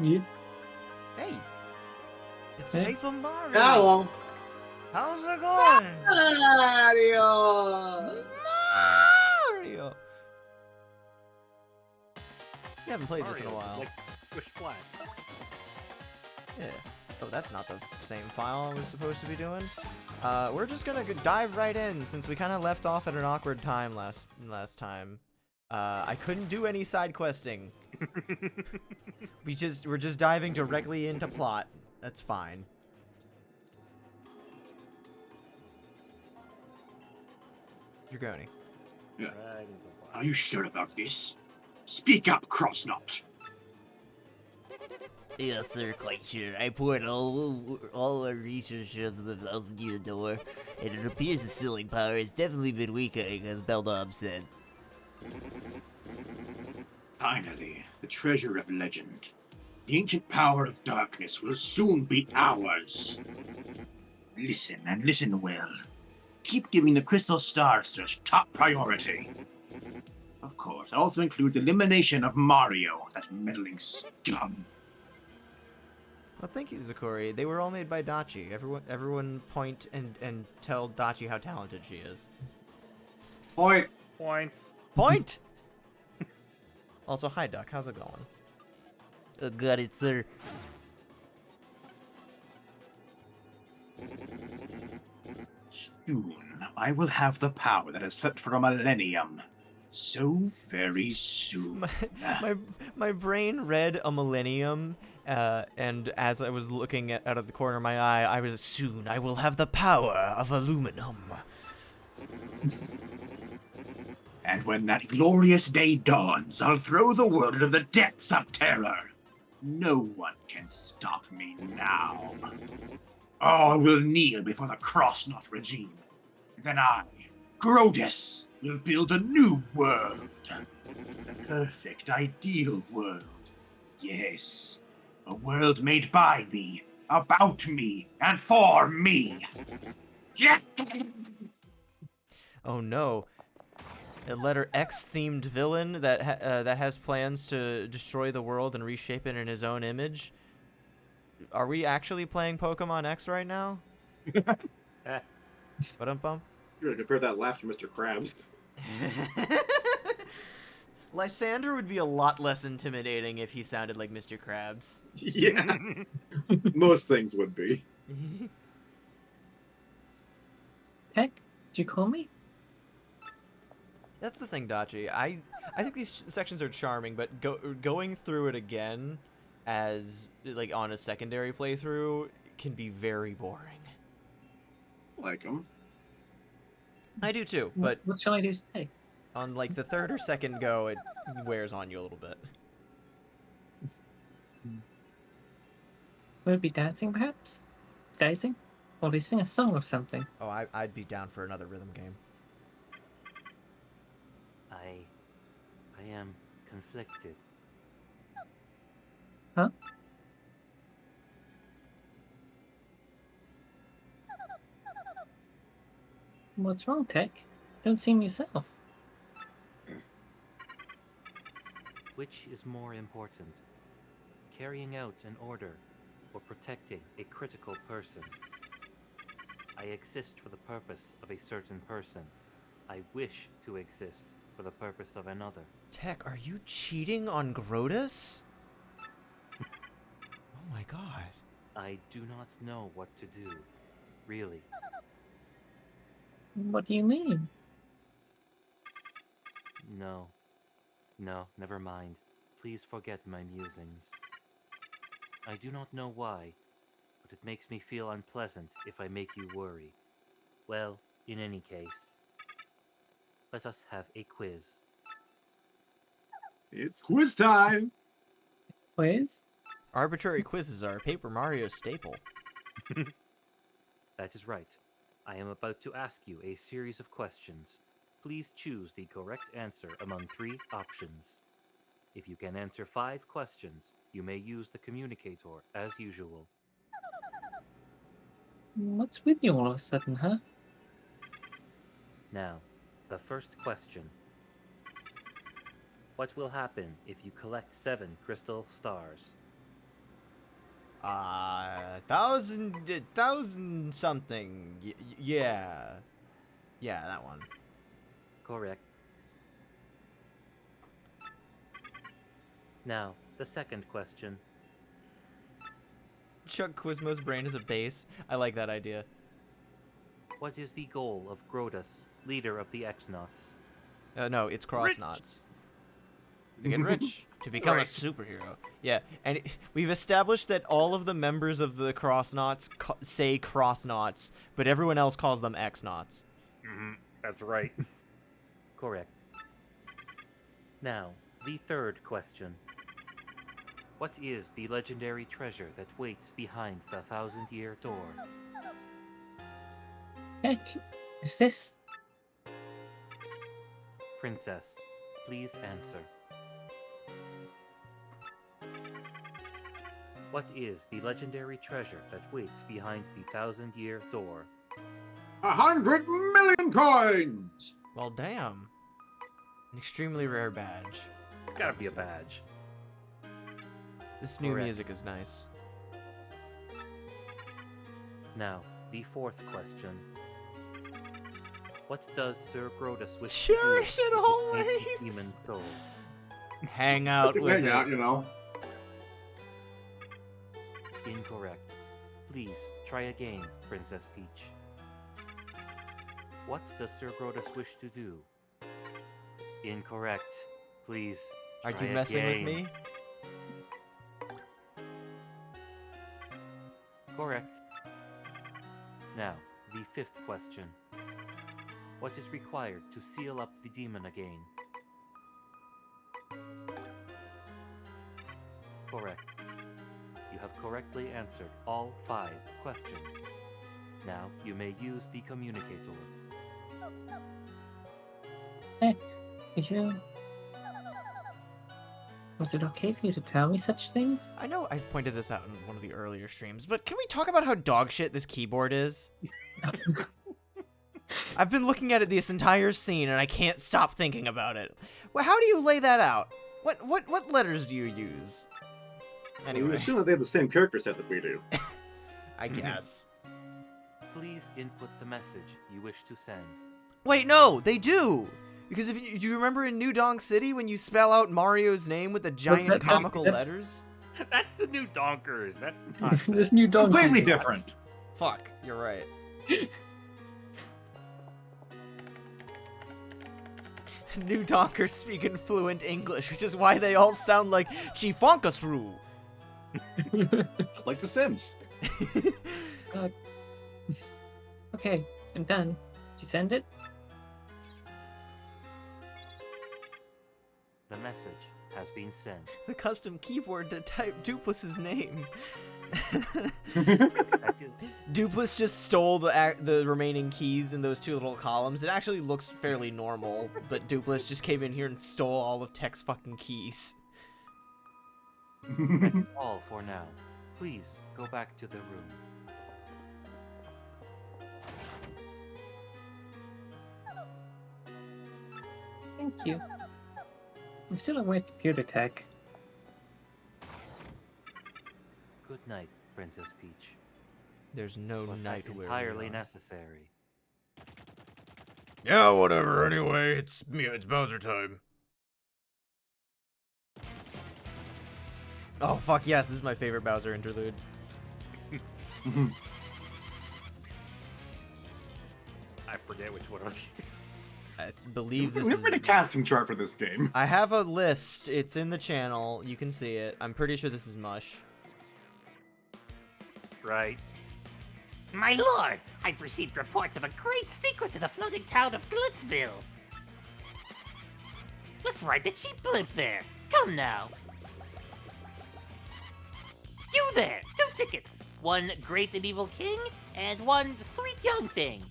You? Hey, it's Hey. Paper Mario. Hello. How's it going? Mario. Mario. You haven't played this in a while. Like push flat. Yeah. Oh, that's not the same file I was supposed to be doing. We're just gonna dive right in since we kind of left off at an awkward time last time. I couldn't do any side questing. We're just diving directly into plot. That's fine. You're going. Yeah. Right into the Are you sure about this? Speak up, Crossnot. Yes, sir, quite sure. I poured all our research into the 1,000-year door, and it appears the sealing power has definitely been weakening, as Beldam said. Finally, the treasure of legend. The ancient power of darkness will soon be ours. Listen, and listen well. Keep giving the Crystal Star Search top priority. Of course, it also includes elimination of Mario, that meddling scum. Well, thank you, Zakori. They were all made by Dachi. Everyone point and tell Dachi how talented she is. Point. points. Point! Also, hi, Duck. How's it going? Got it, sir. Soon, I will have the power that is set for a millennium. So very soon. My brain read a millennium, and as I was looking out of the corner of my eye, I was soon I will have the power of aluminum. And when that glorious day dawns, I'll throw the world into the depths of terror. No one can stop me now. All will kneel before the Crossnot regime. Then I, Grodus, will build a new world. The perfect, ideal world. Yes, a world made by me, about me, and for me. Oh no. A letter X themed villain that that has plans to destroy the world and reshape it in his own image. Are we actually playing Pokemon X right now? Ba-dum-bum. You're gonna compare that laugh to Mr. Krabs. Lysander would be a lot less intimidating if he sounded like Mr. Krabs. Yeah. Most things would be. Tech? Did you call me? That's the thing, Dachi. I think these sections are charming, but going through it again as like on a secondary playthrough can be very boring. Like him. I do too, but What shall I do today? on like the third or second go, it wears on you a little bit. Will it be dancing, perhaps? Gazing? Or they sing a song or something? Oh, I'd be down for another rhythm game. I am conflicted. Huh? What's wrong, Tech? Don't seem yourself. Which is more important? Carrying out an order or protecting a critical person? I exist for the purpose of a certain person. I wish to exist for the purpose of another. Tech, are you cheating on Grodus? Oh my god. I do not know what to do. Really. What do you mean? No. No, never mind. Please forget my musings. I do not know why, but it makes me feel unpleasant if I make you worry. Well, in any case, let us have a quiz. It's quiz time! Quiz? Arbitrary quizzes are a Paper Mario staple. That is right. I am about to ask you a series of questions. Please choose the correct answer among 3 options. If you can answer 5 questions, you may use the communicator as usual. What's with you all of a sudden, huh? Now, the first question. What will happen if you collect 7 crystal stars? thousand something. Yeah. Yeah, that one. Correct. Now, the second question. Chuck Quizmo's brain is a base. I like that idea. What is the goal of Grodus, leader of the X-Nauts? No, it's Cross-Knots. To get rich. To become a superhero. Yeah, and we've established that all of the members of the Cross-Knots say Cross-Knots, but everyone else calls them X-Knots. That's right. Correct. Now, the third question. What is the legendary treasure that waits behind the 1,000-year door? Heck, is this? Princess, please answer. What is the legendary treasure that waits behind the 1,000-year door? 100 million coins! Well, damn. An extremely rare badge. It's gotta be a badge. This new Correct. music is nice. Now, the fourth question. What does Sir Grodus wish Cherish to it do with the always! ancient demon soul? Hang out with Hang out, it. you know. Incorrect. Please, try again, Princess Peach. What does Sir Grodus wish to do? Incorrect. Please, Are try you messing again. with me? Correct. Now, the fifth question. What is required to seal up the demon again? Correct. You have correctly answered all 5 questions. Now, you may use the communicator. Heck, did you? Was it okay for you to tell me such things? I know I pointed this out in one of the earlier streams, but can we talk about how dog shit this keyboard is? I've been looking at it this entire scene and I can't stop thinking about it. Well, how do you lay that out? What letters do you use? Anyway. Anyway, Assume that they have the same character set that we do. I guess. Please input the message you wish to send. Wait, no, they do! Because if you, do you remember in New Donk City when you spell out Mario's name with the giant comical that's- letters? That's the new Donkers. That's not. This new dog. Completely different. Fuck, you're right. New Donkers speaking fluent English, which is why they all sound like Chifonkasru. Just like The Sims. Okay, I'm done. Did you send it? The message has been sent. The custom keyboard to type Duplus's name. That is, Duplus just stole the remaining keys in those 2 little columns. It actually looks fairly normal, but Duplus just came in here and stole all of Tech's fucking keys. that's all for now. Please go back to the room. Thank you. I'm still aware of computer tech. Good night, Princess Peach. There's no Was night that where entirely we are. necessary? Yeah, whatever. Anyway, it's Bowser time. Oh fuck yes, this is my favorite Bowser interlude. I forget which one it is. I believe We've this never made a is. casting chart for this game. I have a list. It's in the channel. You can see it. I'm pretty sure this is Mush. Right. My lord, I've received reports of a great secret to the floating town of Glitzville. Let's ride the cheap blimp there. Come now. You there, 2 tickets. 1 great and evil king, and 1 sweet young thing.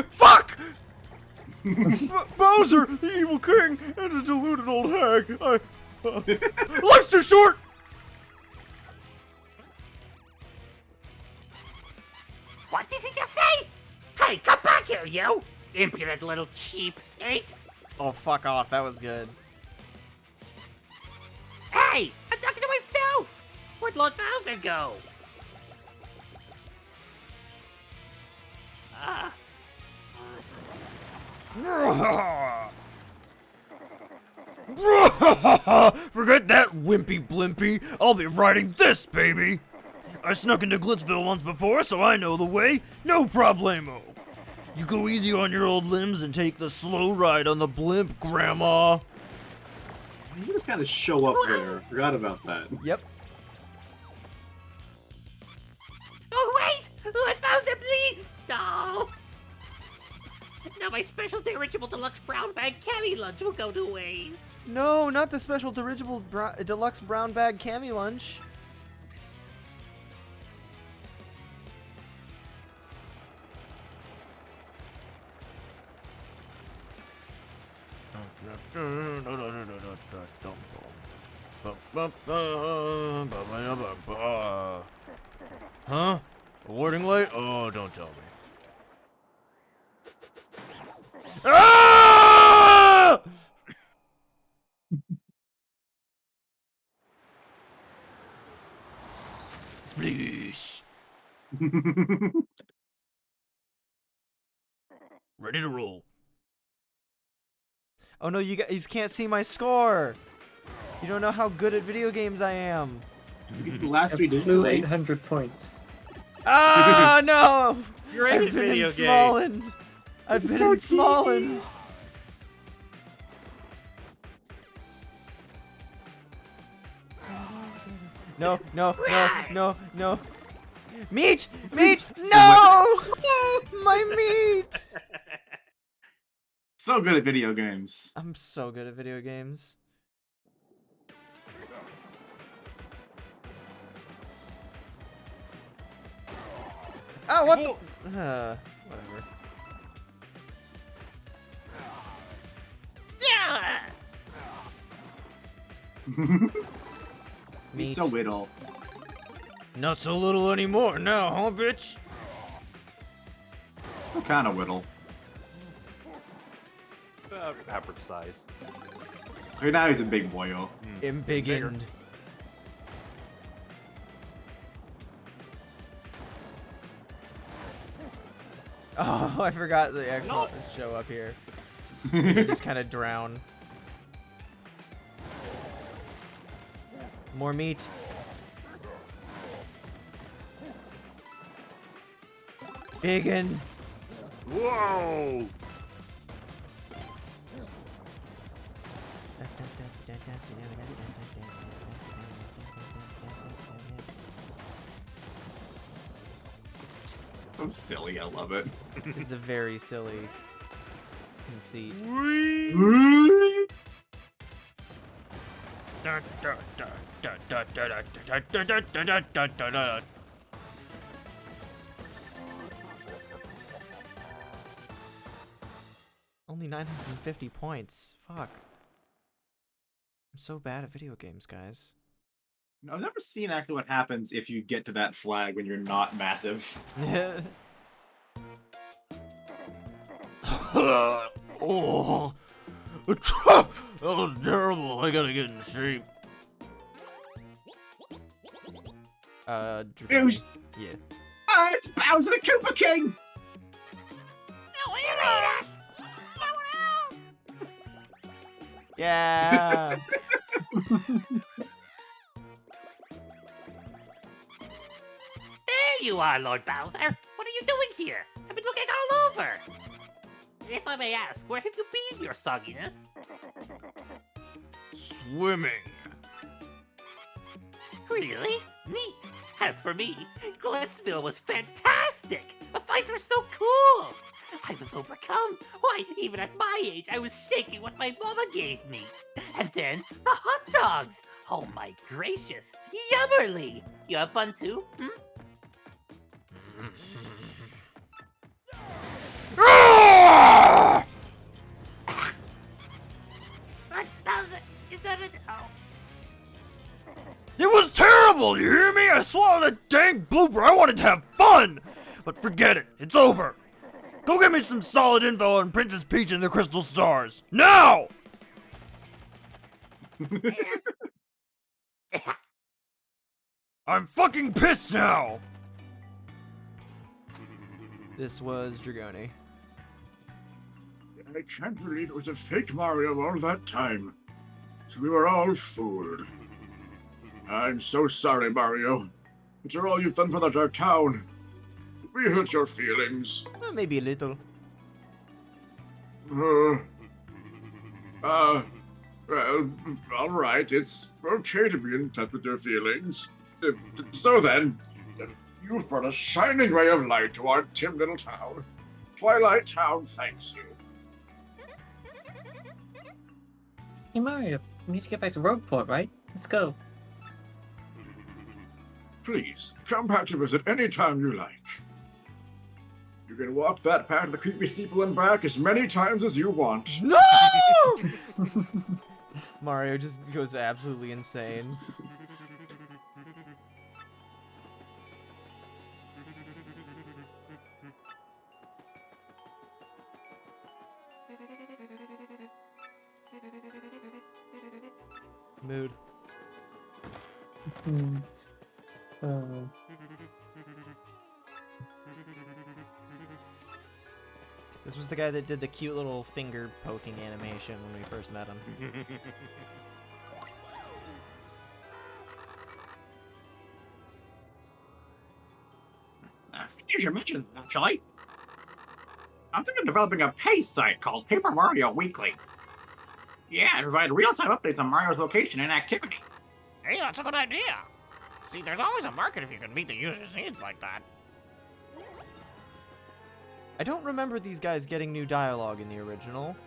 Fuck! Bowser, the evil king, and a deluded old hag. Life's too short! What did he just say? Hey, come back here, you! Impudent little cheapskate. Oh, fuck off. That was good. Lord Bowser go? Ah. Forget that wimpy blimpy. I'll be riding this, baby. I snuck into Glitzville once before, so I know the way. No problemo. You go easy on your old limbs and take the slow ride on the blimp, Grandma. You just kind of show up there. Forgot about that. Yep. Oh, wait! Lord Bowser, please! No! Now my special dirigible deluxe brown bag cami lunch will go to waste. No, not the special dirigible deluxe brown bag cami lunch. Huh? Awarding light? Oh, don't tell me. Ah! Sploosh. Ready to roll. Oh no, you guys can't see my score. You don't know how good at video games I am. These last I 3 digits flew of 800 points. Ah no! Great I've been video in game. Smallland. I've been in Smallland. No, no, no, no, no. Meat! Meat! No! My meat! So good at video games. I'm so good at video games. Oh, what the? Whatever. Yeah! He's Meat. so little. Not so little anymore now, huh, bitch? So kind of whittle. Average size. Right now he's a big boyo. Embiggened. Oh, I forgot the X show up here. You just kind of drown. More meat. Biggin. Whoa! So silly, I love it. This is a very silly conceit. Only 950 points. Fuck. I'm so bad at video games, guys. I've never seen actually what happens if you get to that flag when you're not massive. Oh, that was terrible. I gotta get in shape. Who's- Yeah. Ah, it's Bowser the Koopa King! No, you made it! Yeah. There you are, Lord Bowser. What are you doing here? I've been looking all over. If I may ask, where have you been, your sogginess? Swimming. Really? Neat. As for me, Glitzville was fantastic. The fights were so cool. I was overcome. Why, even at my age, I was shaking what my mama gave me. And then the hot dogs. Oh my gracious. Yummerly. You have fun too? Hmm? Ah! Bowser, is that it? Oh. It was terrible, you hear me? I swallowed a dang blooper. I wanted to have fun. But forget it. It's over. Go get me some solid info on Princess Peach and the Crystal Stars. Now! I'm fucking pissed now! This was Dragoni. I can't believe it was a fake Mario all that time. So we were all fooled. I'm so sorry, Mario. After all you've done for the Dark Town, we hurt your feelings. Maybe a little. Well, all right. It's okay to be in touch with your feelings. So then, you've brought a shining ray of light to our dim little town. Twilight Town thanks you. Hey Mario, we need to get back to Rogueport, right? Let's go. Please, come back to visit any time you like. You can walk that path to the creepy steeple and back as many times as you want. No! Mario just goes absolutely insane. Mood. This was the guy that did the cute little finger poking animation when we first met him. You should mention that, actually. I'm thinking of developing a pay site called Paper Mario Weekly. Yeah, to provide real-time updates on Mario's location and activity. Hey, that's a good idea. See, there's always a market if you can meet the user's needs like that. I don't remember these guys getting new dialogue in the original.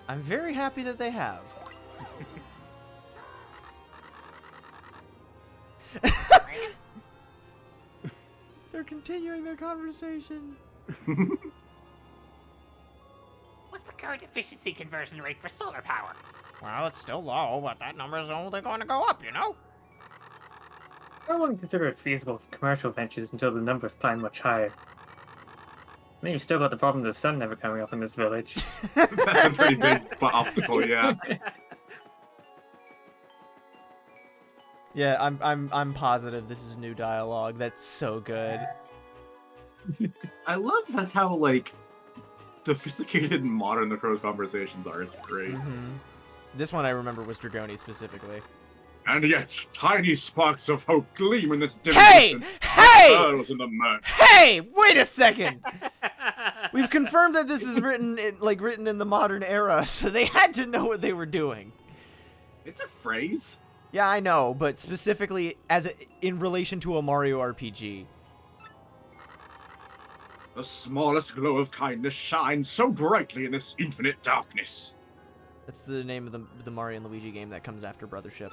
I'm very happy that they have. They're continuing their conversation. What's the current efficiency conversion rate for solar power? Well, it's still low, but that number's only going to go up, you know? I wouldn't consider it feasible for commercial ventures until the numbers climb much higher. I mean, you've still got the problem of the sun never coming up in this village. That's a pretty big obstacle, yeah. Yeah, I'm positive this is new dialogue. That's so good. I love how like sophisticated and modern the crow's conversations are. It's great. This one I remember was Dragoni specifically. And yet, tiny sparks of hope gleam in this dim Hey! distance. Hey! Pearls in the mud. Hey! Wait a second! We've confirmed that this is written in the modern era, so they had to know what they were doing. It's a phrase. Yeah, I know, but specifically in relation to a Mario RPG. The smallest glow of kindness shines so brightly in this infinite darkness. That's the name of the Mario and Luigi game that comes after Brothership.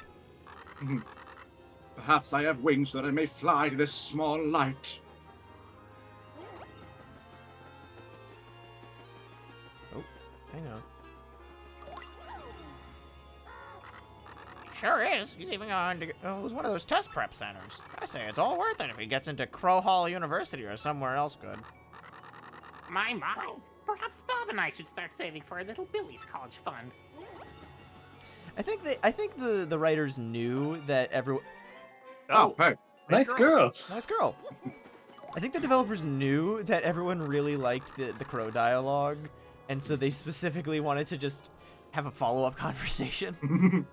Perhaps I have wings so that I may fly to this small light. Oh, hang on. Sure is. He's even going to it was one of those test prep centers. I say it's all worth it if he gets into Crow Hall University or somewhere else good. My. Perhaps Bob and I should start saving for a little Billy's college fund. I think the writers knew that everyone. Oh, hey. Nice girl. Nice girl. I think the developers knew that everyone really liked the Crow dialogue, and so they specifically wanted to just have a follow-up conversation.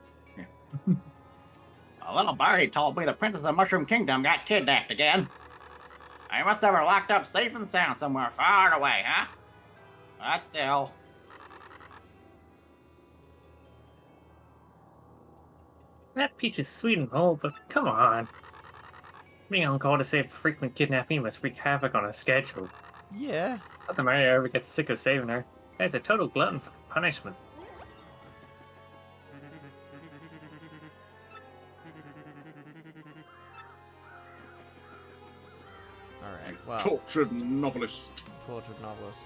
A little birdie told me the Princess of Mushroom Kingdom got kidnapped again. I must have her locked up safe and sound somewhere far away, huh? But still. That Peach is sweet and all, but come on. Being on call to save a frequent kidnapping must wreak havoc on a schedule. Yeah. Not that Mario ever gets sick of saving her. Guy's a total glutton for punishment. Alright, wow. Tortured novelist. Tortured novelist.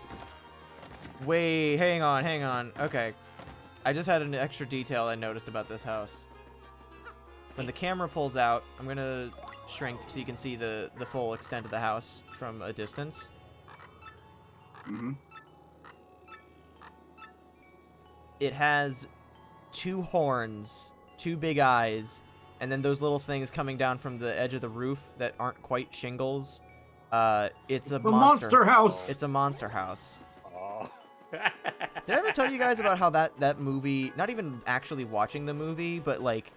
Wait, hang on. Okay. I just had an extra detail I noticed about this house. When the camera pulls out, I'm gonna shrink so you can see the full extent of the house from a distance. It has two horns, two big eyes, And then those little things coming down from the edge of the roof that aren't quite shingles. It's a the monster house. It's a monster house. Oh. Did I ever tell you guys about how that movie, not even actually watching the movie, but like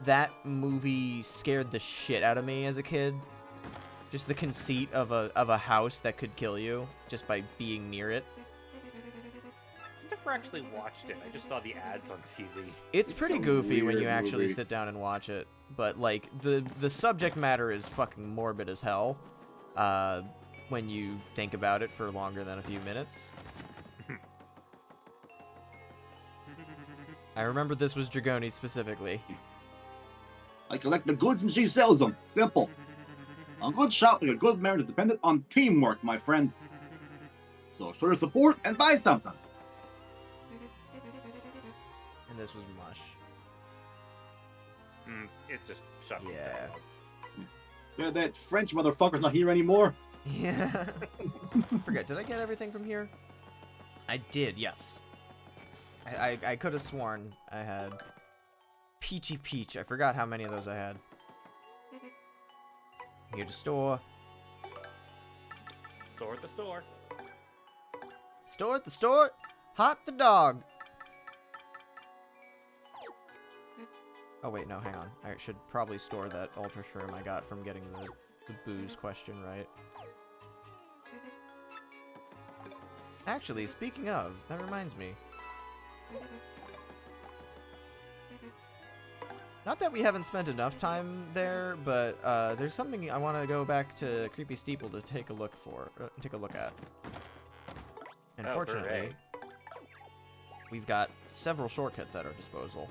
that movie scared the shit out of me as a kid? Just the conceit of a house that could kill you just by being near it. I never actually watched it. I just saw the ads on TV. It's pretty a goofy when weird you actually movie. sit down and watch it, but like the subject matter is fucking morbid as hell. When you think about it for longer than a few minutes. I remember this was Dragoni specifically. I collect the goods and she sells them. Simple. A good shopping, a good marriage is dependent on teamwork, my friend. So show your support and buy something. And this was mush. It just shut me Yeah. down. Yeah, that French motherfucker's not here anymore. Yeah. Forget, did I get everything from here? I did, yes. I could have sworn I had Peachy Peach. I forgot how many of those I had. Here to store. Store at the store. Store at the store. Hot the dog. Oh wait, no, hang on. I should probably store that Ultra Shroom I got from getting the booze question right. Actually, speaking of, that reminds me. Not that we haven't spent enough time there, but there's something I want to go back to Creepy Steeple to take a look at. And Oh, fortunately, hooray. we've got several shortcuts at our disposal.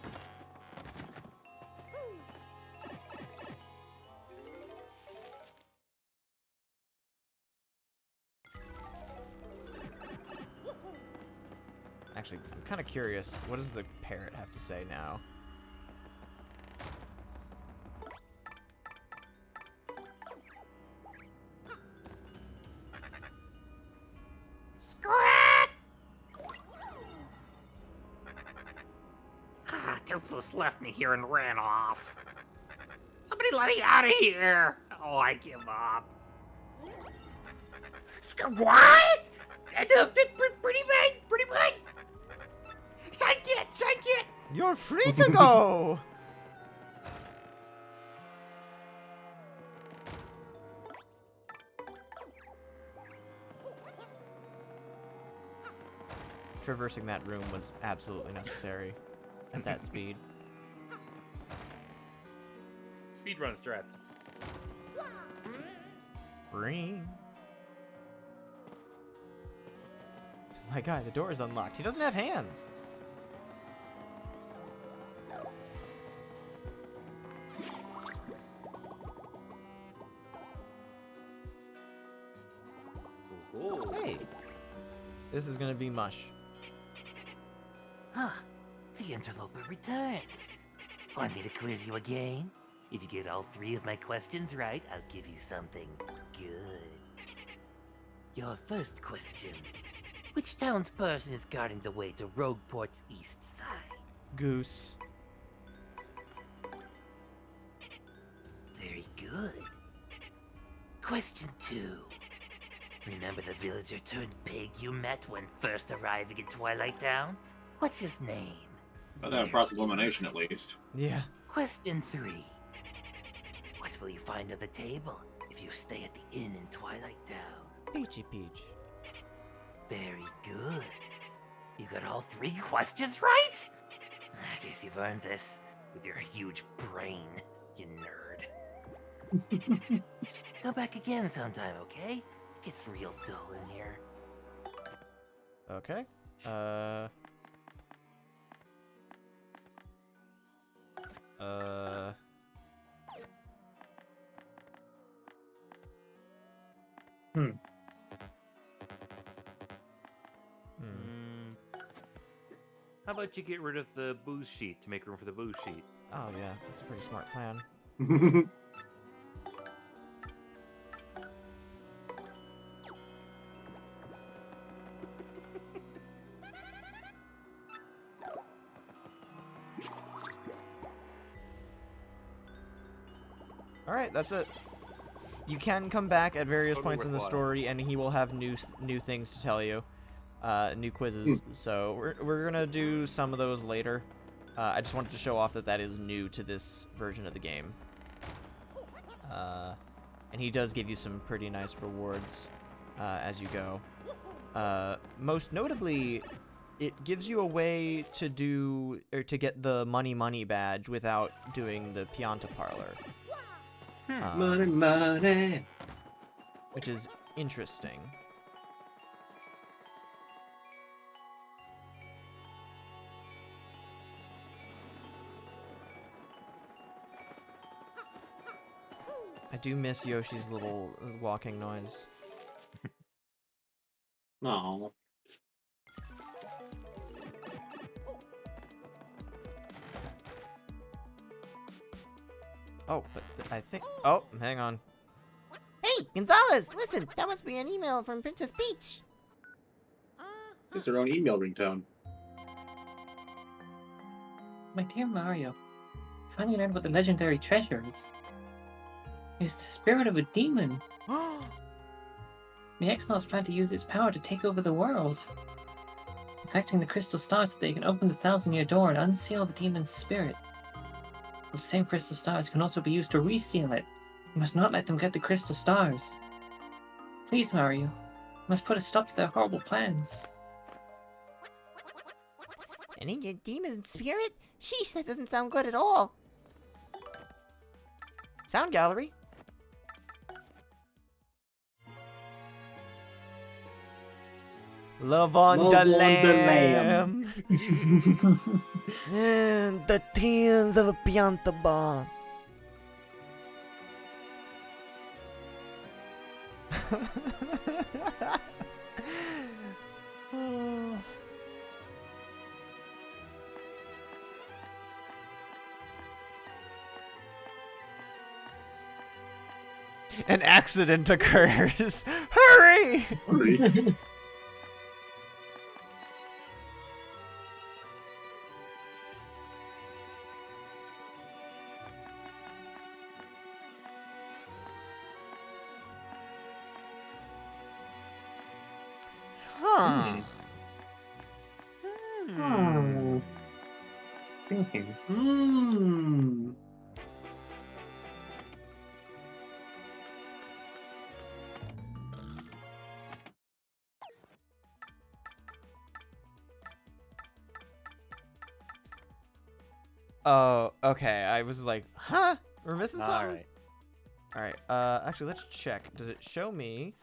Actually, I'm kind of curious. What does the parrot have to say now? Scrat! Toothless left me here and ran off. Somebody let me out of here! Oh, I give up. What? Pretty bad! Shake it! You're free to go! Traversing that room was absolutely necessary at that speed. Speedrun strats. Ring. My God, the door is unlocked. He doesn't have hands. Ooh. Hey, this is gonna be mush. Huh. The interloper returns. Want me to quiz you again? If you get all 3 of my questions right, I'll give you something good. Your first question. Which townsperson is guarding the way to Rogueport's east side? Goose. Very good. Question 2. Remember the villager turned pig you met when first arriving in Twilight Town? What's his name? By that process of elimination, at least. Yeah. Question 3. What will you find on the table if you stay at the inn in Twilight Town? Peachy Peach. Very good. You got all 3 questions right? I guess you've earned this with your huge brain, you nerd. Go back again sometime, okay? It gets real dull in here. Okay. How about you get rid of the booze sheet to make room for the booze sheet? Oh yeah, that's a pretty smart plan. right, that's it. You can come back at various Totally points in the worthwhile. story, and he will have new things to tell you, new quizzes. So we're gonna do some of those later. I just wanted to show off that that is new to this version of the game. And he does give you some pretty nice rewards as you go. Most notably, it gives you a way to do or to get the money badge without doing the Pianta Parlor. Money. Which is interesting. I do miss Yoshi's little walking noise. No. Oh, but I think... Oh, hang on. Hey, Gonzalez, listen, that must be an email from Princess Peach. It's their own email ringtone. My dear Mario, finally learned what the legendary treasure is. It's the spirit of a demon. The X-Nauts plan to use its power to take over the world. Collecting the crystal stars so they can open the 1,000-year door and unseal the demon's spirit. Those same crystal stars can also be used to reseal it. You must not let them get the crystal stars. Please, Mario. You must put a stop to their horrible plans. And in your demon spirit? Sheesh, that doesn't sound good at all. Sound gallery. Love on Love the on the lamb. And the tears of a Pianta boss. An accident occurs. Hurry! Hurry. Huh. Thinking. Hmm. Oh, okay. I was like, huh? We're missing something? Alright. Alright, actually, let's check. Does it show me...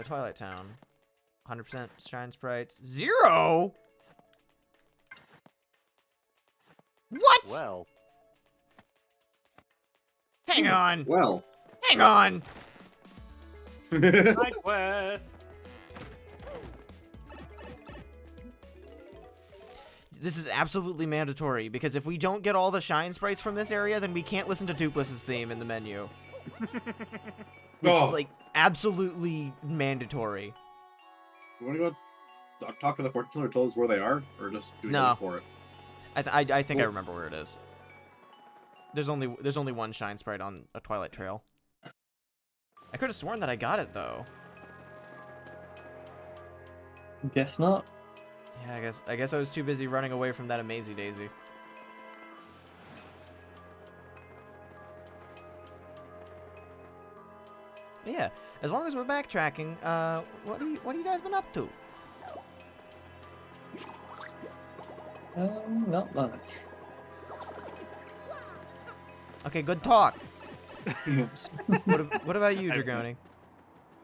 Twilight Town. 100% Shine Sprites. 0?! What?! Well, Hang on! Well. Hang on! side quest. This is absolutely mandatory, because if we don't get all the Shine Sprites from this area, then we can't listen to Dupless's theme in the menu. Which, Oh. like, absolutely mandatory. You want to go talk to the fortune teller, tell us where they are, or just do we No. look for it? I think I Cool. remember where it is. There's only one Shine Sprite on a Twilight Trail. I could have sworn that I got it though. Guess not. Yeah, I guess I was too busy running away from that Amazy Daisy. But yeah, as long as we're backtracking, what have you guys been up to? Not much. Okay, good talk. What about you, Dragoni?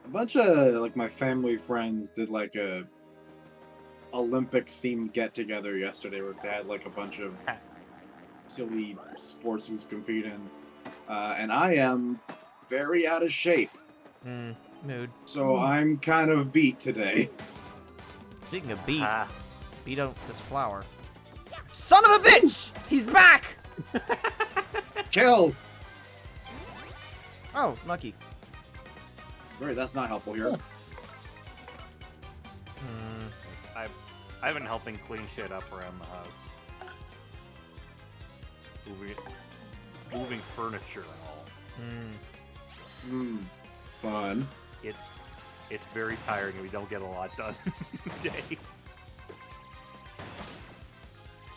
A bunch of like my family friends did like a Olympics themed get together yesterday where they had like a bunch of silly sports to compete in, and I am very out of shape, Mood. so I'm kind of beat today. Speaking of beat, Ah, beat out this flower. Son of a bitch! He's back! Kill. Oh, lucky. Right, that's not helpful here. I've been helping clean shit up around the house. moving furniture and all. Fun. It's very tiring and we don't get a lot done in a day.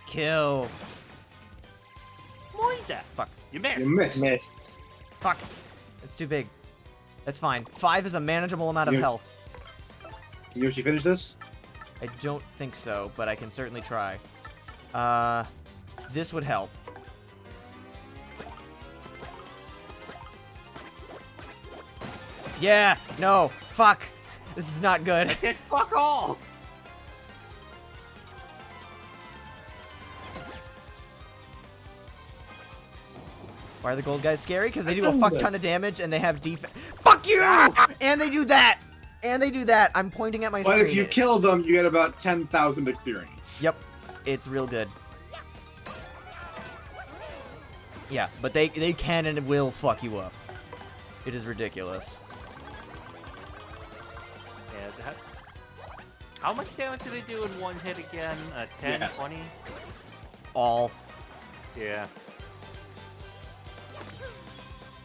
Kill. Moida. Fuck. You missed. You missed. Fuck. It's too big. That's fine. 5 is a manageable amount of You- health. Can Yoshi finish this? I don't think so, but I can certainly try. This would help. Yeah, no, fuck. This is not good. I did fuck all. Why are the gold guys scary? Because they do a fuck ton of damage and they have defense. Fuck you! And they do that! And they do that. I'm pointing at my But screen. if you kill them, you get about 10,000 experience. Yep, it's real good. Yeah, but they can and will fuck you up. It is ridiculous. And how much damage do they do in one hit again? 10, Yes. 20? All. Yeah.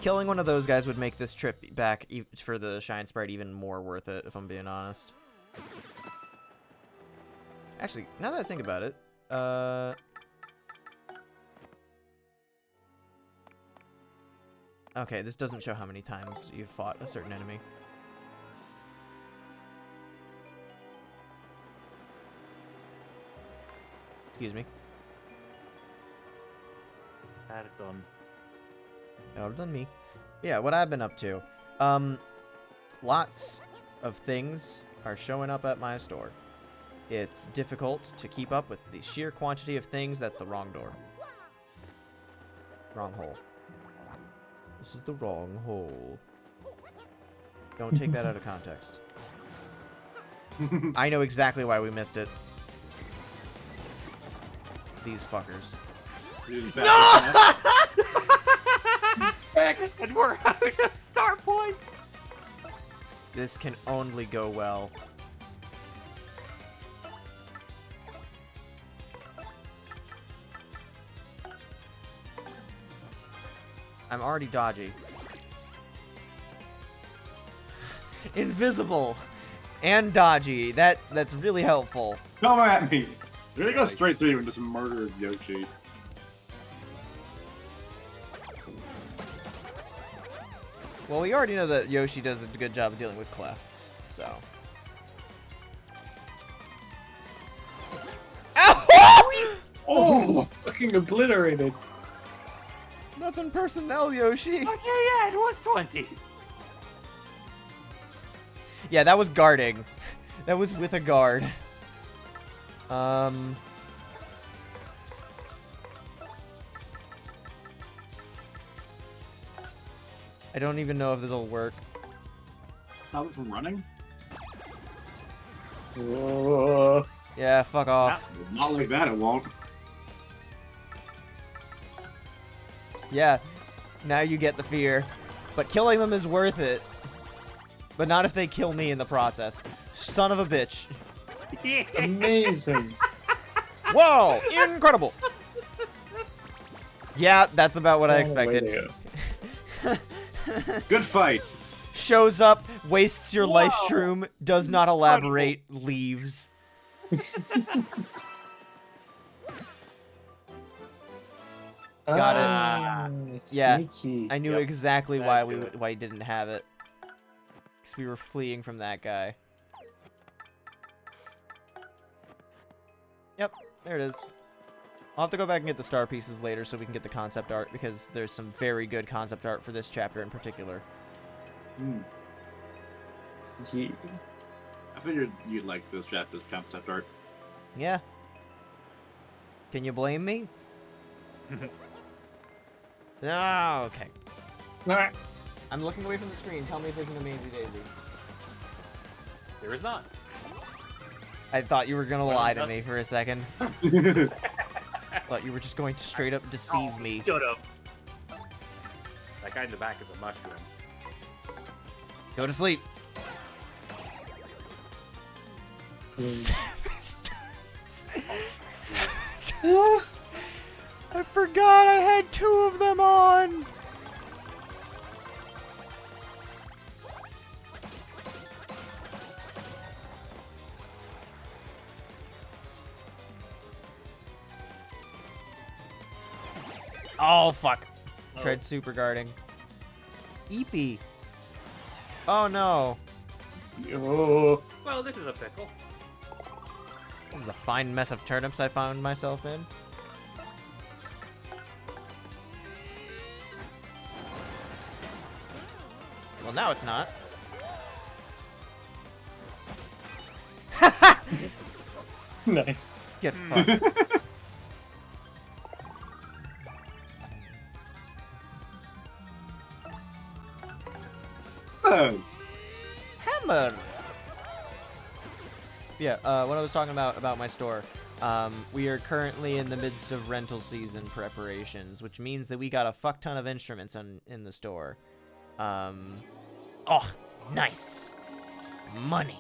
Killing one of those guys would make this trip back for the Shine Sprite even more worth it, if I'm being honest. Actually, now that I think about it, okay, this doesn't show how many times you've fought a certain enemy. Excuse me. Had it done. Other than me. Yeah, what I've been up to. Lots of things are showing up at my store. It's difficult to keep up with the sheer quantity of things. That's the wrong door. Wrong hole. This is the wrong hole. Don't take that out of context. I know exactly why we missed it. These fuckers. No! And we're out of star points. This can only go well. I'm already dodgy. Invisible and dodgy. That's really helpful. Come at me! You're gonna go straight through you and just murder Yoshi. Well, we already know that Yoshi does a good job of dealing with clefts, so. Oh! Fucking obliterated. Nothing personnel, Yoshi. Okay, yeah, it was 20. Yeah, that was guarding. That was with a guard. I don't even know if this will work. Stop it from running? Yeah, fuck off. Not like that, it won't. Yeah, now you get the fear. But killing them is worth it. But not if they kill me in the process. Son of a bitch. Amazing. Whoa! Incredible! Yeah, that's about what I Oh, expected. way to Good fight. Shows up, wastes your life Whoa. shroom, does not elaborate, leaves. Got it. Yeah, Sneaky. I knew Yep, exactly that's why good. why he didn't have it. Because we were fleeing from that guy. Yep, there it is. I'll have to go back and get the star pieces later so we can get the concept art, because there's some very good concept art for this chapter in particular. Hmm. Ye- I figured you'd like this chapter's concept art. Yeah. Can you blame me? Oh, okay. Alright. I'm looking away from the screen. Tell me if there's an Amazing Daisy. There is not. I thought you were gonna Well, lie to nothing. me for a second. Thought you were just going to straight up deceive me. Shut up. That guy in the back is a mushroom. Go to sleep. Yes. I forgot I had 2 of them on! Oh, fuck. Tried super guarding. Eepy. Oh, no. Oh, Well, this is a pickle. This is a fine mess of turnips I found myself in. Well, now it's not. nice. Get fucked. Oh, Hammer. Yeah, what I was talking about my store. We are currently in the midst of rental season preparations, which means that we got a fuck ton of instruments in the store. Oh, nice. Money.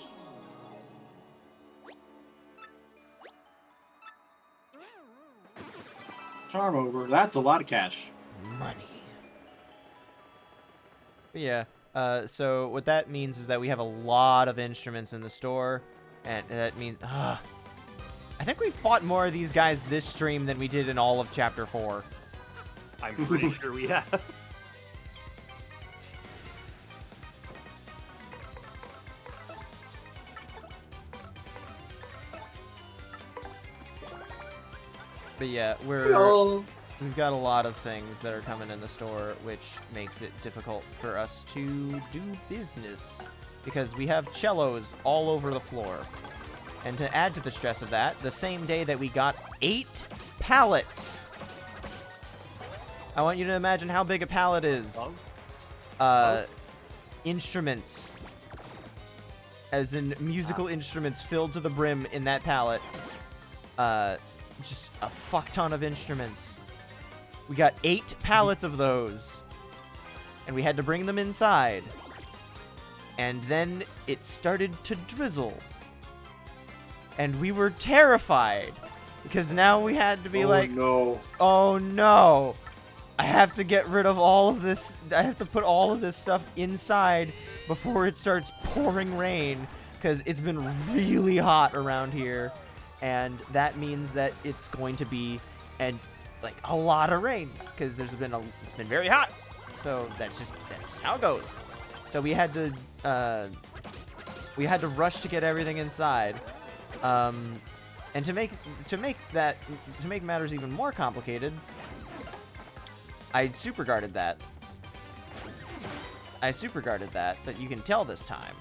charm over. That's a lot of cash. Money. But yeah, so what that means is that we have a lot of instruments in the store, and that means, I think we fought more of these guys this stream than we did in all of Chapter 4. I'm pretty sure we have. But yeah, Hello. we've got a lot of things that are coming in the store, which makes it difficult for us to do business, because we have cellos all over the floor. And to add to the stress of that, the same day that we got 8 pallets. I want you to imagine how big a pallet is. Instruments. As in musical instruments filled to the brim in that pallet. Just a fuck ton of instruments. We got 8 pallets of those. And we had to bring them inside. And then it started to drizzle. And we were terrified. Because now we had to be like, no. oh no. I have to get rid of all of this. I have to put all of this stuff inside before it starts pouring rain. Because it's been really hot around here. And that means that it's going to be a lot of rain, because it's been very hot. So that's just how it goes. So we had to rush to get everything inside. And to make matters even more complicated, I super guarded that. But you can tell this time.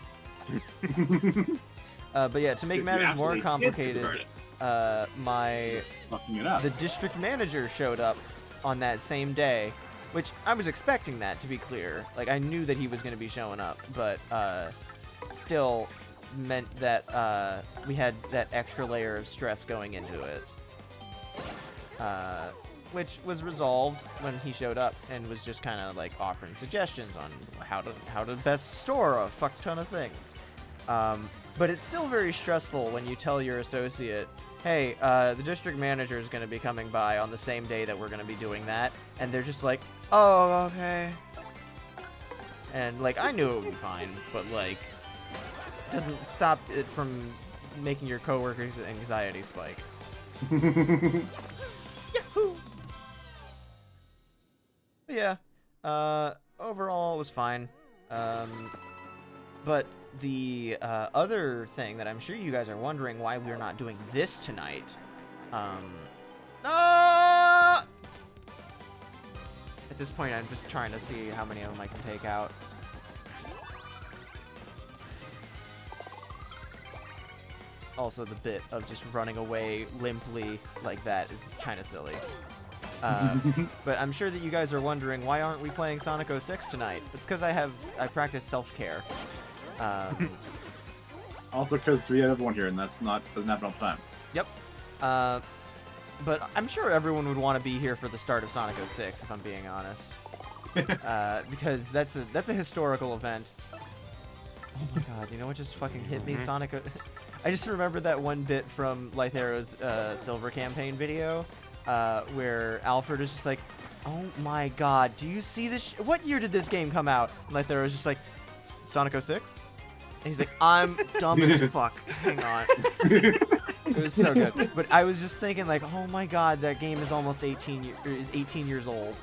But yeah, to make matters more complicated, the district manager showed up on that same day, which I was expecting that, to be clear. Like, I knew that he was going to be showing up, but still meant that we had that extra layer of stress going into it. Which was resolved when he showed up and was just kind of like offering suggestions on how to best store a fuck ton of things. But it's still very stressful when you tell your associate, hey, the district manager is going to be coming by on the same day that we're going to be doing that. And they're just like, oh, okay. And, like, I knew it would be fine, but, like, it doesn't stop it from making your coworkers' anxiety spike. Yahoo! But yeah, overall it was fine. But the other thing that I'm sure you guys are wondering why we're not doing this tonight, at this point I'm just trying to see how many of them I can take out. Also, the bit of just running away limply like that is kind of silly. But I'm sure that you guys are wondering, why aren't we playing Sonic 06 tonight? It's because I practice self-care. Also, because we have everyone here, and doesn't happen all the time. Yep. But I'm sure everyone would want to be here for the start of Sonic 06, if I'm being honest. Because that's a historical event. Oh my god, you know what just fucking hit me? I just remembered that one bit from Lythero's Silver campaign video, where Alfred is just like, oh my god, do you see this? What year did this game come out? And Lythera was just like, Sonic 06? And he's like, I'm dumb as fuck. Hang on. It was so good. But I was just thinking, like, oh my god, that game is almost 18 years old.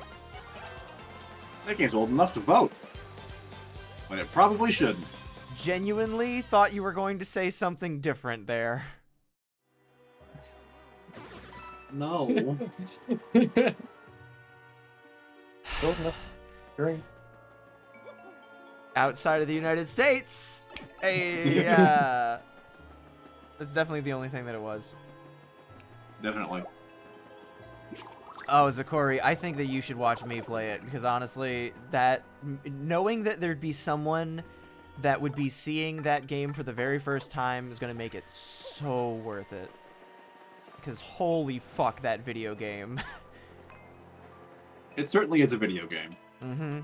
That game's old enough to vote. But it probably shouldn't. Genuinely thought you were going to say something different there. No. Old enough. Great. Outside of the United States, hey, that's definitely the only thing that it was. Definitely. Oh, Zakori, I think that you should watch me play it, because honestly, knowing that there'd be someone that would be seeing that game for the very first time is going to make it so worth it. Because holy fuck, that video game. It certainly is a video game. Mm-hmm.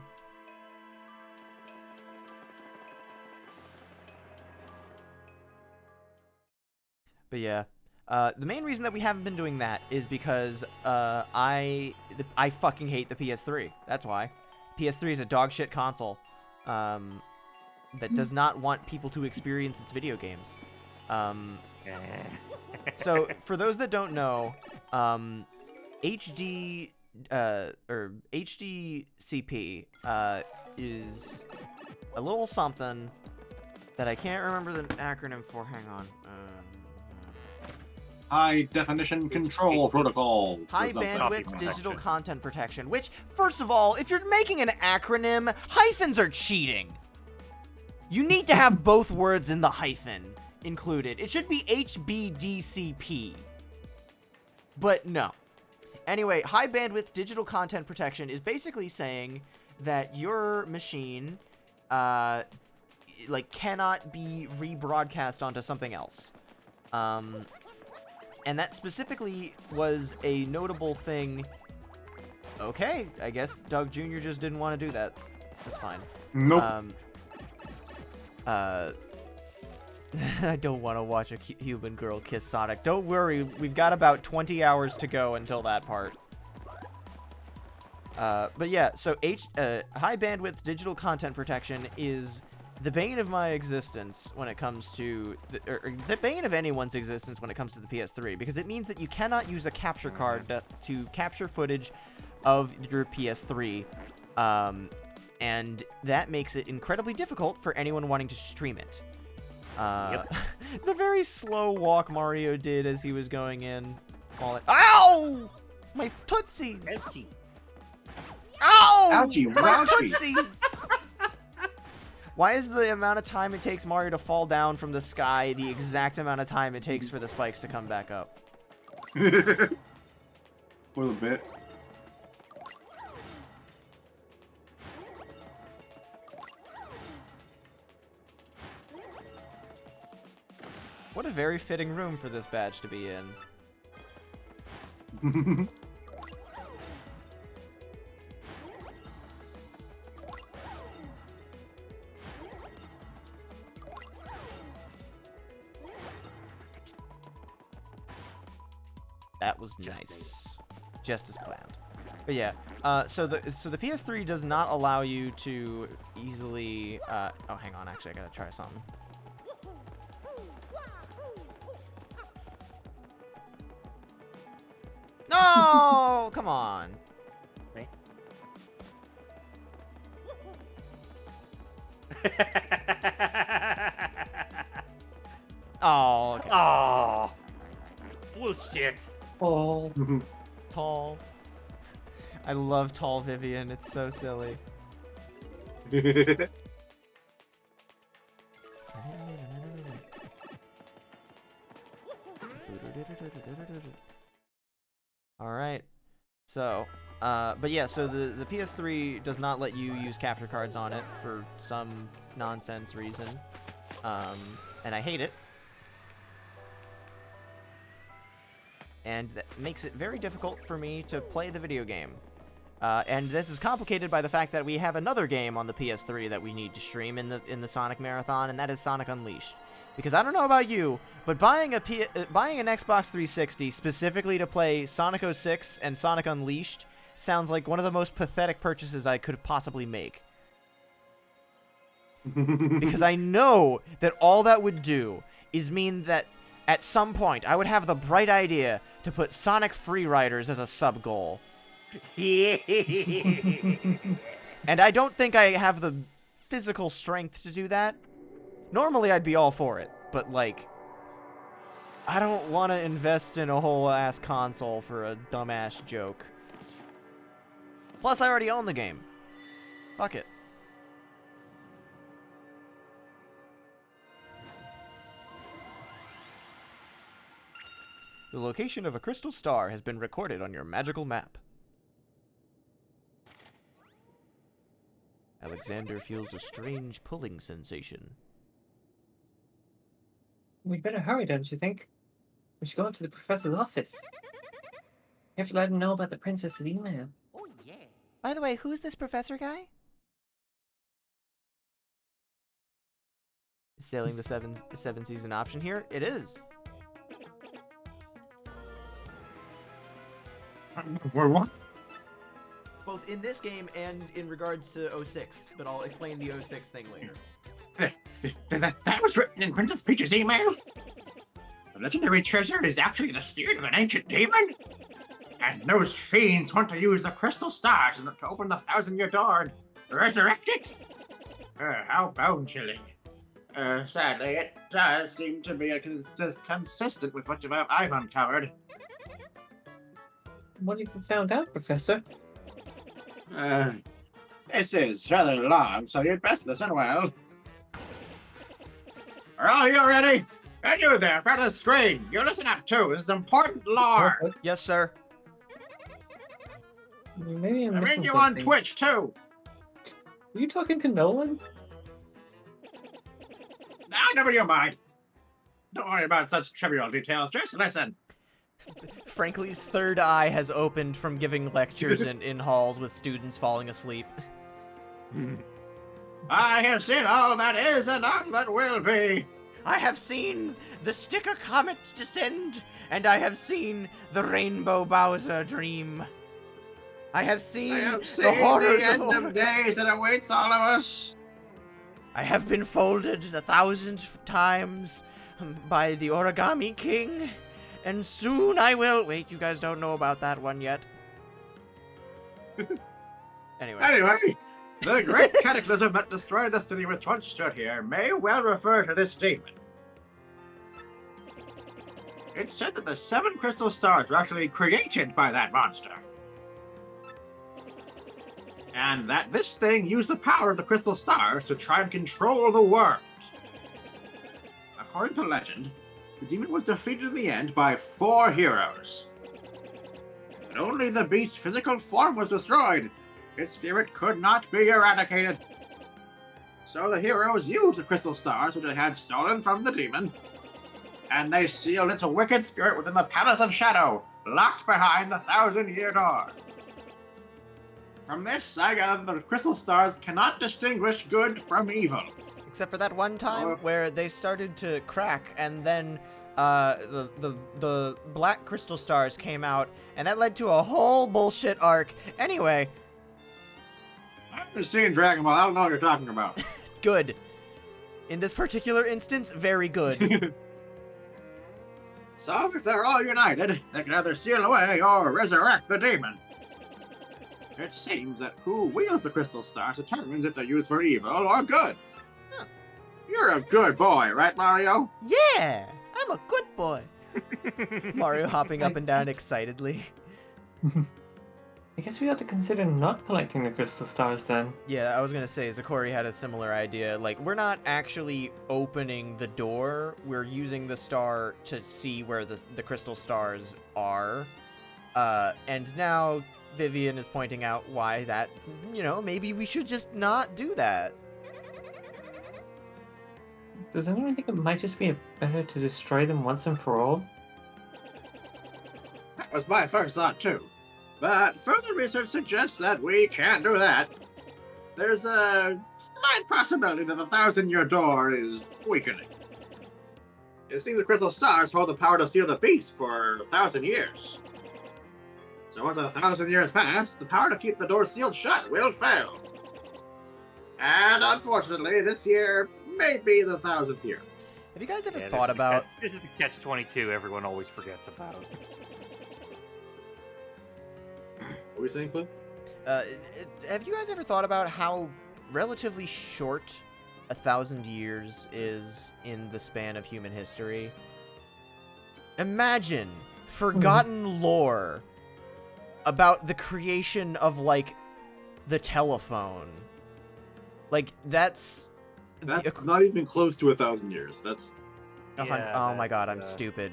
But yeah, the main reason that we haven't been doing that is because I fucking hate the PS3. That's why. PS3 is a dog shit console that does not want people to experience its video games. So for those that don't know, HD or HDCP is a little something that I can't remember the acronym for. Hang on. High Definition Control Protocol. High Bandwidth Digital Content Protection, which, first of all, if you're making an acronym, hyphens are cheating. You need to have both words in the hyphen included. It should be HBDCP. But no. Anyway, High Bandwidth Digital Content Protection is basically saying that your machine, cannot be rebroadcast onto something else. And that specifically was a notable thing. Okay, I guess Doug Jr. just didn't want to do that. That's fine. Nope. I don't want to watch a human girl kiss Sonic. Don't worry, we've got about 20 hours to go until that part. But yeah, so high bandwidth digital content protection is the bane of my existence when it comes to the bane of anyone's existence when it comes to the PS3, because it means that you cannot use a capture card to capture footage of your PS3, and that makes it incredibly difficult for anyone wanting to stream it. The very slow walk Mario did as he was going in. Ow! My tootsies! Ouchie. Ow! Ouchie, My wouchie. tootsies! Why is the amount of time it takes Mario to fall down from the sky the exact amount of time it takes for the spikes to come back up? For the bit. What a very fitting room for this badge to be in. That was nice. Just as planned. But yeah, so the PS3 does not allow you to easily oh, hang on, actually I gotta try something. No, come on. Right. Oh, okay. Oh, bullshit. Oh. Tall. I love tall Vivian. It's so silly. All right. So, but yeah, so the PS3 does not let you use capture cards on it for some nonsense reason. And I hate it. And that makes it very difficult for me to play the video game. And this is complicated by the fact that we have another game on the PS3 that we need to stream in the Sonic Marathon, and that is Sonic Unleashed. Because I don't know about you, but buying an Xbox 360 specifically to play Sonic 06 and Sonic Unleashed sounds like one of the most pathetic purchases I could possibly make. Because I know that all that would do is mean that at some point I would have the bright idea to put Sonic Freeriders as a sub-goal. And I don't think I have the physical strength to do that. Normally I'd be all for it, but like, I don't want to invest in a whole ass console for a dumbass joke. Plus I already own the game. Fuck it. The location of a crystal star has been recorded on your magical map. Alexander feels a strange pulling sensation. We'd better hurry, don't you think? We should go up to the professor's office. We have to let him know about the princess's email. Oh, yeah. By the way, who's this professor guy? Sailing the seven season option here? It is. What? Both in this game and in regards to 06, but I'll explain the 06 thing later. That was written in Princess Peach's email? The legendary treasure is actually the spirit of an ancient demon? And those fiends want to use the crystal stars to open the 1,000-year door and resurrect it? How bone-chilling. Sadly, it does seem to be consistent with what I've uncovered. What have you found out, Professor? This is rather long, so you'd best listen well. Are all you ready? And you there, in front of the screen, you listen up too, this is important lore. Yes, sir. Maybe I'm I missing mean you something. on Twitch too. Are you talking to Nolan? Never you mind. Don't worry about such trivial details, just listen. Frankly's third eye has opened from giving lectures in halls with students falling asleep. I have seen all that is and all that will be. I have seen the Sticker Comet descend, and I have seen the Rainbow Bowser dream. I have seen, the horrors the end of days that awaits all of us. I have been folded 1,000 times by the Origami King, and soon I will. Wait, you guys don't know about that one yet. Anyway, the great cataclysm that destroyed the city which once stood here may well refer to this demon. It's said that the 7 crystal stars were actually created by that monster. And that this thing used the power of the crystal stars to try and control the world. According to legend, the demon was defeated in the end by 4 heroes. But only the beast's physical form was destroyed. Its spirit could not be eradicated. So the heroes used the crystal stars which they had stolen from the demon, and they sealed its wicked spirit within the Palace of Shadow, locked behind the 1,000-year door. From this, I gather the crystal stars cannot distinguish good from evil. Except for that one time where they started to crack, and then the black crystal stars came out, and that led to a whole bullshit arc. Anyway. I haven't seen Dragon Ball, I don't know what you're talking about. Good. In this particular instance, very good. So, if they're all united, they can either seal away or resurrect the demon. It seems that who wields the crystal stars determines if they're used for evil or good. Huh. You're a good boy, right, Mario? Yeah, I'm a good boy. Mario hopping up and down excitedly. I guess we ought to consider not collecting the crystal stars then. Yeah, I was gonna say, Zakori had a similar idea. Like, we're not actually opening the door, we're using the star to see where the crystal stars are. And now Vivian is pointing out why that, maybe we should just not do that. Does anyone think it might just be better to destroy them once and for all? That was my first thought, too. But further research suggests that we can't do that. There's a slight possibility that the 1,000-year door is weakening. It seems the crystal stars hold the power to seal the beast for 1,000 years. So once 1,000 years pass, the power to keep the door sealed shut will fail. And unfortunately, this year may be the 1,000th year. Have you guys ever Yeah, thought about? This is the catch-22 everyone always forgets about. What were you saying, Cliff? Have you guys ever thought about how relatively short 1,000 years is in the span of human history? Imagine forgotten lore about the creation of, like, the telephone. Like, that's not even close to 1,000 years. That's oh my god, I'm that's, stupid.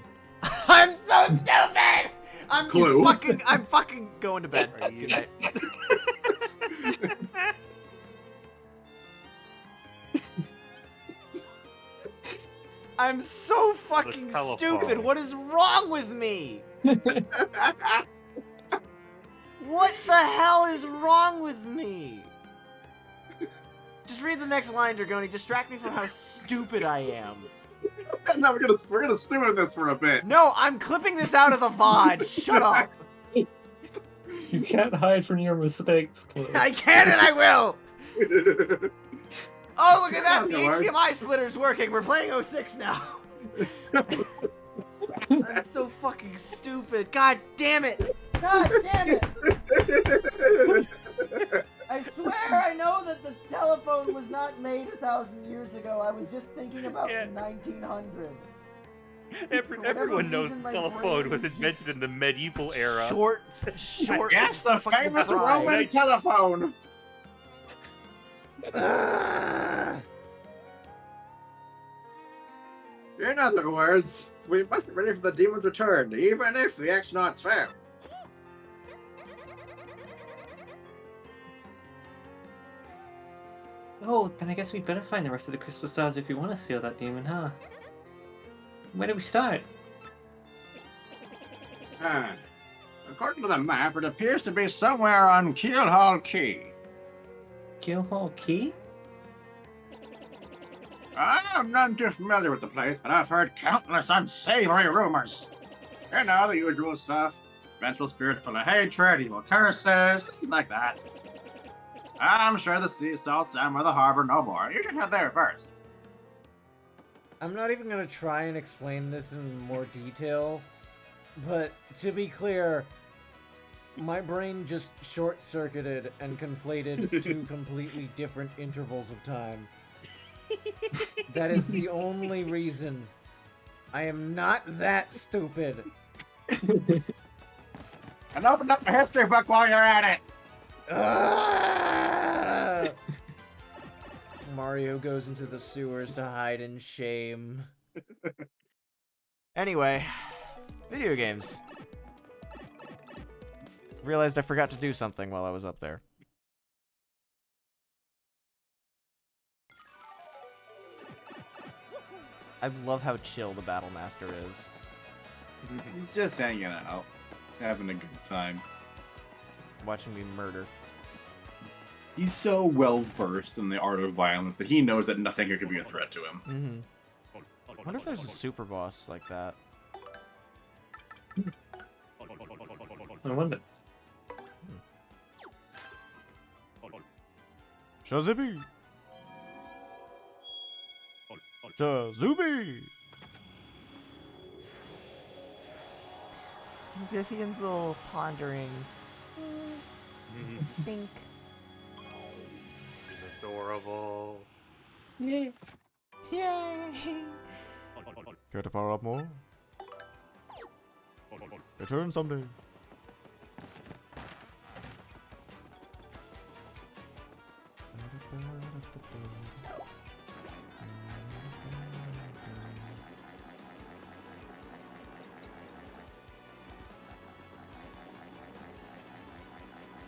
I'm so stupid! I'm Clue. fucking going to bed. Are you- Good night. I'm so fucking telephone. stupid. What is wrong with me? What the hell is wrong with me? Just read the next line, Dragoni. Distract me from how stupid I am. no, we're gonna stew in this for a bit. No, I'm clipping this out of the VOD. Shut up. You can't hide from your mistakes, Chloe. I can and I will. Oh, look at that! The That works. HDMI splitter's working. We're playing 06 now. I'm so fucking stupid. God damn it! God damn it! I swear I know that the telephone was not made 1,000 years ago. I was just thinking about Yeah. 1900. Everyone knows reason, the my telephone brain was is invented just in the medieval era. Short. Yes, the fucking famous fry. Roman telephone. In other words, we must be ready for the demon's return, even if the X-Nauts fail. Oh, then I guess we better find the rest of the crystal stars if we want to seal that demon, huh? Where do we start? According to the map, it appears to be somewhere on Keelhaul Key. Keelhole Key? I'm none too familiar with the place, but I've heard countless unsavory rumors. You know, the usual stuff. Vengeful spirits full of hatred, evil curses, things like that. I'm sure the sea stalls down by the harbor no more. You should head there first. I'm not even gonna try and explain this in more detail, but to be clear, my brain just short-circuited and conflated two completely different intervals of time. That is the only reason. I am not that stupid. And open up the history book while you're at it. Ah! Mario goes into the sewers to hide in shame. Anyway, video games. Realized I forgot to do something while I was up there. I love how chill the Battle Master is. He's just hanging out, having a good time. Watching me murder. He's so well versed in the art of violence that he knows that nothing here could be a threat to him. Mm-hmm. I wonder if there's a super boss like that. I wonder. Shazibi! Shazubi! Vivian's little pondering. Think. He's adorable. Yay! Care to power up more? Return someday.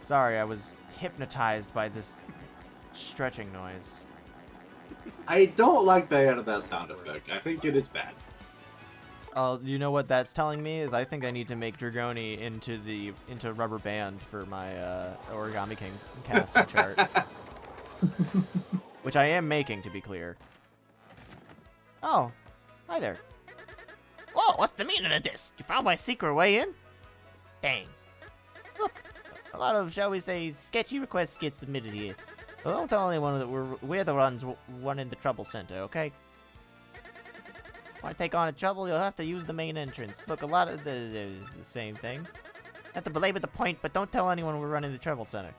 Sorry, I was hypnotized by this stretching noise. I don't like the end of that sound effect. I think it is bad. You know what that's telling me is I think I need to make Dragoni into Rubber Band for my Origami King casting chart, which I am making, to be clear. Oh, hi there. what's the meaning of this? You found my secret way in? Dang. Look, a lot of, shall we say, sketchy requests get submitted here. Well, don't tell anyone that we're the ones running the trouble center, okay? Want to take on a trouble, you'll have to use the main entrance. Look, a lot of it's the same thing. Not to belabor the point, but don't tell anyone we're running the trouble center.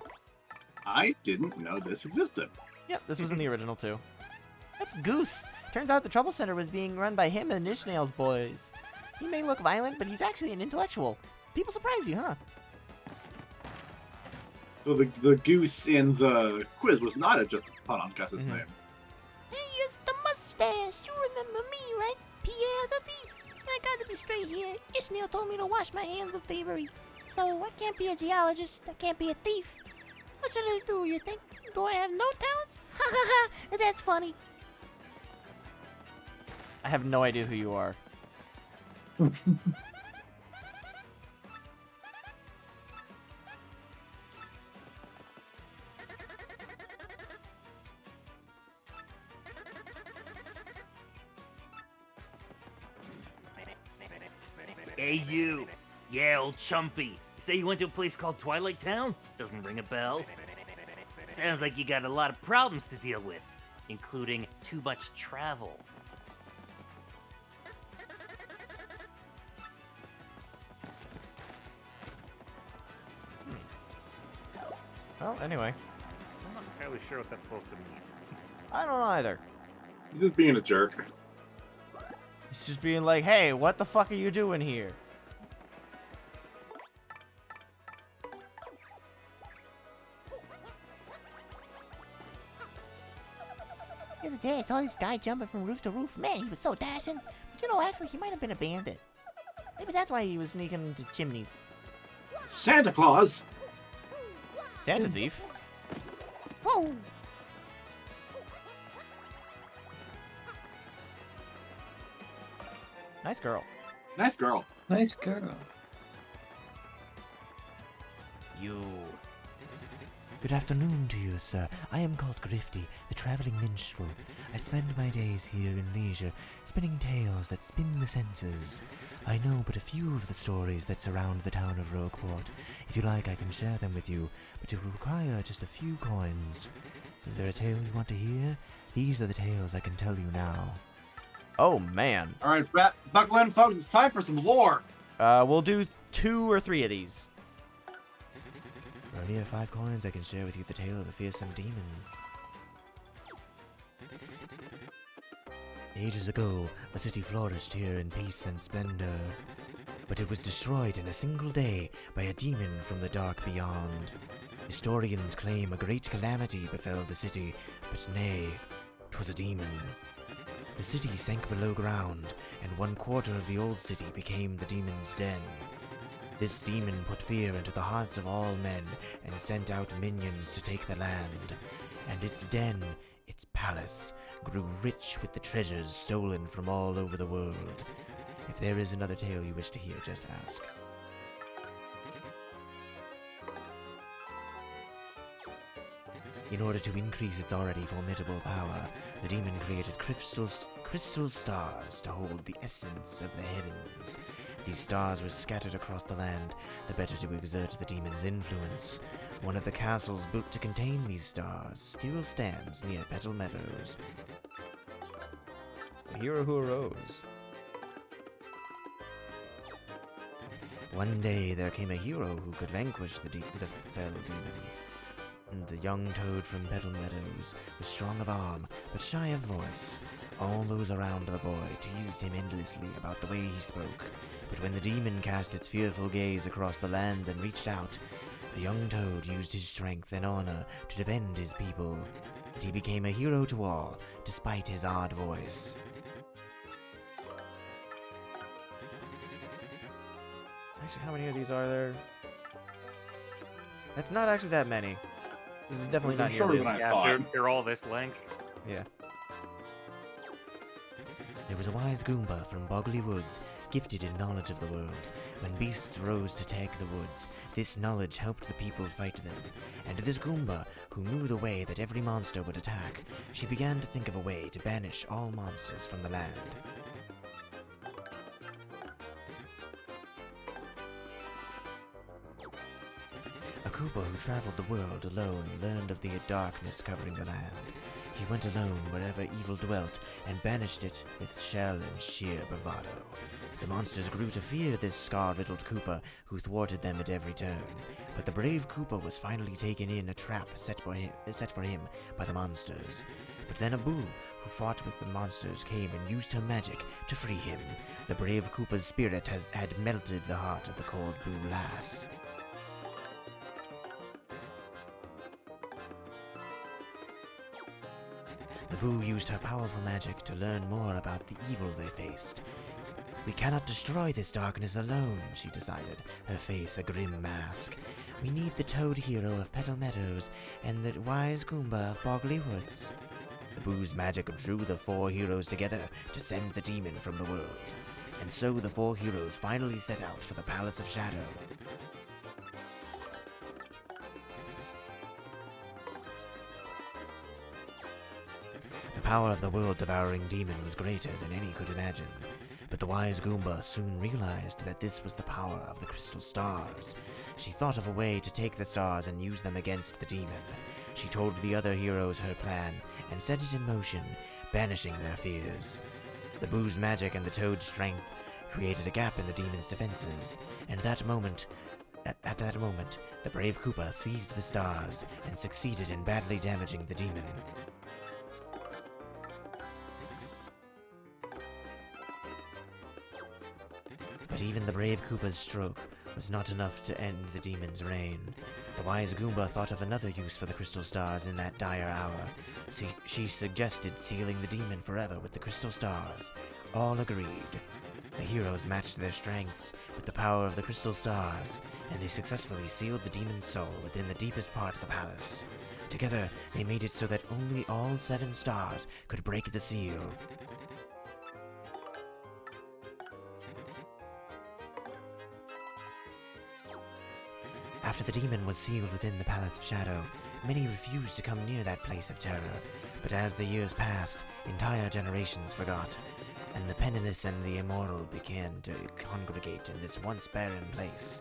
I didn't know this existed. Yep, this was in the original too. That's Goose. Turns out the trouble center was being run by him and Ishnail's boys. He may look violent, but he's actually an intellectual. People surprise you, huh? So the goose in the quiz was not just a pun on Gus's name. Hey, it's the mustache. You remember me, right? Pierre the Thief. I gotta be straight here. Ishnail told me to wash my hands of thievery. So I can't be a geologist. I can't be a thief. What should I do, you think? Do I have no talents? Ha ha ha! That's funny. I have no idea who you are. Hey, you. Yeah, old Chumpy. You say you went to a place called Twilight Town? Doesn't ring a bell. Sounds like you got a lot of problems to deal with, including too much travel. Well, anyway. I'm not entirely sure what that's supposed to mean. I don't know either. He's just being a jerk. He's just being like, hey, what the fuck are you doing here? The other day, I saw this guy jumping from roof to roof. Man, he was so dashing. But you know, actually, he might have been a bandit. Maybe that's why he was sneaking into chimneys. Santa Claus! Santa thief? Whoa! Nice girl. Nice girl. Nice girl. You. Good afternoon to you, sir. I am called Grifty, the traveling minstrel. I spend my days here in leisure, spinning tales that spin the senses. I know but a few of the stories that surround the town of Rogueport. If you like, I can share them with you, but it will require just a few coins. Is there a tale you want to hear? These are the tales I can tell you now. Oh, man. Alright, buckle in, folks. It's time for some lore. We'll do 2 or 3 of these. For a mere 5 coins, I can share with you the tale of the fearsome demon. Ages ago, the city flourished here in peace and splendor. But it was destroyed in a single day by a demon from the dark beyond. Historians claim a great calamity befell the city, but nay, 'twas a demon. The city sank below ground, and 1/4 of the old city became the demon's den. This demon put fear into the hearts of all men and sent out minions to take the land. And its den, its palace, grew rich with the treasures stolen from all over the world. If there is another tale you wish to hear, just ask. In order to increase its already formidable power, the demon created crystal stars to hold the essence of the heavens. These stars were scattered across the land, the better to exert the demon's influence. One of the castles built to contain these stars still stands near Petal Meadows. A hero who arose. One day there came a hero who could vanquish the fell demon. And the young toad from Petal Meadows was strong of arm, but shy of voice. All those around the boy teased him endlessly about the way he spoke. But when the demon cast its fearful gaze across the lands and reached out, the young toad used his strength and honor to defend his people. And he became a hero to all, despite his odd voice. Actually, how many of these are there? That's not actually that many. This is definitely not Shorter nearly than as I Yeah, thought. they're all this length. Yeah. There was a wise Goomba from Boggly Woods, gifted in knowledge of the world. When beasts rose to take the woods, this knowledge helped the people fight them. And this Goomba, who knew the way that every monster would attack, she began to think of a way to banish all monsters from the land. Koopa who traveled the world alone learned of the darkness covering the land. He went alone wherever evil dwelt and banished it with shell and sheer bravado. The monsters grew to fear this scar-riddled Koopa who thwarted them at every turn. But the brave Koopa was finally taken in a trap set for him by the monsters. But then a Boo, who fought with the monsters, came and used her magic to free him. The brave Koopa's spirit had melted the heart of the cold Boo lass. The Boo used her powerful magic to learn more about the evil they faced. We cannot destroy this darkness alone, she decided, her face a grim mask. We need the Toad Hero of Petal Meadows and the Wise Goomba of Boggly Woods. The Boo's magic drew the four heroes together to send the demon from the world. And so the four heroes finally set out for the Palace of Shadow. The power of the world-devouring demon was greater than any could imagine. But the wise Goomba soon realized that this was the power of the crystal stars. She thought of a way to take the stars and use them against the demon. She told the other heroes her plan and set it in motion, banishing their fears. The Boo's magic and the Toad's strength created a gap in the demon's defenses, and at that moment, the brave Koopa seized the stars and succeeded in badly damaging the demon. But even the brave Koopa's stroke was not enough to end the demon's reign. The wise Goomba thought of another use for the crystal stars in that dire hour. She suggested sealing the demon forever with the crystal stars. All agreed. The heroes matched their strengths with the power of the crystal stars, and they successfully sealed the demon's soul within the deepest part of the palace. Together, they made it so that only all 7 stars could break the seal. After the demon was sealed within the Palace of Shadow, many refused to come near that place of terror. But as the years passed, entire generations forgot, and the penniless and the immoral began to congregate in this once barren place.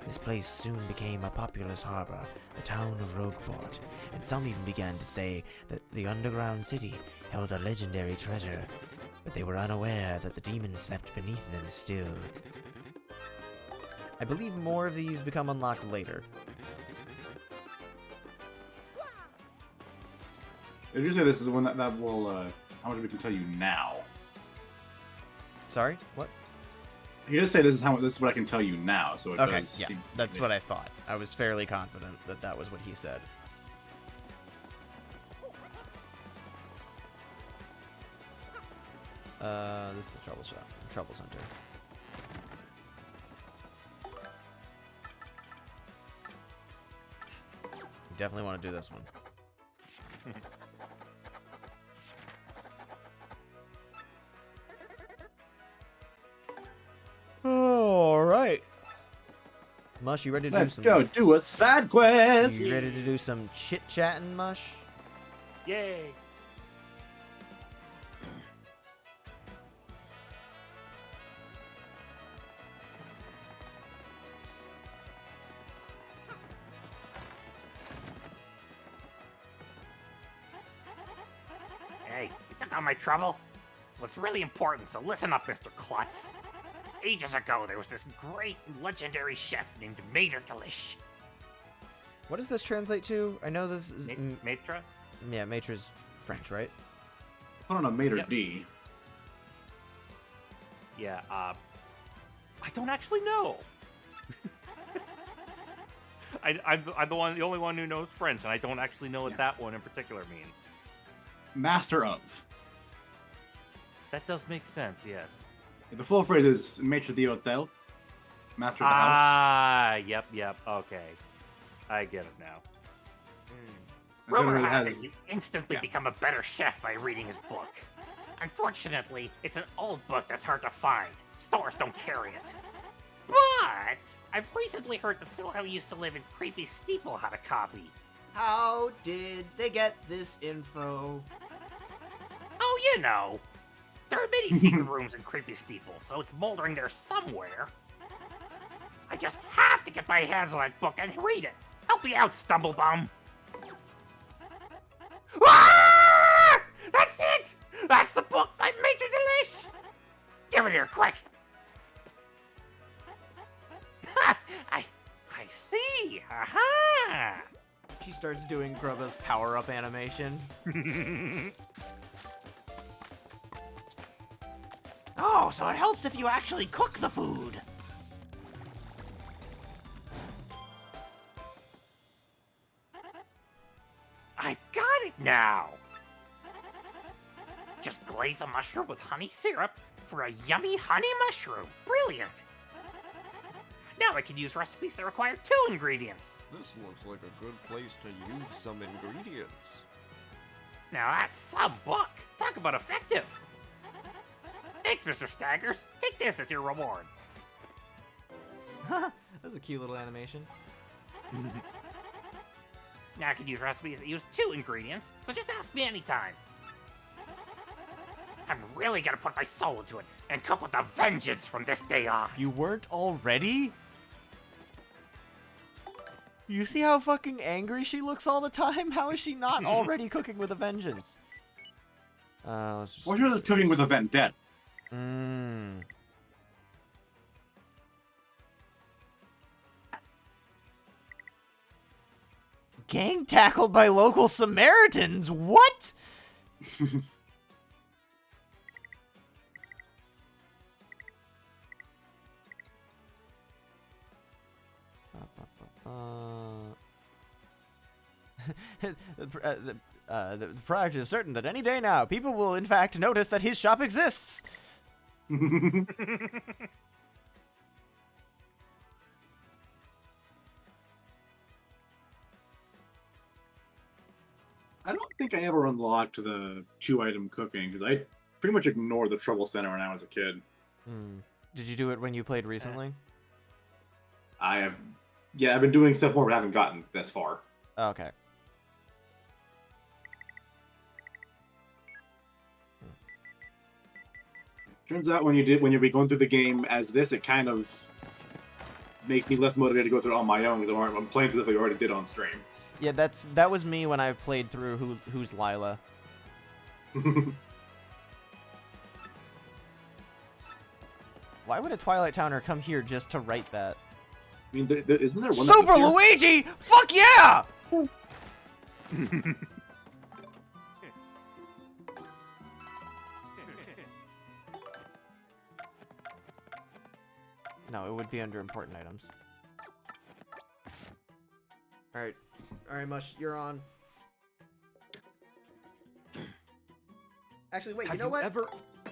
This place soon became a populous harbor, a town of Rogueport, and some even began to say that the underground city held a legendary treasure, but they were unaware that the demon slept beneath them still. I believe more of these become unlocked later. Did you say this is the one that will, how much we can tell you now? Sorry? What? You just say this is what I can tell you now, so it Okay, does yeah, seem... that's what I thought. I was fairly confident that that was what he said. This is the Trouble Center. Definitely want to do this one. All right. Mush, you ready to Let's do some... go do a side quest! You ready to do some chit-chatting, Mush? Yay! Hey, you took out my trouble? Well, it's really important, so listen up, Mr. Klutz. Ages ago, there was this great legendary chef named Mater Delish. What does this translate to? I know this is... Maitre? Yeah, Maitre French, right? I don't know, Mater Yep. D. Yeah, I don't actually know. I'm the only one who knows French, and I don't actually know what that one in particular means. Master of. That does make sense, yes. The full phrase is Maître d'Hôtel, Master of the House. Ah, yep, okay. I get it now. And so it Rumor really has has- it you instantly become a better chef by reading his book. Unfortunately, it's an old book that's hard to find. Stores don't carry it. But I've recently heard that someone who used to live in Creepy Steeple had a copy. How did they get this info? Oh, you know. There are many secret rooms in Creepy Steeple, so it's moldering there somewhere. I just have to get my hands on that book and read it. Help me out, Stumblebum! Ah! That's it! That's the book by Major Delish! Give it here, quick! Ha! I see! Aha! She starts doing Grubba's power-up animation. Oh, so it helps if you actually cook the food. I've got it now! Just glaze a mushroom with honey syrup for a yummy honey mushroom. Brilliant! Now I can use recipes that require 2 ingredients. This looks like a good place to use some ingredients. Now that's some book. Talk about effective. Thanks, Mr. Staggers. Take this as your reward. That's a cute little animation. Now I can use recipes that use 2 ingredients, so just ask me anytime. I'm really gonna put my soul into it and cook with a vengeance from this day on. You weren't already? You see how fucking angry she looks all the time? How is she not already cooking with a vengeance? Let's just... What are you cooking with a vendetta? Gang tackled by local Samaritans? What? The project is certain that any day now, people will in fact notice that his shop exists. I don't think I ever unlocked the 2-item cooking, because I pretty much ignored the Trouble Center when I was a kid. Did you do it when you played recently? I have... Yeah, I've been doing stuff more, but I haven't gotten this far. Okay. Turns out when you're going through the game as this, it kind of makes me less motivated to go through it on my own, because I'm playing through stuff I already did on stream. Yeah, that was me when I played through Who's Lila. Why would a Twilight Towner come here just to write that? I mean, isn't there one Super Luigi? Fuck yeah! No, it would be under important items. Alright, Mush, you're on. Actually, wait, you know what?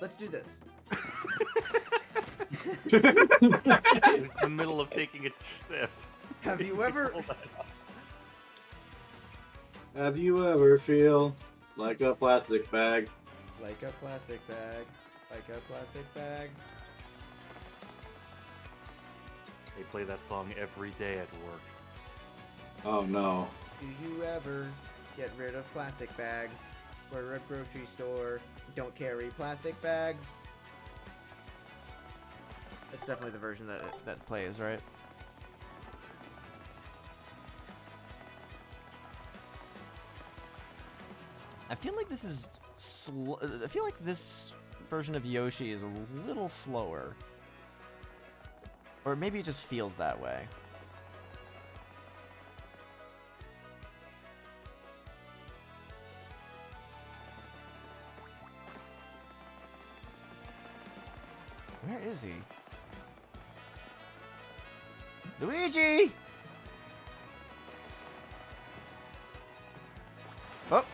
Let's do this. He was in the middle of taking a sip. Have you ever... Have you ever feel like a plastic bag? Like a plastic bag. Like a plastic bag. They play that song every day at work. Oh no. Do you ever get rid of plastic bags? We're a grocery store. Don't carry plastic bags. That's definitely the version that plays, right? I feel like this is I feel like this version of Yoshi is a little slower. Or maybe it just feels that way. Where is he? Luigi! Oh!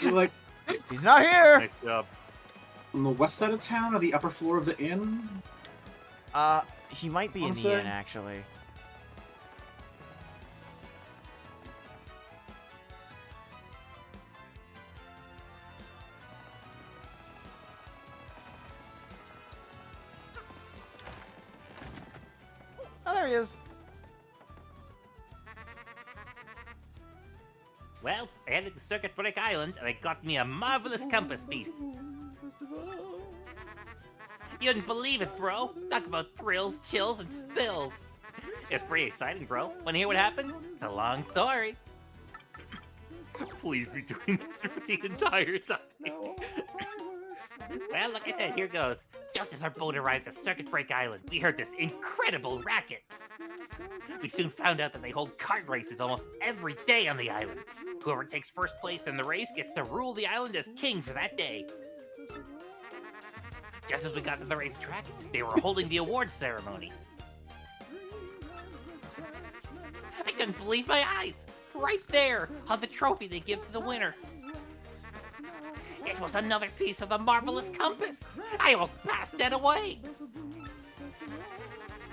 You're like He's not here! Nice job. on the west side of town or the upper floor of the inn? He might be in the Honestly? inn, actually. Oh, there he is. Well, I headed to Circuit Break Island and I got me a marvelous compass piece. You wouldn't believe it, bro. Talk about thrills, chills, and spills. It's pretty exciting, bro. Wanna hear what happened? It's a long story. Please be doing it for the entire time. Well, like I said, here goes. Just as our boat arrived at Circuit Break Island, we heard this incredible racket. We soon found out that they hold kart races almost every day on the island. Whoever takes first place in the race gets to rule the island as king for that day. Just as we got to the racetrack, they were holding the awards ceremony. I couldn't believe my eyes. Right there, on the trophy they give to the winner. It was another piece of the marvelous compass. I almost passed it away.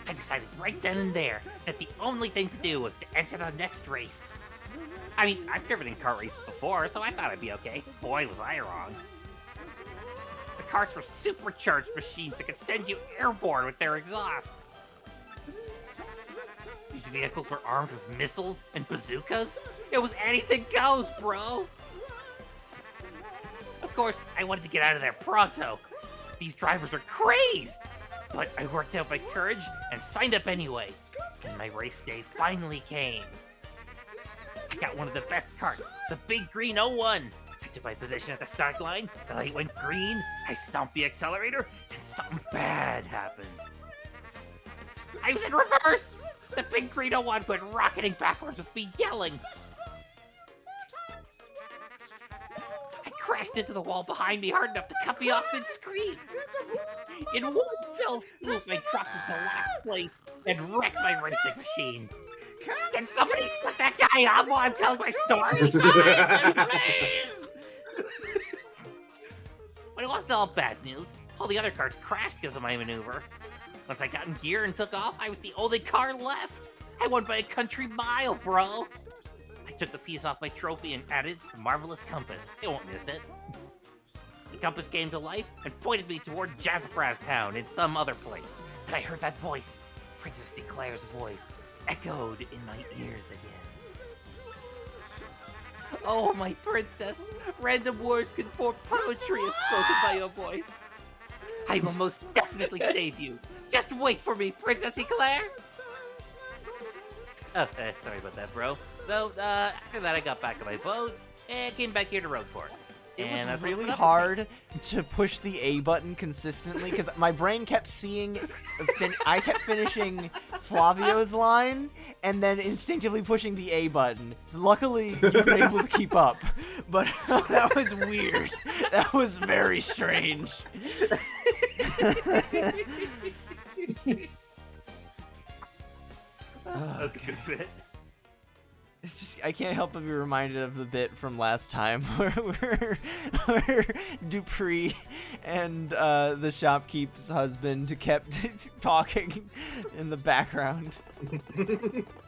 I decided right then and there that the only thing to do was to enter the next race. I mean, I've driven in kart races before, so I thought I'd be okay. Boy, was I wrong. The karts were supercharged machines that could send you airborne with their exhaust. These vehicles were armed with missiles and bazookas. It was anything goes, bro. Of course, I wanted to get out of there pronto. These drivers are crazed. But I worked out my courage and signed up anyway. And my race day finally came. I got one of the best karts, the big green 01. I took my position at the start line, the light went green, I stomped the accelerator, and something bad happened. I was in reverse! The big green 01 went rocketing backwards with me yelling. I crashed into the wall behind me hard enough to cut me off mid-scream. In one fell swoop, I dropped into last place and wrecked my racing machine. Can somebody put that guy on while I'm telling my story? Please! But it wasn't all bad news. All the other cars crashed because of my maneuver. Once I got in gear and took off, I was the only car left. I won by a country mile, bro. I took the piece off my trophy and added it to the marvelous compass. They won't miss it. The compass came to life and pointed me toward Jazzafraz Town in some other place. But I heard that voice, Princess Eclair's voice, echoed in my ears again. Oh, my princess! Random words can form poetry if spoken by your voice. I will most definitely save you. Just wait for me, Princess Eclair! Oh, sorry about that, bro. Though, after that I got back on my boat and came back here to Roadport. It And was that's really what's up. hard to push the A button consistently because my brain kept seeing, I kept finishing Flavio's line and then instinctively pushing the A button. Luckily, you were able to keep up, but that was weird. That was very strange. That's a good bit. It's just, I can't help but be reminded of the bit from last time where Dupree and the shopkeep's husband kept talking in the background.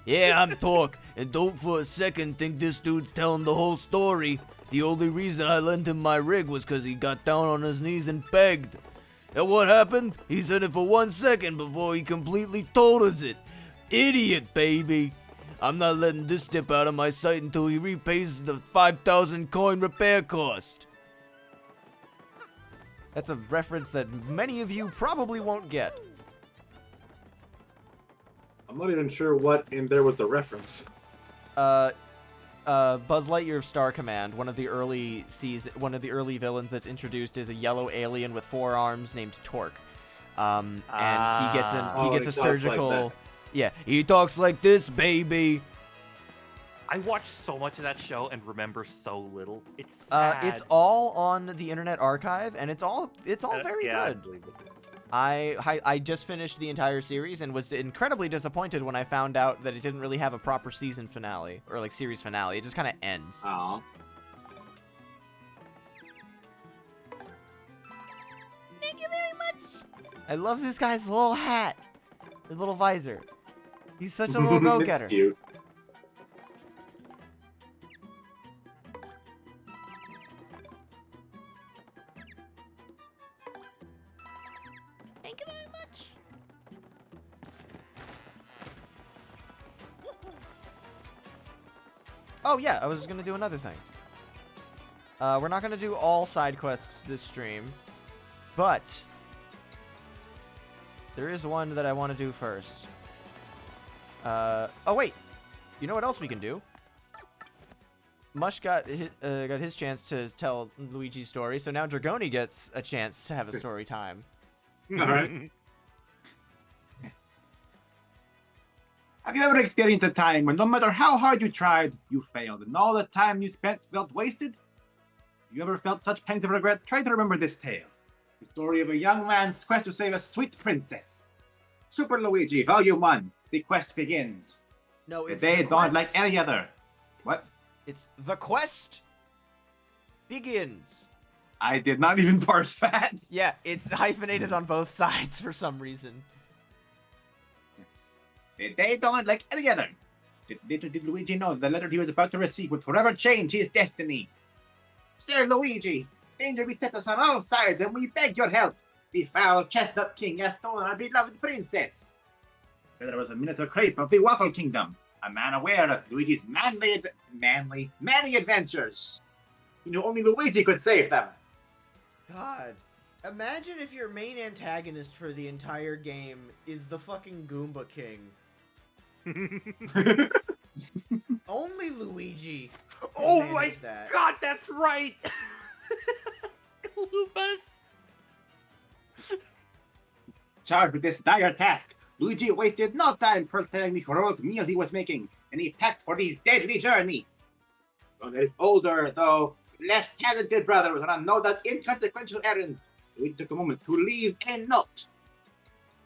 Yeah, I'm Torque, and don't for a second think this dude's telling the whole story. The only reason I lent him my rig was because he got down on his knees and begged. And what happened? He said it for 1 second before he completely told us it. Idiot, baby. I'm not letting this dip out of my sight until he repays the 5,000 coin repair cost. That's a reference that many of you probably won't get. I'm not even sure what in there was the reference. Buzz Lightyear of Star Command, one of the early villains that's introduced is a yellow alien with 4 arms named Torque. And he gets a surgical. Like yeah, He talks like this, baby. I watched so much of that show and remember so little. It's sad. it's all on the Internet Archive, and it's all very yeah, I good. believe it. I just finished the entire series and was incredibly disappointed when I found out that it didn't really have a proper season finale or like series finale. It just kind of ends. Aw. Thank you very much. I love this guy's little hat, his little visor. He's such a little go-getter. It's cute. Thank you very much. Oh yeah, I was gonna do another thing. We're not gonna do all side quests this stream, but there is one that I want to do first. Oh wait, you know what else we can do? Mush got his chance to tell Luigi's story, so now Dragoni gets a chance to have a story time. All right. Have you ever experienced a time when no matter how hard you tried, you failed, and all the time you spent felt wasted? If you ever felt such pangs of regret, try to remember this tale. The story of a young man's quest to save a sweet princess. Super Luigi, Volume 1. The quest begins. No, The it's day the dawned quest. like any other. What? It's the quest begins. I did not even parse that. Yeah, it's hyphenated on both sides for some reason. The day dawned like any other. Little did Luigi know that the letter he was about to receive would forever change his destiny. Sir Luigi, danger beset us on all sides, and we beg your help. The foul Chestnut King has stolen our beloved princess. There was a Minotaur Crepe of the Waffle Kingdom, a man aware of Luigi's many adventures. He knew only Luigi could save them. God, imagine if your main antagonist for the entire game is the fucking Goomba King. Only Luigi. can Oh my manage that. god, that's right! Lupus! Charged with this dire task, Luigi wasted no time preparing the heroic meal he was making, and he packed for his deadly journey. One that his older, though less talented brother was on a no doubt inconsequential errand, Luigi took a moment to leave a note.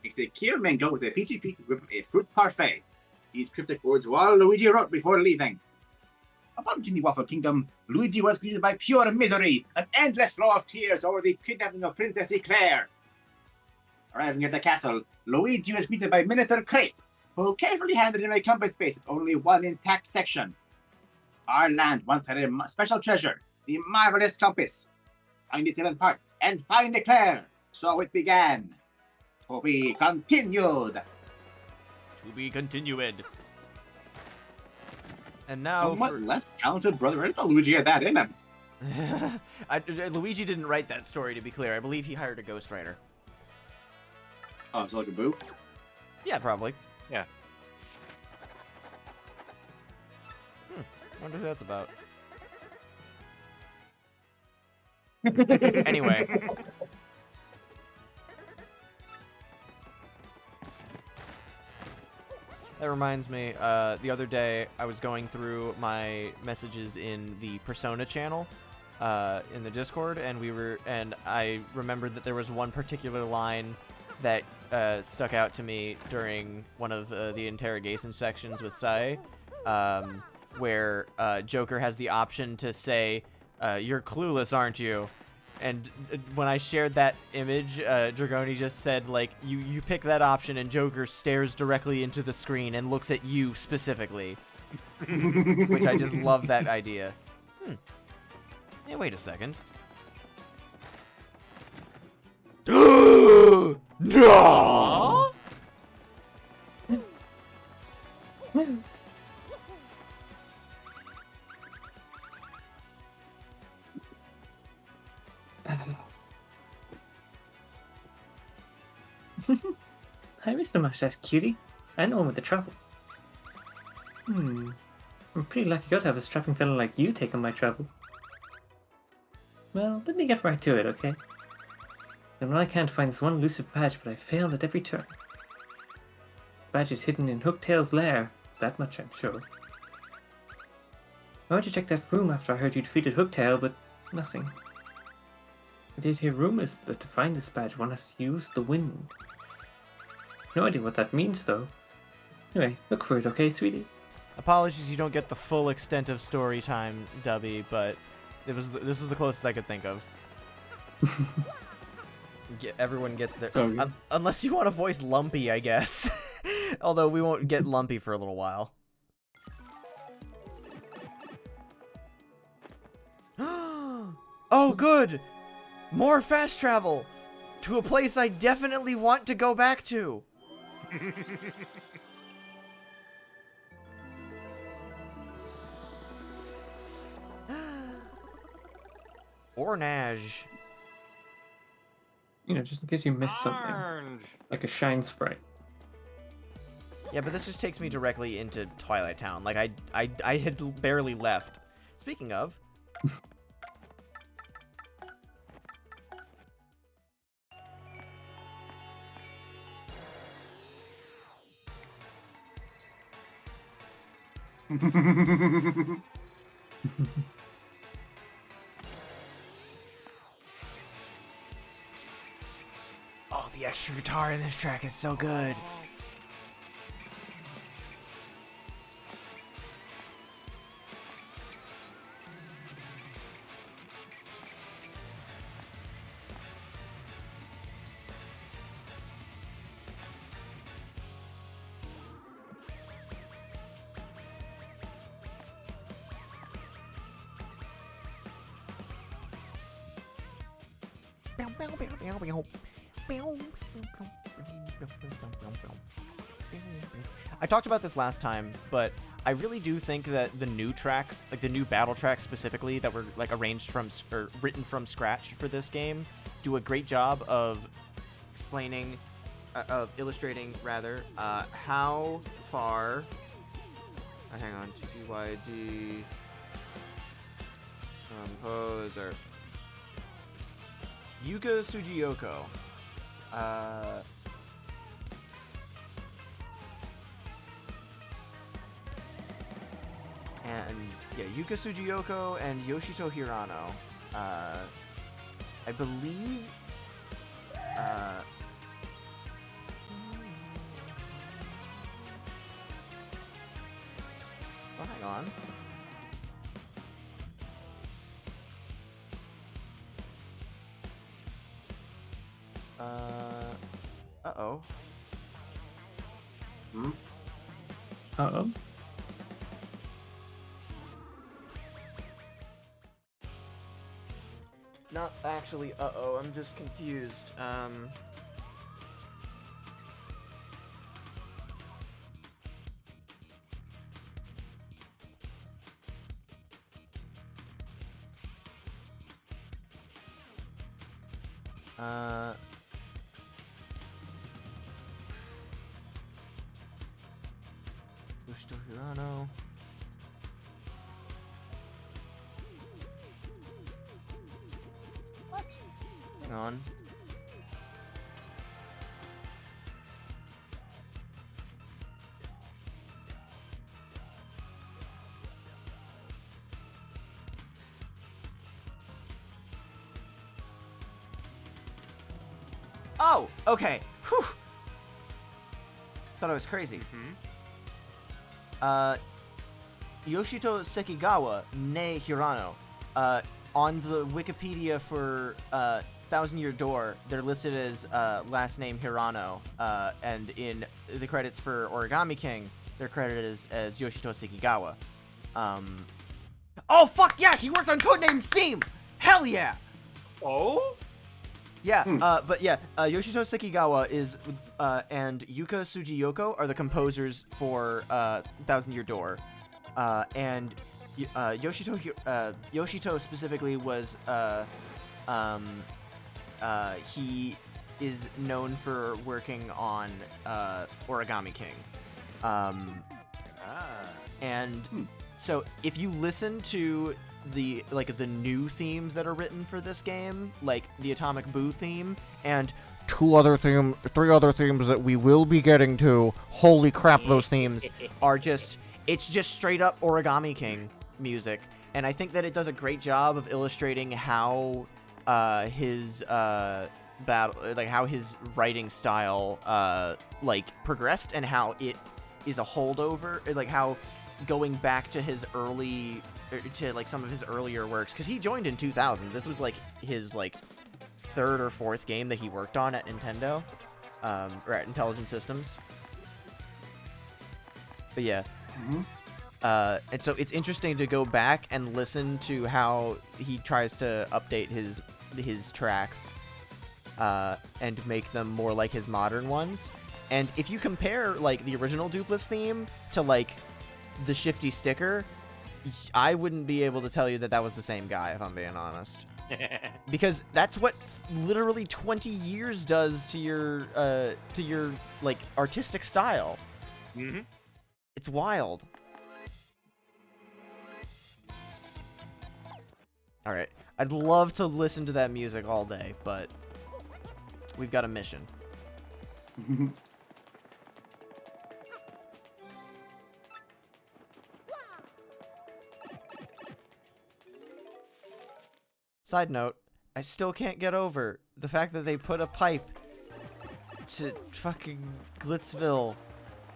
It's a key mango with a peachy peach with a fruit parfait. These cryptic words were all Luigi wrote before leaving. Upon reaching the Waffle Kingdom, Luigi was greeted by pure misery, an endless flow of tears over the kidnapping of Princess Eclair. Arriving at the castle, Luigi was greeted by Minotaur Crepe, who carefully handed him a compass base with only one intact section. Our land once had a special treasure, the marvelous compass. Find the 7 parts and find Eclair. So it began. To be continued. To be continued. And now Somewhat less talented brother. I didn't know Luigi had that in him. Luigi didn't write that story, to be clear. I believe he hired a ghostwriter. Oh, so like a boo? Yeah, probably. Yeah. Wonder who that's about. Anyway. That reminds me, the other day I was going through my messages in the Persona channel, in the Discord, and I remembered that there was one particular line that stuck out to me during one of the interrogation sections with Sae, where Joker has the option to say, "You're clueless, aren't you?" And when I shared that image, Dragoni just said, like, you pick that option, and Joker stares directly into the screen and looks at you specifically. Which I just love that idea. Hey, wait a second. No! Hi, Mr. Mustache Cutie. I know one with the trouble. I'm pretty lucky to have a strapping fellow like you take on my trouble. Well, let me get right to it, okay? And I can't find this one elusive badge, but I failed at every turn. The badge is hidden in Hooktail's lair, that much I'm sure. I went to check that room after I heard you defeated Hooktail, but nothing. I did hear rumors that to find this badge one has to use the wind. No idea what that means, though. Anyway, look for it, okay, sweetie? Apologies you don't get the full extent of story time, Dubby, but this was the closest I could think of. Everyone gets their... Okay. Unless you want to voice Lumpy, I guess. Although we won't get Lumpy for a little while. Oh, good! More fast travel! To a place I definitely want to go back to! Ornage. You know, just in case you missed something. Orange. Like a shine sprite. Yeah, but this just takes me directly into Twilight Town. Like, I had barely left. Speaking of... Oh, the extra guitar in this track is so good. I talked about this last time, but I really do think that the new tracks, like the new battle tracks specifically, that were like arranged from or written from scratch for this game, do a great job of explaining, illustrating rather, how far. Hang on, GTYD composer Yuka Sugiyoko. And yeah, Yuka Sugiyoko and Yoshito Hirano. I believe. Oh, hang on. Uh-oh. Uh-oh. Not actually uh-oh, I'm just confused. Yoshito Hirano. What? Hang on. Oh, okay. Whew. Thought I was crazy. Yoshito Sekigawa, ne Hirano. On the Wikipedia for Thousand Year Door, they're listed as last name Hirano, and in the credits for Origami King, they're credited as Yoshito Sekigawa. Oh fuck yeah, he worked on Codename Steam. Hell yeah. Oh. Yeah, but yeah, Yoshito Sekigawa is, and Yuka Sugiyoko are the composers for Thousand Year Door, and Yoshito specifically was, he is known for working on Origami King, and so if you listen to the new themes that are written for this game, like the Atomic Boo theme and three other themes that we will be getting to. Holy crap, those themes are it's just straight up Origami King music, and I think that it does a great job of illustrating how his how his writing style progressed, and how it is a holdover, like how going back to his early some of his earlier works, because he joined in 2000. This was like his third or fourth game that he worked on at Nintendo, or at Intelligent Systems. But yeah, and so it's interesting to go back and listen to how he tries to update his tracks, and make them more like his modern ones. And if you compare the original Dupless theme to the Shifty Sticker, I wouldn't be able to tell you that was the same guy, if I'm being honest. Because that's what literally 20 years does to your artistic style. Mm-hmm. It's wild. All right, I'd love to listen to that music all day, but we've got a mission. Side note, I still can't get over the fact that they put a pipe to fucking Glitzville.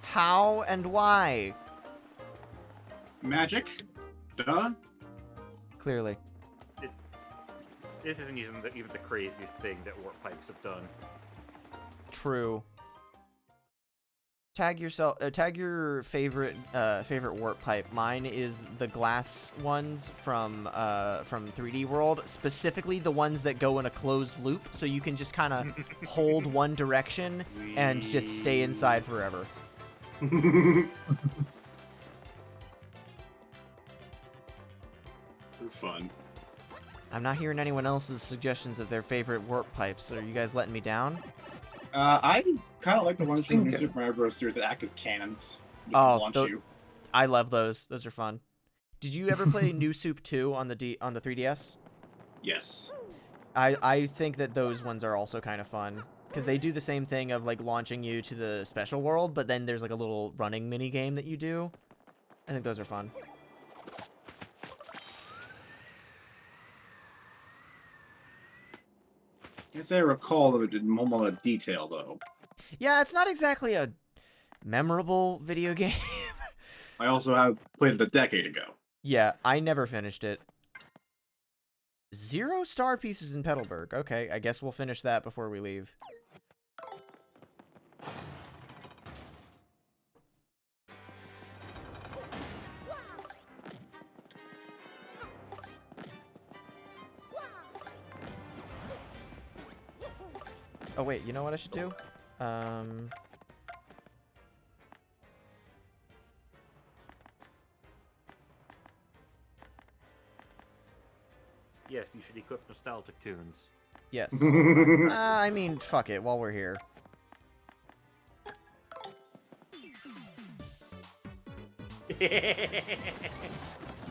How and why? Magic? Duh. Clearly. This isn't even the craziest thing that warp pipes have done. True. Tag yourself. Tag your favorite warp pipe. Mine is the glass ones from 3D World, specifically the ones that go in a closed loop, so you can just kind of hold one direction and just stay inside forever. They're fun. I'm not hearing anyone else's suggestions of their favorite warp pipes. Are you guys letting me down? I kind of like the ones from the New Thinking. Super Mario Bros. Series that act as cannons. Just Oh, launch tho- you. I love those. Those are fun. Did you ever play New Soup 2 on the 3DS? Yes. I think that those ones are also kind of fun because they do the same thing of like launching you to the special world, but then there's like a little running mini game that you do. I think those are fun. As I recall, that it did more amount of detail though. Yeah, it's not exactly a memorable video game. I also have played it a decade ago. Yeah, I never finished it. 0 star pieces in Petalburg. Okay, I guess we'll finish that before we leave. Oh wait, you know what I should do? Yes, you should equip nostalgic tunes. Yes. I mean, fuck it, while we're here.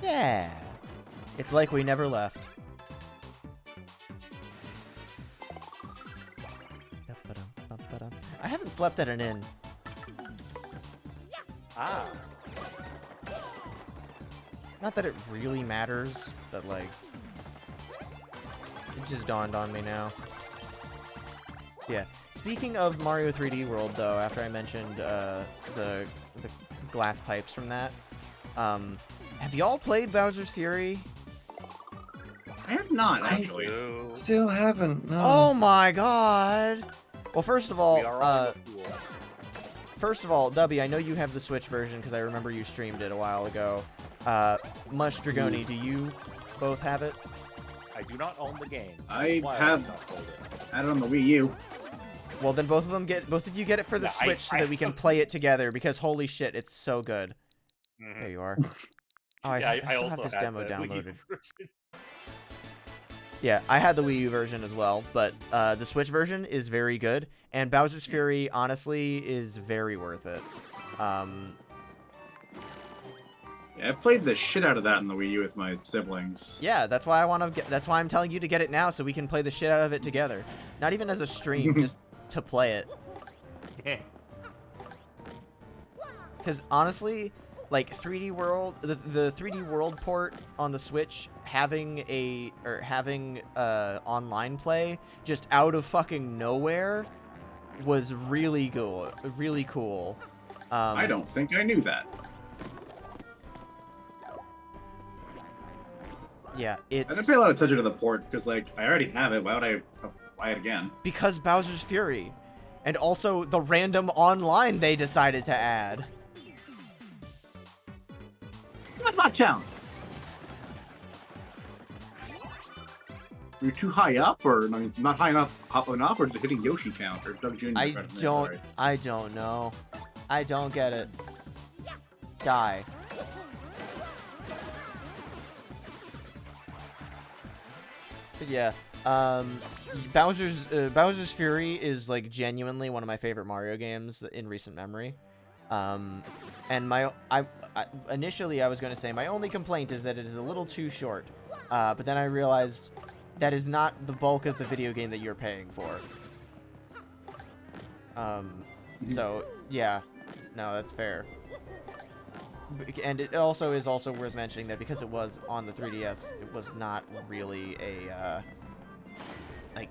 Yeah. It's like we never left. I haven't slept at an inn. Ah. Not that it really matters, but like... It just dawned on me now. Yeah. Speaking of Mario 3D World, though, after I mentioned the glass pipes from that, have y'all played Bowser's Fury? I have not, actually. Still haven't. No. Oh my god! Well, first of all, We are all cool. Dubby, I know you have the Switch version because I remember you streamed it a while ago. Mush Dragoni, do you both have it? I do not own the game. I Why have not played it. had it on the Wii U. Well, then both of you get it for the No, Switch so that we can play it together because holy shit, it's so good. Mhm. There you are. Oh, Yeah, I still also have this had demo the Wii U downloaded. version. Yeah, I had the Wii U version as well, but the Switch version is very good, and Bowser's Fury, honestly, is very worth it. Yeah, I played the shit out of that in the Wii U with my siblings. Yeah, that's why that's why I'm telling you to get it now so we can play the shit out of it together. Not even as a stream, just to play it. Because honestly, like 3D World, the 3D World port on the Switch having online play just out of fucking nowhere was really cool. Really cool. I don't think I knew that. Yeah, I didn't it's pay a lot of attention to the port because, like, I already have it. Why would I buy it again? because Bowser's Fury, and also the random online they decided to add. That not count. You're too high up, or I mean, not high enough, up enough, or is it hitting Yoshi count or Doug Jr. I credit for me, don't. sorry. I don't know. I don't get it. Die. But yeah, Bowser's Fury is like genuinely one of my favorite Mario games in recent memory. And initially I was going to say my only complaint is that it is a little too short. But then I realized that is not the bulk of the video game that you're paying for. So, yeah. No, that's fair. And it also is also worth mentioning that because it was on the 3DS, it was not really a, like,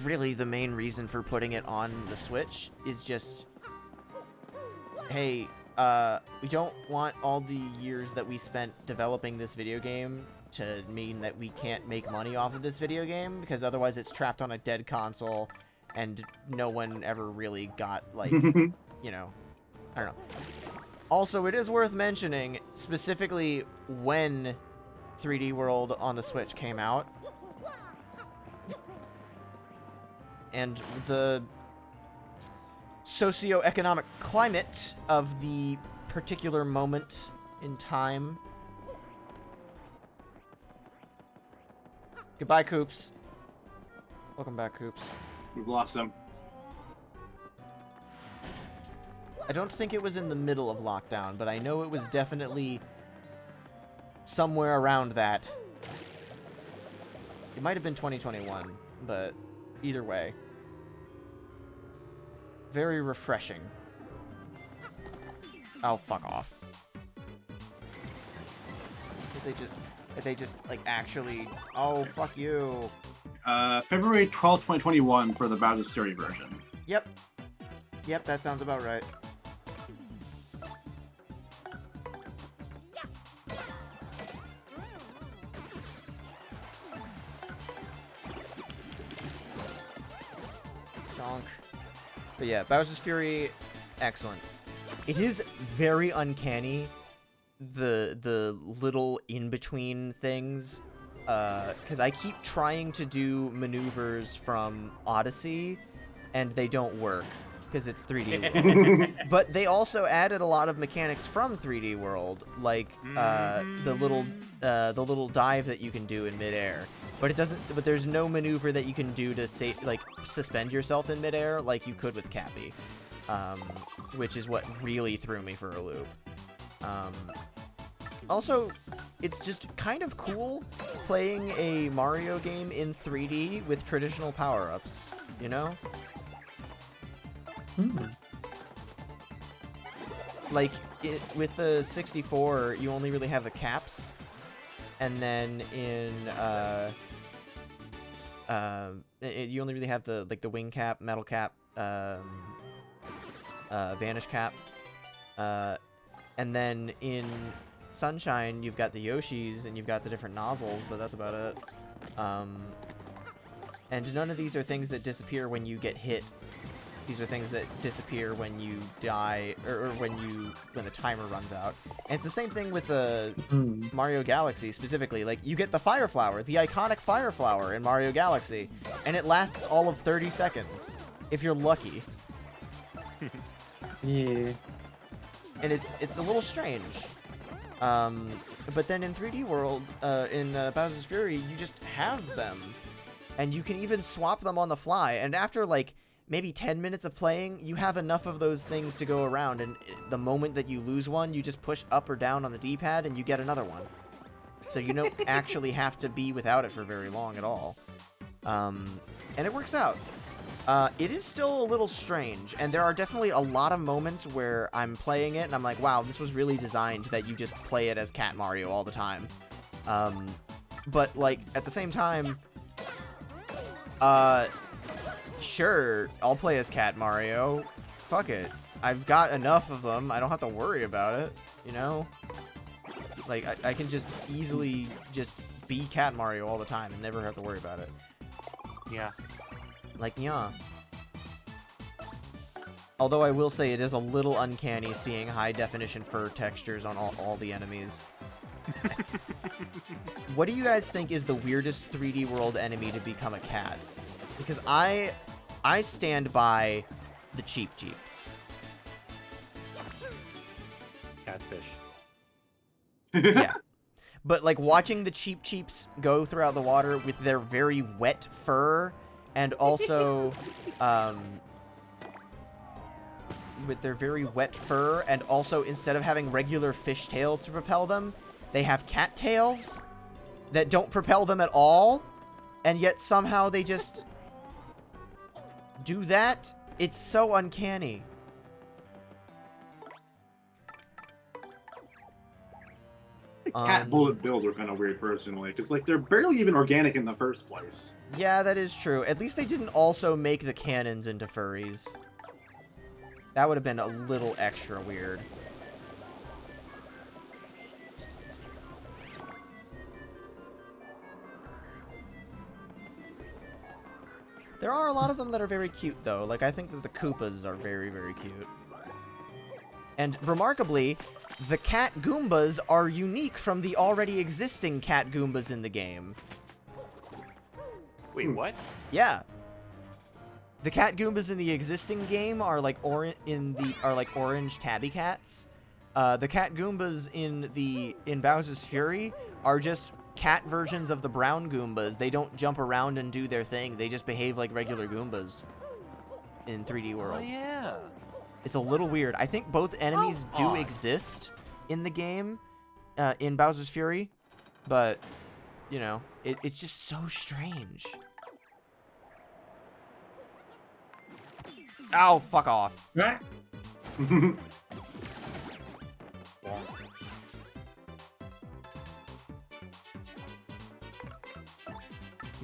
really the main reason for putting it on the Switch is just, hey, we don't want all the years that we spent developing this video game to mean that we can't make money off of this video game, because otherwise it's trapped on a dead console, and no one ever really got, like, you know, I don't know. Also, it is worth mentioning, specifically when 3D World on the Switch came out, and the socioeconomic climate of the particular moment in time. Goodbye, Coops. Welcome back, Coops. We've lost him. I don't think it was in the middle of lockdown, but I know it was definitely somewhere around that. It might have been 2021, but either way. Very refreshing. Oh, fuck off. Did they just, like, actually... Oh, fuck you. February 12th, 2021 for the Bowser's Fury version. Yep. Yep, that sounds about right. Donk. But yeah, Bowser's Fury, excellent. It is very uncanny, the little in-between things, because I keep trying to do maneuvers from Odyssey, and they don't work, because it's 3D World. But they also added a lot of mechanics from 3D World, like the little dive that you can do in midair. But it doesn't. But there's no maneuver that you can do to say, like, suspend yourself in midair like you could with Cappy, which is what really threw me for a loop. Also, it's just kind of cool playing a Mario game in 3D with traditional power-ups, you know? Like, with the 64, you only really have the caps, and then in, you only really have the, like, the wing cap, metal cap, vanish cap, and then in Sunshine, you've got the Yoshis, and you've got the different nozzles, but that's about it. And none of these are things that disappear when you get hit. These are things that disappear when you die, or when the timer runs out. And it's the same thing with the Mario Galaxy specifically. Like, you get the Fire Flower, the iconic Fire Flower in Mario Galaxy, and it lasts all of 30 seconds, if you're lucky. Yeah. And it's a little strange. But then in 3D World, in Bowser's Fury, you just have them. And you can even swap them on the fly. And after, like, maybe 10 minutes of playing, you have enough of those things to go around, and the moment that you lose one, you just push up or down on the D-pad and you get another one. So you don't actually have to be without it for very long at all. And it works out. It is still a little strange, and there are definitely a lot of moments where I'm playing it and I'm like, wow, this was really designed that you just play it as Cat Mario all the time. But, like, at the same time, sure, I'll play as Cat Mario. Fuck it. I've got enough of them. I don't have to worry about it, you know? Like, I can just easily just be Cat Mario all the time and never have to worry about it. Yeah. Like, yeah. Although I will say it is a little uncanny seeing high-definition fur textures on all the enemies. What do you guys think is the weirdest 3D World enemy to become a cat? Because I stand by the Cheep Cheeps. Catfish. Yeah. But, like, watching the Cheep Cheeps go throughout the water with their very wet fur, and also, with their very wet fur, and also instead of having regular fish tails to propel them, they have cat tails that don't propel them at all, and yet somehow they just do that. It's so uncanny. Cat bullet bills are kind of weird, personally, because like they're barely even organic in the first place. Yeah, that is true. At least they didn't also make the cannons into furries. That would have been a little extra weird. There are a lot of them that are very cute, though. Like, I think that the Koopas are very, very cute. And remarkably, the cat Goombas are unique from the already existing cat Goombas in the game. Wait, what? Yeah. The cat Goombas in the existing game are like orange tabby cats. The cat Goombas in Bowser's Fury are just cat versions of the brown Goombas. They don't jump around and do their thing. They just behave like regular Goombas in 3D World. Oh yeah. It's a little weird. I think both enemies do exist in the game, in Bowser's Fury, but, you know, it's just so strange. Ow, fuck off. You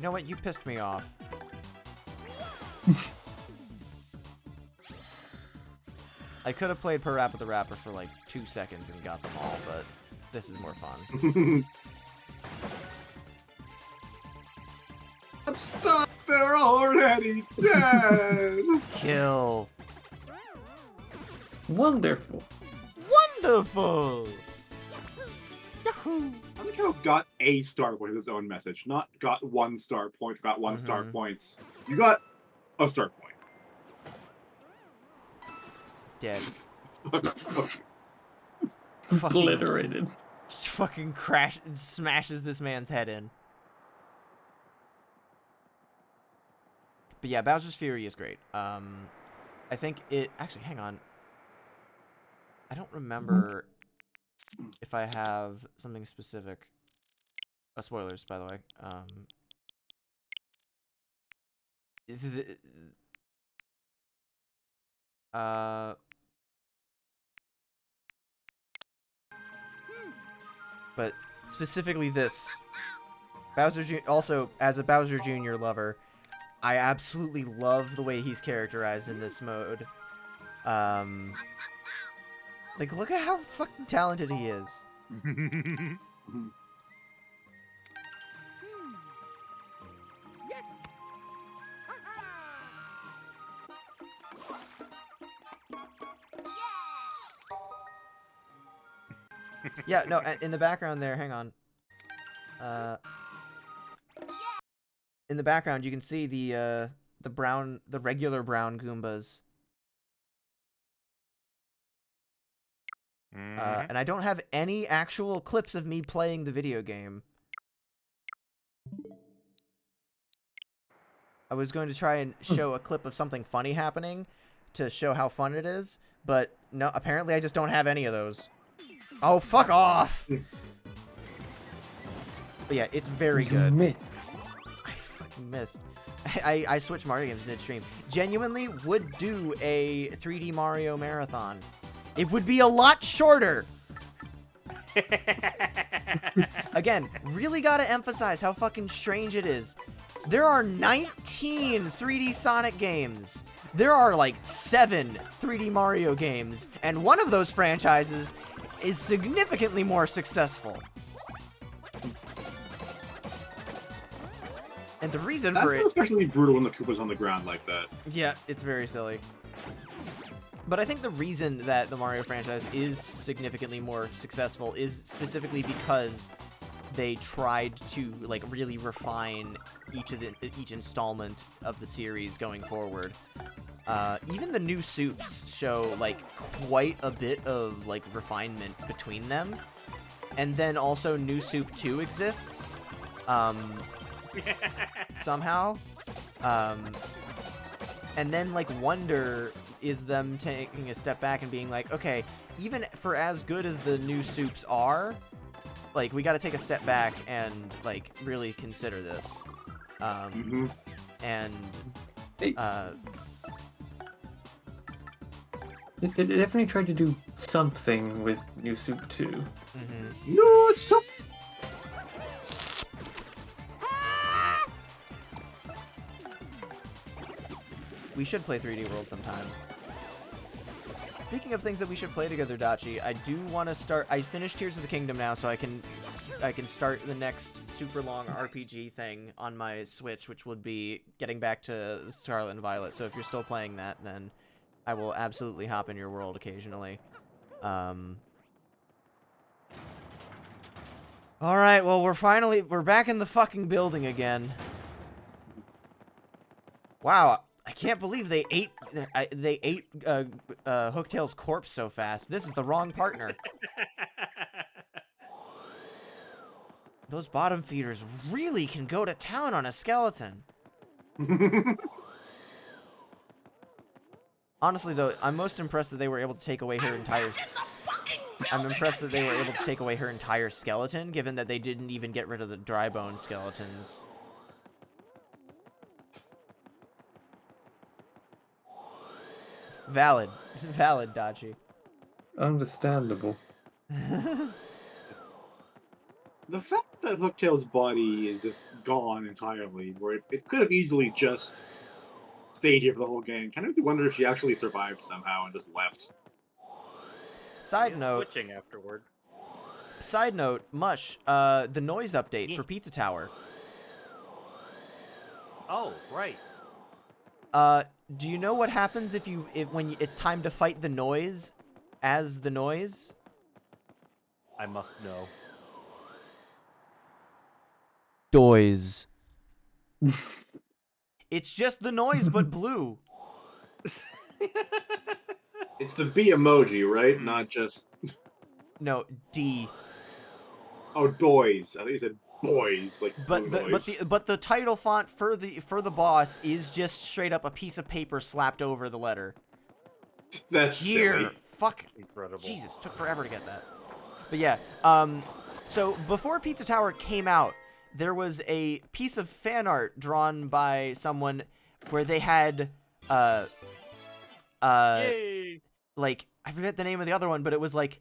know what? You pissed me off. I could have played Parappa the Rapper for like 2 seconds and got them all, but this is more fun. Stop! They're already dead! Kill. Wonderful. Wonderful! I like how got a star point with his own message, not got 1 star point, got 1 star points. You got a star point. Dead. Obliterated. Just fucking smashes this man's head in. But yeah, Bowser's Fury is great. I think it... Actually, hang on. I don't remember if I have something specific. Spoilers, by the way. But specifically this. Also, as a Bowser Jr. lover, I absolutely love the way he's characterized in this mode. Like, look at how fucking talented he is. Yeah, no, in the background there, hang on. In the background, you can see the regular brown Goombas. And I don't have any actual clips of me playing the video game. I was going to try and show a clip of something funny happening to show how fun it is, but no, apparently I just don't have any of those. Oh, fuck off! But yeah, it's very good. I fucking missed. I switched Mario games midstream. Genuinely would do a 3D Mario marathon. It would be a lot shorter. Again, really gotta emphasize how fucking strange it is. There are 19 3D Sonic games. There are like 7 3D Mario games, and one of those franchises is significantly more successful. And the reason for it... That's especially brutal when the Koopa's on the ground like that. Yeah, it's very silly. But I think the reason that the Mario franchise is significantly more successful is specifically because they tried to like really refine each installment of the series going forward. Even the new soups show like quite a bit of like refinement between them. And then also New Soup 2 exists. Somehow. And then like Wonder is them taking a step back and being like, okay, even for as good as the new soups are, like, we got to take a step back and, like, really consider this. And, They definitely tried to do something with New Soup 2. No, so we should play 3D World sometime. Speaking of things that we should play together, Dachi, I do want to start. I finished Tears of the Kingdom now, so I can start the next super long RPG thing on my Switch, which would be getting back to Scarlet and Violet. So if you're still playing that, then I will absolutely hop in your world occasionally. All right, well, we're back in the fucking building again. Wow, I can't believe they ate Hooktail's corpse so fast. This is the wrong partner. Those bottom feeders really can go to town on a skeleton. Honestly, though, I'm most impressed that they were able to take away her entire... I'm impressed that they were able to take away her entire skeleton, given that they didn't even get rid of the dry bone skeletons. Valid. Valid, Dachi. Understandable. the fact that Hooktail's body is just gone entirely, where it could have easily just stayed here for the whole game, kind of wonder if she actually survived somehow and just left. Side note. Twitching afterward. Side note, Mush, the noise update for Pizza Tower. Oh, right. Do you know what happens when it's time to fight the noise as the noise? I must know. Doise. It's just the noise, but blue. It's the B emoji, right? Not just... No, D. Oh, doys. I think you said boys, like But the title font for the boss is just straight up a piece of paper slapped over the letter. That's here. silly. Fuck. Incredible. Jesus, took forever to get that. But yeah, so before Pizza Tower came out, there was a piece of fan art drawn by someone where they had Yay! like, I forget the name of the other one, but it was like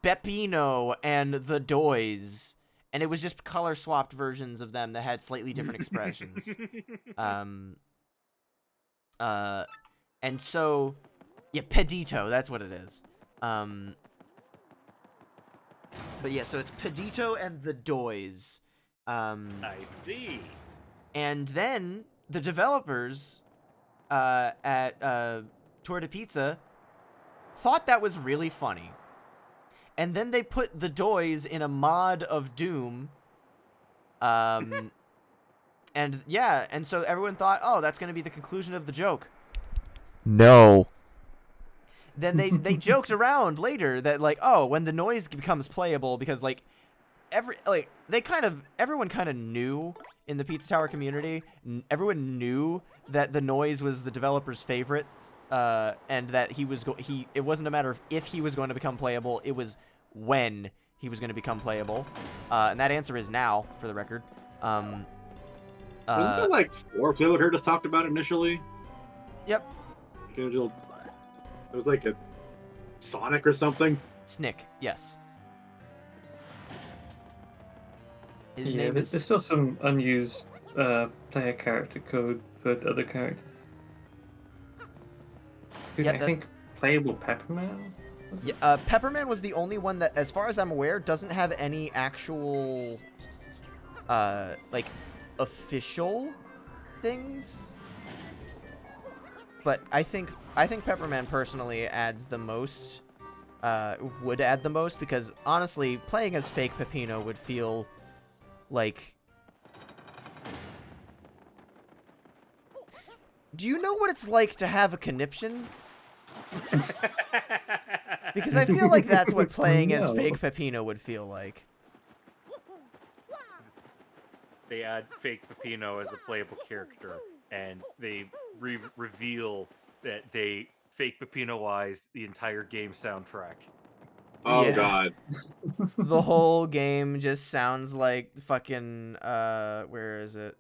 Beppino and the Doys, and it was just color swapped versions of them that had slightly different expressions. And so, yeah, Pedito, that's what it is. But yeah, so it's Pedito and the Doys. I see. And then the developers at Tour de Pizza thought that was really funny. And then they put the Doys in a mod of Doom. And yeah, and so everyone thought, oh, that's going to be the conclusion of the joke. No. Then they joked around later that, like, oh, when the noise becomes playable, because like everyone kind of knew in the Pizza Tower community, everyone knew that the noise was the developer's favorite, and that it wasn't a matter of if he was going to become playable, it was when he was going to become playable, and that answer is now, for the record. Wasn't there like 4 playable characters talked about initially? Yep. It was like a Sonic or something. Snick, yes. His Yeah, name there's is... still some unused player character code for other characters. Yeah, I think playable Pepperman? Yeah, Pepperman was the only one that, as far as I'm aware, doesn't have any actual, like, official things. But I think Pepperman personally adds the most, would add the most, because honestly, playing as fake Peppino would feel like... Do you know what it's like to have a conniption? Because I feel like that's what playing as fake Peppino would feel like. They add fake Peppino as a playable character, and they reveal that they fake Pepino-wise the entire game soundtrack. Oh Yeah. god. The whole game just sounds like fucking where is it?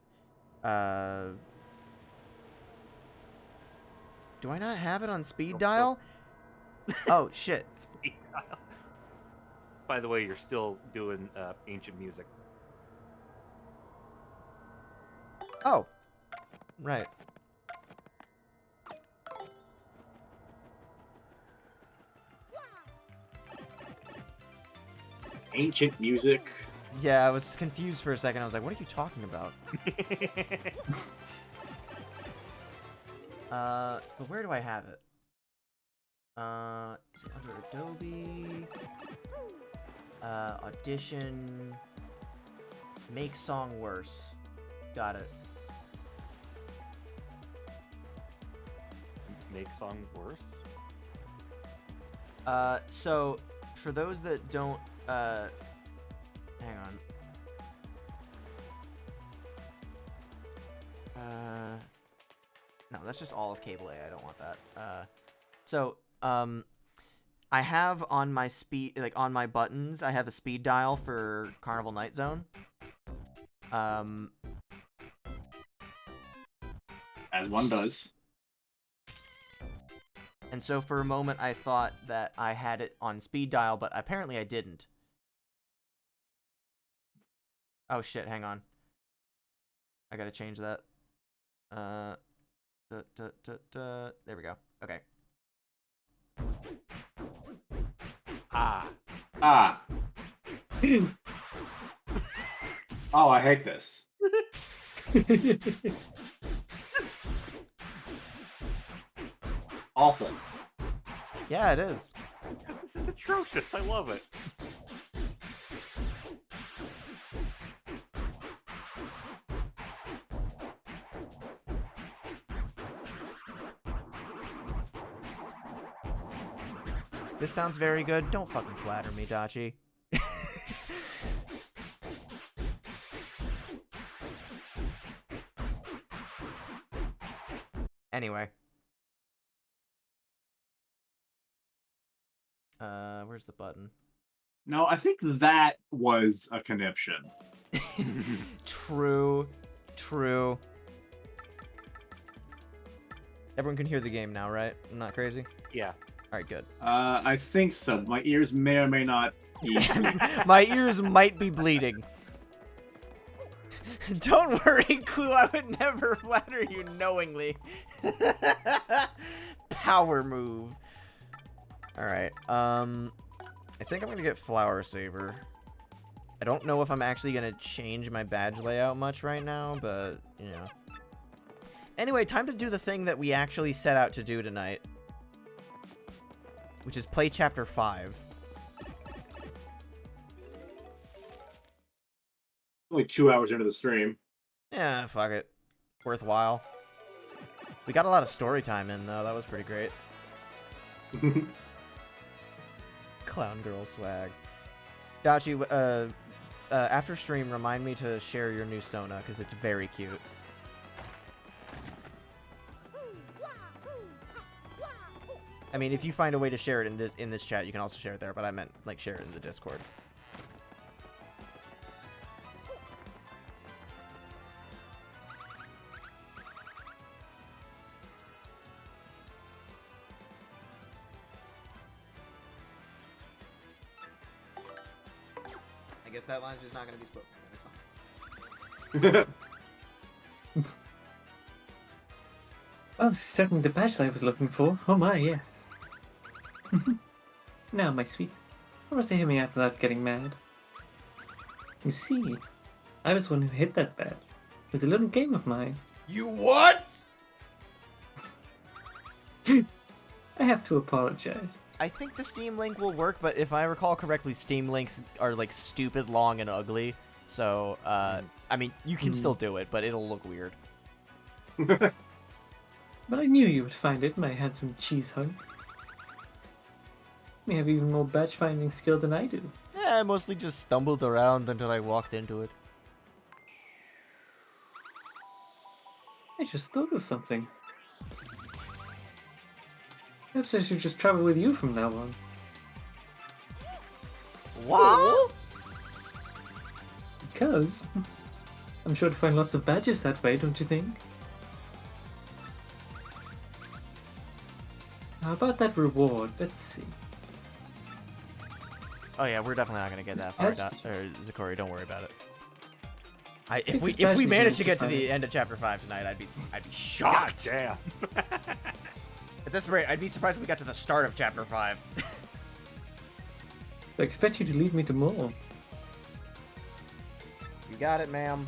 Do I not have it on speed dial? Oh shit. Speed dial. By the way, you're still doing ancient music. Oh. Right. Ancient music. Yeah, I was confused for a second. I was like, what are you talking about? But where do I have it? Is it under Adobe? Audition. Make song worse. Got it. Make song worse? So, for those that don't, hang on. No, that's just all of Cable A. I don't want that. I have on my speed, like on my buttons, I have a speed dial for Carnival Night Zone. As one does. And so for a moment, I thought that I had it on speed dial, but apparently I didn't. Oh shit, hang on. I gotta change that. There we go. Okay. Ah. Ah. Oh, I hate this. Awful. Yeah, it is. This is atrocious. I love it. This sounds very good. Don't fucking flatter me, Dachi. Anyway. Where's the button? No, I think that was a conniption. True. True. Everyone can hear the game now, right? I'm not crazy? Yeah. Alright, good. I think so. My ears may or may not be. My ears might be bleeding. Don't worry, Clue. I would never flatter you knowingly. Power move. Alright, I think I'm gonna get Flower Saver. I don't know if I'm actually gonna change my badge layout much right now, but, you know. Anyway, time to do the thing that we actually set out to do tonight. Which is play Chapter 5. Only 2 hours into the stream. Yeah, fuck it. Worthwhile. We got a lot of story time in, though. That was pretty great. Clown girl swag. Dachi, after stream, remind me to share your new Sona, because it's very cute. I mean, if you find a way to share it in this chat, you can also share it there, but I meant, like, share it in the Discord. I guess that line's just not going to be spoken. That's fine. Well, this is certainly the badge I was looking for. Oh my, yes. Now, my sweet, how was to hear me out without getting mad? You see, I was the one who hid that badge. It was a little game of mine. You what? I have to apologize. I think the Steam Link will work, but if I recall correctly, Steam Links are, like, stupid long and ugly. So, I mean, you can still do it, but it'll look weird. But I knew you would find it, my handsome cheese hug. You have even more badge finding skill than I do. Yeah, I mostly just stumbled around until I walked into it. I just thought of something. Perhaps I should just travel with you from now on. What? Because I'm sure to find lots of badges that way, don't you think? How about that reward? Let's see. Oh yeah, we're definitely not gonna get that far. Or Zakori, don't worry about it. If we badge manage is to get to fine. the end of chapter 5 tonight, I'd be shocked. Damn. At this rate, I'd be surprised if we got to the start of chapter 5. I expect you to lead me to more. You got it, ma'am.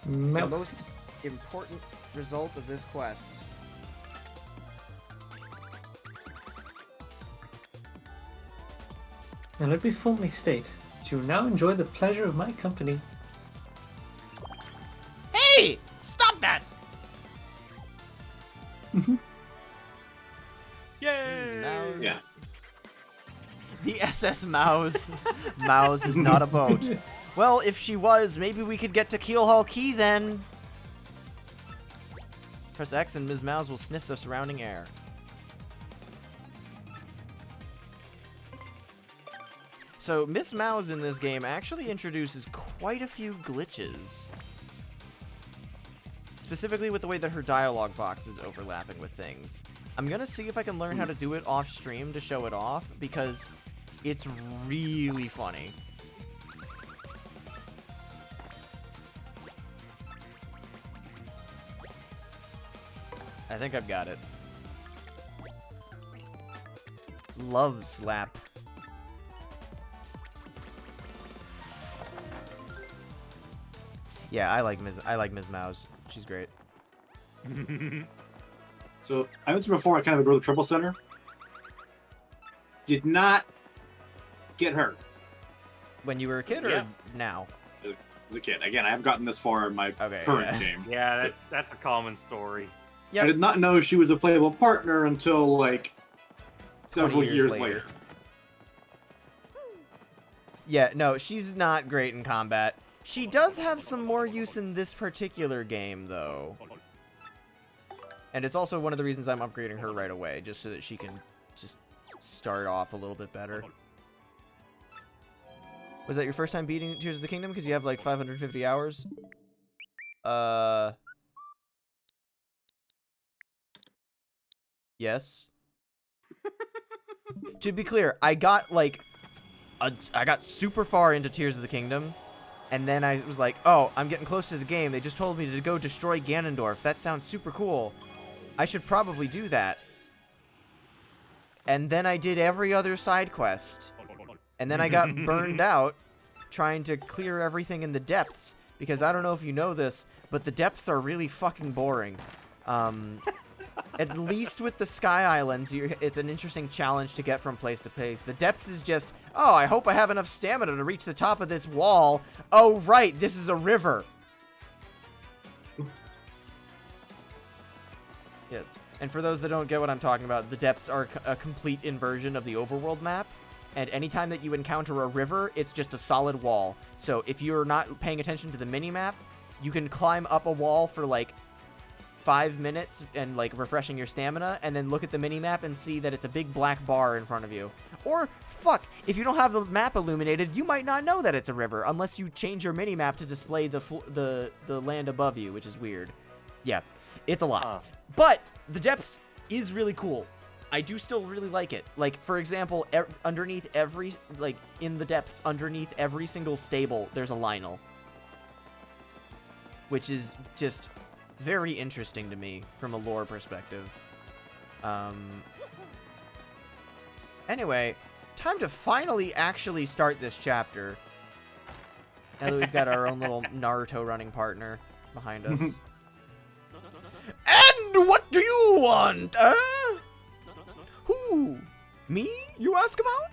The Mouse. most important result of this quest. Now let me formally state that you will now enjoy the pleasure of my company. Hey! Stop that! Yay! Yeah. The SS Mouse. Mouse is not a boat. Well, if she was, maybe we could get to Keelhaul Key then. Press X and Ms. Mouse will sniff the surrounding air. So, Miss Mouse in this game actually introduces quite a few glitches. Specifically with the way that her dialogue box is overlapping with things. I'm gonna see if I can learn how to do it off stream to show it off, because it's really funny. I think I've got it. Love slap. Yeah, I like Ms. Mouse. She's great. So I mentioned before I kind of adore the Triple Center. Did not get hurt When you were a kid or Yeah. now? as a kid. Again, I haven't gotten this far in my Okay, current yeah. game. Yeah, that's a common story. Yep. I did not know she was a playable partner until like 20 several years years later. later. Yeah, no, she's not great in combat. She does have some more use in this particular game, though. And it's also one of the reasons I'm upgrading her right away, just so that she can just start off a little bit better. Was that your first time beating Tears of the Kingdom? Because you have like 550 hours? Yes. To be clear, I got like I got super far into Tears of the Kingdom, and then I was like, oh, I'm getting close to the game. They just told me to go destroy Ganondorf. That sounds super cool. I should probably do that. And then I did every other side quest. And then I got burned out trying to clear everything in the depths, because I don't know if you know this, but the depths are really fucking boring. At least with the Sky Islands, it's an interesting challenge to get from place to place. The depths is just, oh, I hope I have enough stamina to reach the top of this wall. Oh, right, this is a river. Yeah, and for those that don't get what I'm talking about, the depths are a complete inversion of the overworld map. And anytime that you encounter a river, it's just a solid wall. So if you're not paying attention to the mini-map, you can climb up a wall for like 5 minutes and like refreshing your stamina, and then look at the mini-map and see that it's a big black bar in front of you. Or, fuck, if you don't have the map illuminated, you might not know that it's a river, unless you change your mini-map to display the land above you, which is weird. Yeah, it's a lot. But the depths is really cool. I do still really like it. Like, for example, underneath every, like, in the depths, underneath every single stable, there's a Lionel. Which is just very interesting to me from a lore perspective. Anyway, time to finally actually start this chapter. Now that we've got our own little Naruto running partner behind us. And what do you want, Who? Me, you ask about?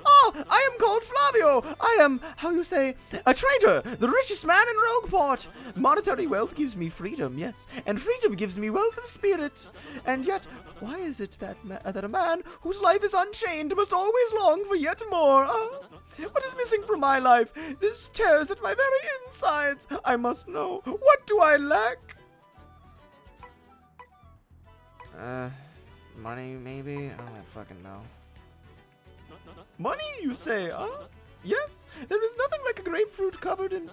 Oh, I am called Flavio. I am, how you say, a trader, the richest man in Rogueport. Monetary wealth gives me freedom, yes, and freedom gives me wealth of spirit. And yet, why is it that that a man whose life is unchained must always long for yet more? What is missing from my life? This tears at my very insides. I must know. What do I lack? Money, maybe? I don't fucking know. Money, you say, huh? Yes, there is nothing like a grapefruit covered in...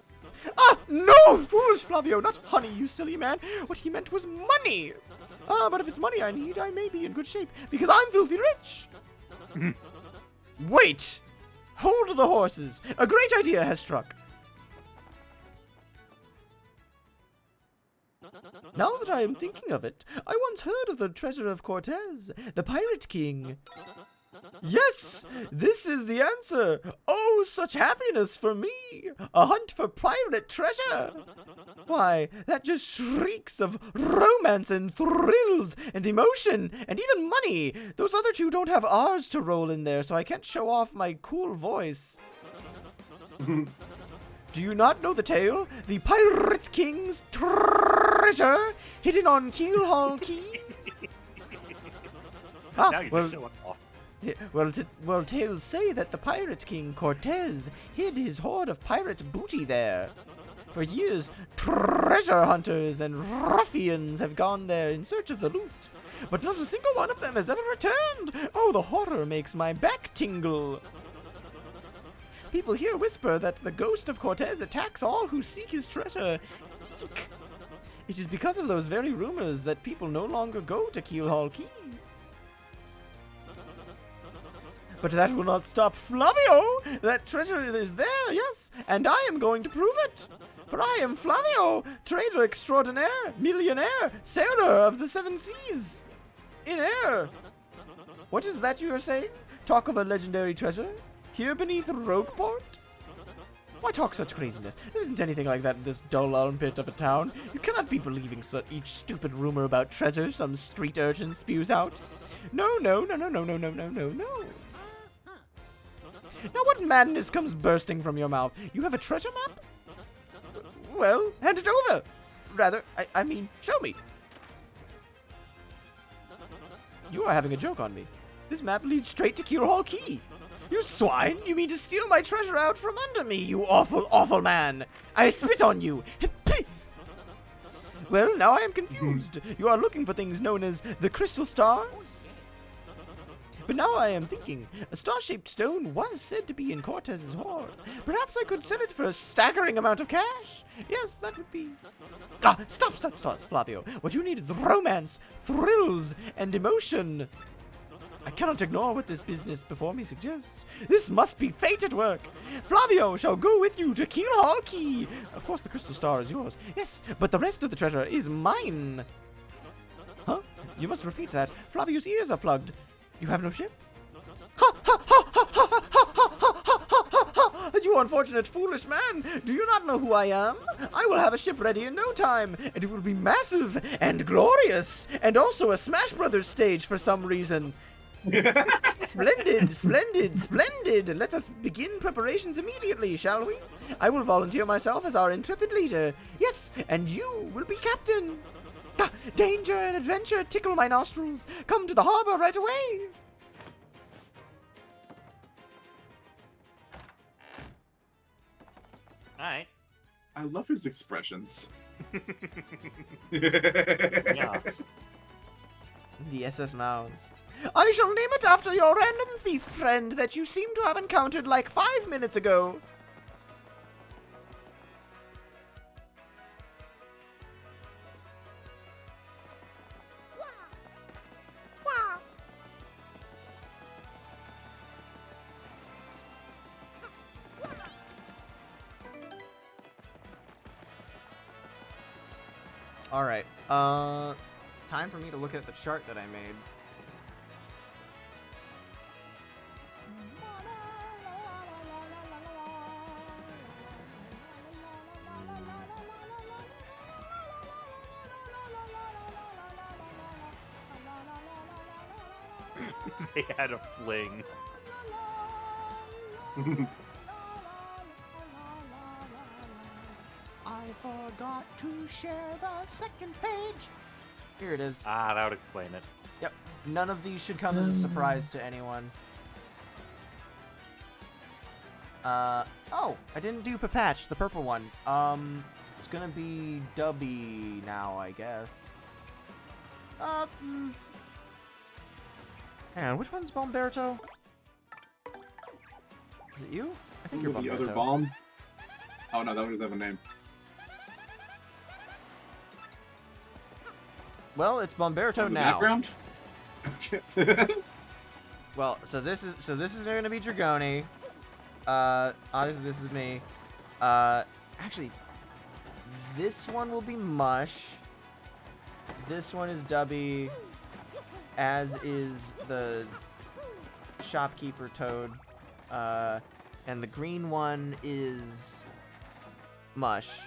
Ah, no! Foolish Flavio, not honey, you silly man. What he meant was money. But if it's money I need, I may be in good shape, because I'm filthy rich. Wait! Hold the horses. A great idea has struck. Now that I am thinking of it, I once heard of the treasure of Cortez, the Pirate King. Yes, this is the answer. Oh, such happiness for me. A hunt for pirate treasure. Why, that just shrieks of romance and thrills and emotion and even money. Those other two don't have R's to roll in there, so I can't show off my cool voice. Do you not know the tale? The Pirate King's treasure hidden on Keel Hall Key? Now you're just showing off. Yeah, well, tales say that the Pirate King Cortez hid his hoard of pirate booty there. For years, treasure hunters and ruffians have gone there in search of the loot, but not a single one of them has ever returned. Oh, the horror makes my back tingle. People here whisper that the ghost of Cortez attacks all who seek his treasure. Eek. It is because of those very rumors that people no longer go to Keel Hall Key. But that will not stop Flavio! That treasure is there, yes, and I am going to prove it! For I am Flavio, trader extraordinaire, millionaire, sailor of the seven seas! In air! What is that you are saying? Talk of a legendary treasure? Here beneath Rogueport? Why talk such craziness? There isn't anything like that in this dull armpit of a town. You cannot be believing each stupid rumor about treasure some street urchin spews out. No. Now what madness comes bursting from your mouth? You have a treasure map? Well, hand it over. Rather, I mean, show me. You are having a joke on me. This map leads straight to Keel Hall Key. You swine! You mean to steal my treasure out from under me, you awful, awful man! I spit on you! Well, now I am confused. You are looking for things known as the crystal stars? But now I am thinking, a star-shaped stone was said to be in Cortez's hoard. Perhaps I could sell it for a staggering amount of cash? Yes, that would be... Ah, stop, Flavio. What you need is romance, thrills, and emotion. I cannot ignore what this business before me suggests. This must be fate at work. Flavio shall go with you to Keel Hall Key. Of course, the crystal star is yours. Yes, but the rest of the treasure is mine. Huh? You must repeat that. Flavio's ears are plugged. You have no ship? Ha ha ha ha ha ha ha ha ha ha ha! You unfortunate foolish man! Do you not know who I am? I will have a ship ready in no time, and it will be massive and glorious, and also a Smash Brothers stage for some reason. Splendid, splendid, splendid! Let us begin preparations immediately, shall we? I will volunteer myself as our intrepid leader. Yes, and you will be captain. Ah, danger and adventure tickle my nostrils. Come to the harbor right away. Alright. I love his expressions. Yeah. The SS Mouse. I shall name it after your random thief friend that you seem to have encountered like 5 minutes ago. Alright, time for me to look at the chart that I made. They had a fling. I forgot to share the second page. Here it is. Ah, that would explain it. Yep, none of these should come as a surprise to anyone. Oh, I didn't do Papatch, the purple one. It's gonna be Dubby now, I guess. Hang on, which one's Boom-Bassa-Boom? Is it you? I think you're the Boom-Bassa-Boom. other bomb. Oh no, that one doesn't have a name. Well, it's Boom-Bassa-Boom In the now. background. Well, so this is gonna be Dragoni. Obviously this is me. Actually, this one will be Mush. This one is Dubby. As is the shopkeeper Toad. And the green one is Mush.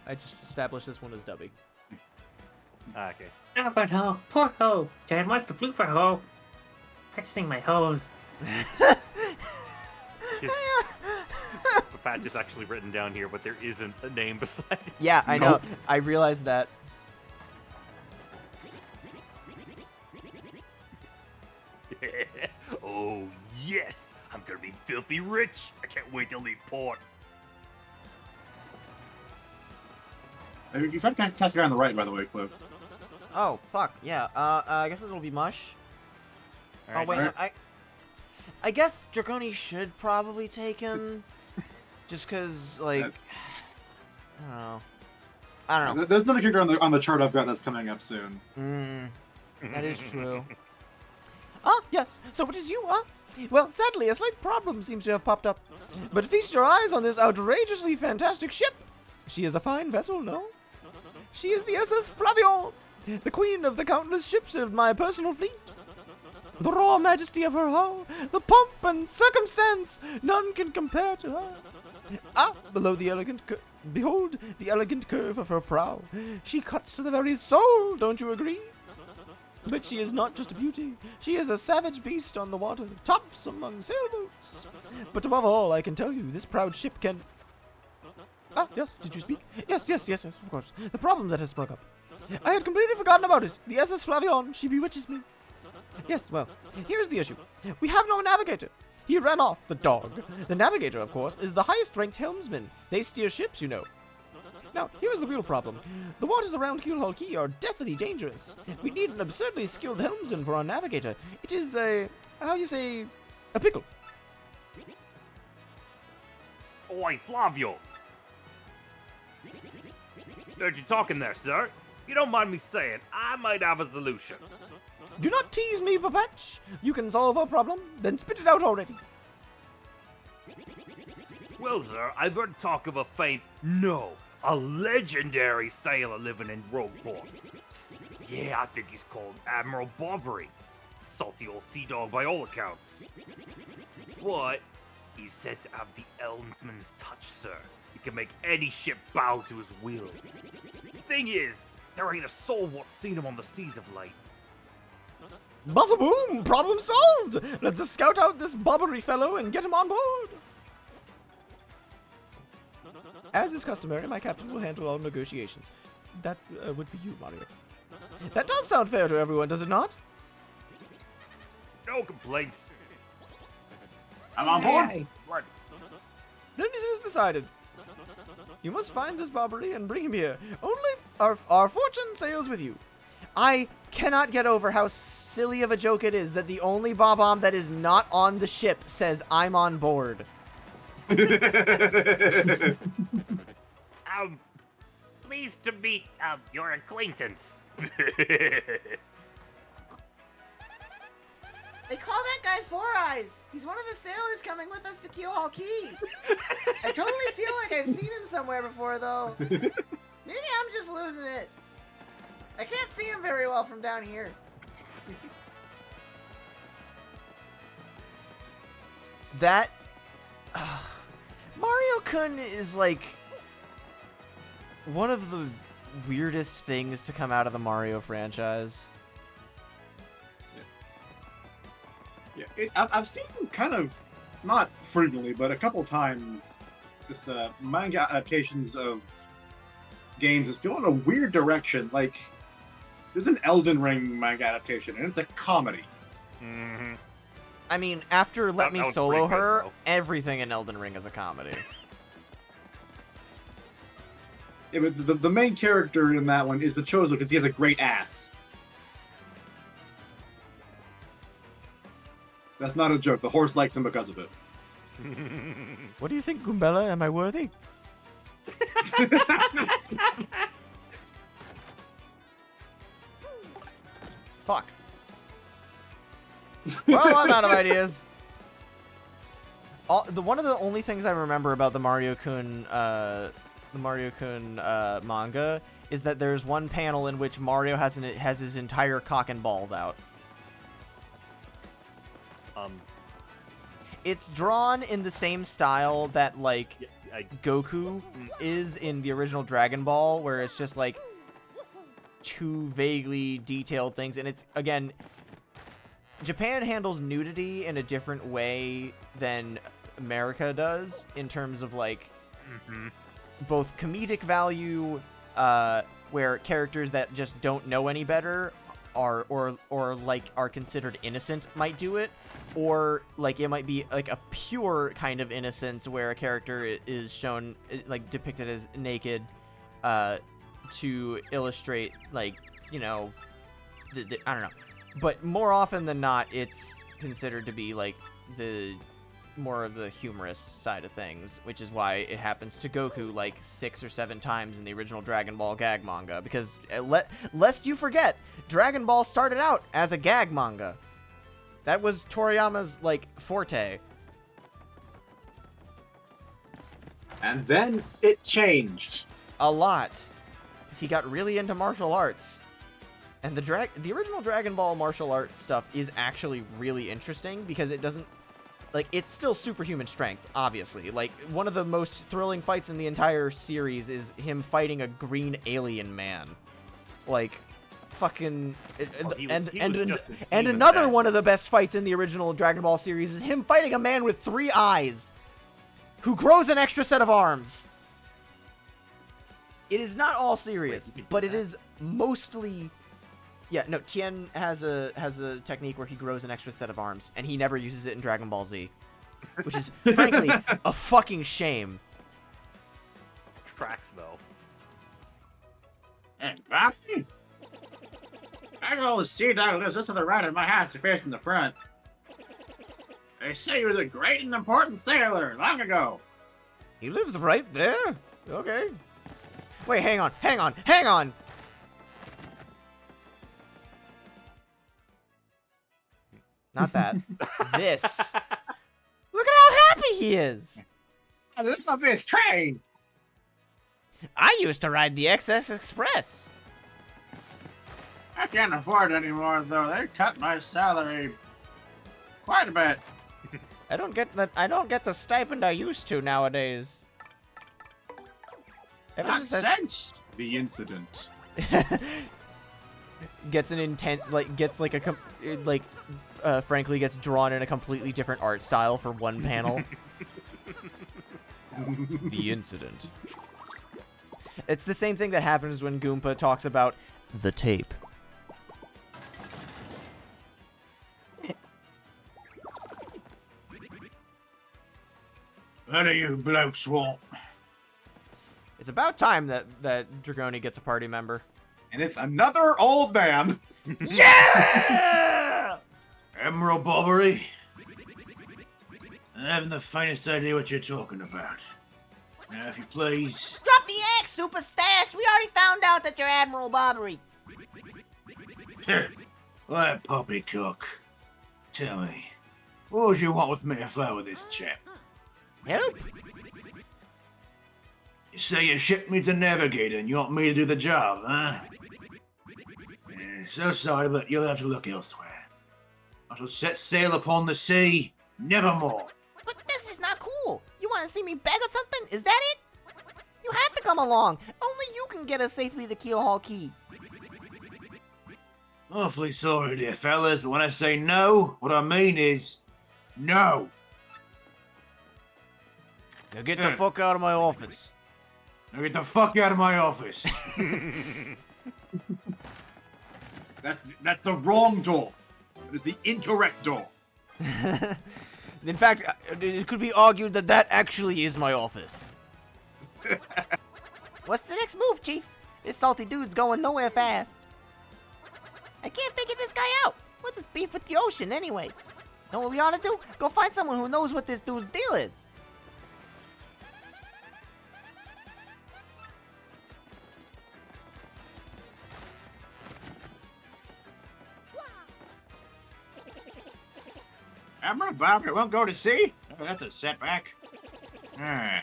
I just established this one as Dubby. Okay. Albert Ho, poor Ho. Dad wants the blooper Ho. Practicing my hose. Pat just actually written down here, but there isn't a name beside it. Yeah, I know. I realized that. Oh, yes! I'm gonna be filthy rich! I can't wait to leave port. You tried to cast it on the right, by the way, Clue. Oh, fuck. Yeah. I guess it'll be Mush. Alright, wait. alright. No, I guess Dragoni should probably take him. Just because, like... I don't know. There's another character on the chart I've got that's coming up soon. That is true. Ah, yes. So it is you, huh? Well, sadly, a slight problem seems to have popped up. But feast your eyes on this outrageously fantastic ship. She is a fine vessel, no? She is the SS Flavion, the queen of the countless ships of my personal fleet. The raw majesty of her hull, the pomp and circumstance, none can compare to her. Ah, below the behold the elegant curve of her prow. She cuts to the very soul, don't you agree? But she is not just a beauty. She is a savage beast on the water, tops among sailboats. But above all, I can tell you, this proud ship can... Ah, yes, did you speak? Yes, of course. The problem that has sprung up. I had completely forgotten about it. The SS Flavion, she bewitches me. Yes, well, here's the issue. We have no navigator. He ran off, the dog. The navigator, of course, is the highest-ranked helmsman. They steer ships, you know. Now, here's the real problem. The waters around Keelhaul Key are deathly dangerous. We need an absurdly skilled helmsman for our navigator. It is a... how you say... a pickle. Oi, Flavio! Heard you talking there, sir. If you don't mind me saying, I might have a solution. Do not tease me, Papatch. You can solve our problem, then spit it out already. Well, sir, I've heard talk of a legendary sailor living in Rogueport. Yeah, I think he's called Admiral Bobbery. Salty old sea dog by all accounts. But he's said to have the helmsman's touch, sir. He can make any ship bow to his will. Thing is, there ain't a soul what's seen him on the seas of late. Boom-Bassa-Boom! Problem solved! Let's just scout out this Bobbery fellow and get him on board! As is customary, my captain will handle all negotiations. That would be you, Mario. That does sound fair to everyone, does it not? No complaints. I'm on board. Right. Then it is decided. You must find this Bobbery and bring him here. Only our fortune sails with you. I cannot get over how silly of a joke it is that the only Bob-omb that is not on the ship says, I'm on board. Pleased to meet, your acquaintance. They call that guy Four Eyes. He's one of the sailors coming with us to Keelhaul Key. I totally feel like I've seen him somewhere before, though. Maybe I'm just losing it. I can't see him very well from down here. That... Mario-kun is, like, one of the weirdest things to come out of the Mario franchise. Yeah, I've seen him kind of, not frequently, but a couple times, just manga adaptations of games that's going a weird direction. Like, there's an Elden Ring manga adaptation, and it's a comedy. Mm-hmm. I mean, after Let That Me was Solo pretty good, Her, though. everything in Elden Ring is a comedy. Yeah, but the main character in that one is the Chozo because he has a great ass. That's not a joke. The horse likes him because of it. What do you think, Goombella? Am I worthy? Fuck. Well, I'm out of ideas. One of the only things I remember about the Mario-kun manga is that there's one panel in which Mario has his entire cock and balls out. It's drawn in the same style that, like, Goku is in the original Dragon Ball, where it's just, like, two vaguely detailed things. And it's, again, Japan handles nudity in a different way than America does in terms of, like, both comedic value, where characters that just don't know any better are considered innocent might do it, or like it might be like a pure kind of innocence where a character is shown like depicted as naked to illustrate, like, you know, I don't know, but more often than not it's considered to be like the more of the humorous side of things, which is why it happens to Goku like 6 or 7 times in the original Dragon Ball gag manga, because lest you forget, Dragon Ball started out as a gag manga. That was Toriyama's, like, forte. And then it changed. A lot. Because he got really into martial arts. And the original Dragon Ball martial arts stuff is actually really interesting, because it doesn't... Like, it's still superhuman strength, obviously. Like, one of the most thrilling fights in the entire series is him fighting a green alien man. Like... Fucking and another one of the best fights in the original Dragon Ball series is him fighting a man with 3 eyes who grows an extra set of arms. It is not all serious, but it is mostly... Yeah, no, Tien has a technique where he grows an extra set of arms, and he never uses it in Dragon Ball Z, which is frankly a fucking shame. Tracks though. Hey, Buffy? I know the sea dog lives just to the right of my house and facing the front. They say he was a great and important sailor long ago. He lives right there? Okay. Wait, hang on. Not that. This. Look at how happy he is. I live on this train. I used to ride the XS Express. I can't afford it anymore, though. They cut my salary quite a bit. I don't get the stipend I used to nowadays. Ever since Nonsense. The incident. gets an intent, like, gets like a frankly gets drawn in a completely different art style for one panel. The incident. It's the same thing that happens when Goomba talks about the tape. What do you blokes want? It's about time that Dragoni gets a party member. And it's another old man. Yeah! Emerald Bobbery? I haven't the faintest idea what you're talking about. Now, if you please... Drop the X, Super Stash! We already found out that you're Admiral Bobbery. Why, poppycock. Tell me, what would you want with me if I were this chap? Help? You say you shipped me to Navigator and you want me to do the job, huh? So sorry, but you'll have to look elsewhere. I shall set sail upon the sea, nevermore. But this is not cool. You want to see me beg or something? Is that it? You have to come along. Only you can get us safely to Keel Hall Key. Awfully sorry, dear fellas, but when I say no, what I mean is no. Now get the fuck out of my office. Now get the fuck out of my office. That's the wrong door. It is the incorrect door. In fact, it could be argued that that actually is my office. What's the next move, Chief? This salty dude's going nowhere fast. I can't figure this guy out. What's his beef with the ocean, anyway? Know what we ought to do? Go find someone who knows what this dude's deal is. Admiral Bobby won't go to sea? Oh, that's a setback. I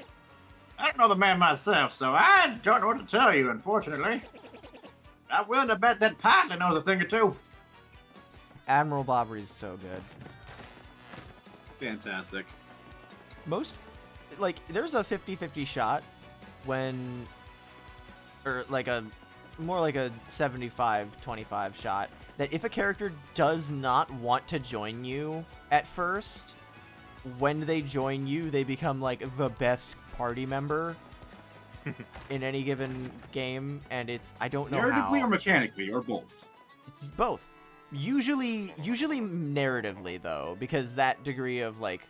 don't know the man myself, so I don't know what to tell you, unfortunately. I'm willing to bet that Partly knows a thing or two. Admiral Bobbery's so good. Fantastic. There's a 50-50 shot when, or like a, more like a 75-25 shot, that if a character does not want to join you at first, when they join you, they become like the best party member in any given game, and I don't know how. Narratively or mechanically, or both? Both. Usually narratively though, because that degree of like,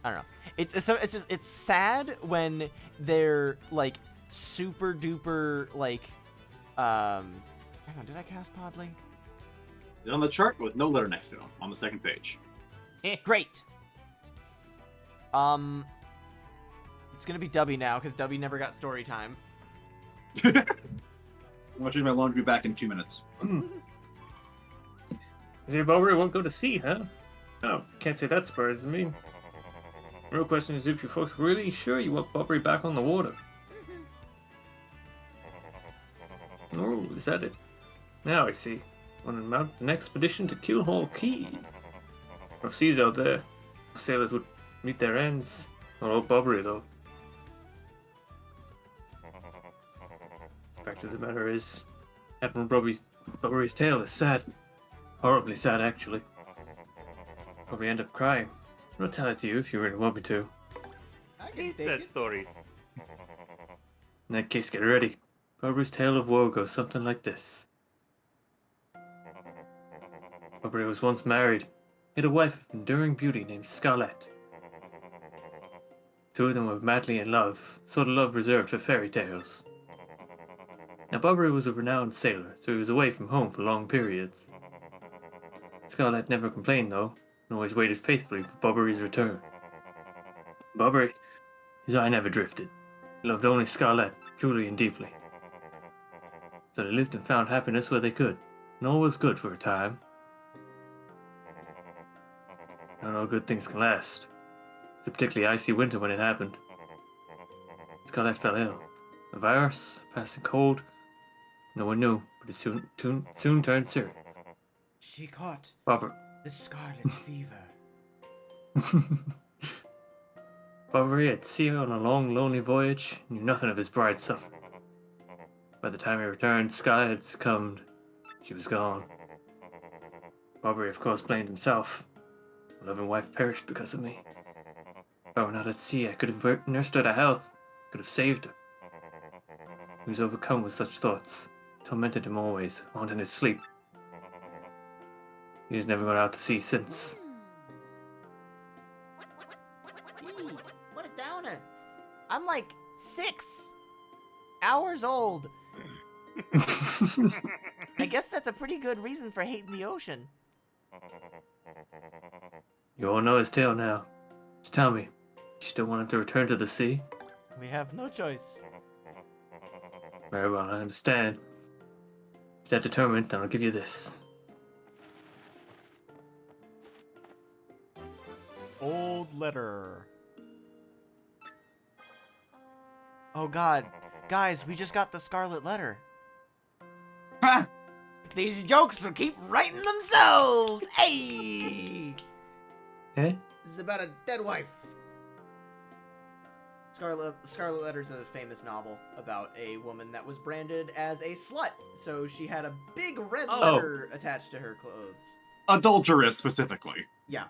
I don't know. It's sad when they're like super duper like, hang on, did I cast Podley? It's on the chart with no letter next to him on the second page. Great. It's gonna be Dubby now because Dubby never got story time. I'm gonna change my laundry back in 2 minutes. Is your Bobbery won't go to sea, huh? No. Can't say that surprises me. The real question is if you folks really sure you want Bobbery back on the water. Oh, is that it? Now I see. Want to mount an expedition to Keelhaul Key. Rough seas out there. Sailors would meet their ends. Not old Bobbery, though. Fact of the matter is, Admiral Bobbery's tale is sad. Horribly sad, actually. Probably end up crying. I'll tell it to you if you really want me to. He said stories. In that case, get ready. Bobbery's tale of woe goes something like this. Bobbery was once married. He had a wife of enduring beauty named Scarlett. Two of them were madly in love, sort of love reserved for fairy tales. Now Bobbery was a renowned sailor, so he was away from home for long periods. Scarlett never complained though, and always waited faithfully for Bobbery's return. Bobbery, his eye never drifted. He loved only Scarlett, truly and deeply. So they lived and found happiness where they could, and all was good for a time. Not all good things can last. It's a particularly icy winter when it happened. Scarlett fell ill. A virus, a passing cold. No one knew, but it soon turned serious. She caught Bobbery. the scarlet fever. Bobbery at sea on a long, lonely voyage, knew nothing of his bride's suffering. By the time he returned, Scarlett had succumbed. She was gone. Bobbery, of course, blamed himself. My loving wife perished because of me. If I were not at sea, I could have nursed her to health, could have saved her. He was overcome with such thoughts, tormented him always, haunting his sleep. He has never gone out to sea since. Gee, what a downer. I'm like 6 hours old. I guess that's a pretty good reason for hating the ocean. You all know his tale now. Just tell me, you still want him to return to the sea? We have no choice. Very well, I understand. If that determined, then I'll give you this. Old letter. Oh god. Guys, we just got the scarlet letter. Ha! These jokes will keep writing themselves. Hey! Eh? This is about a dead wife. Scarlet Letter's a famous novel about a woman that was branded as a slut, so she had a big red letter attached to her clothes. Adulteress, specifically. Yeah.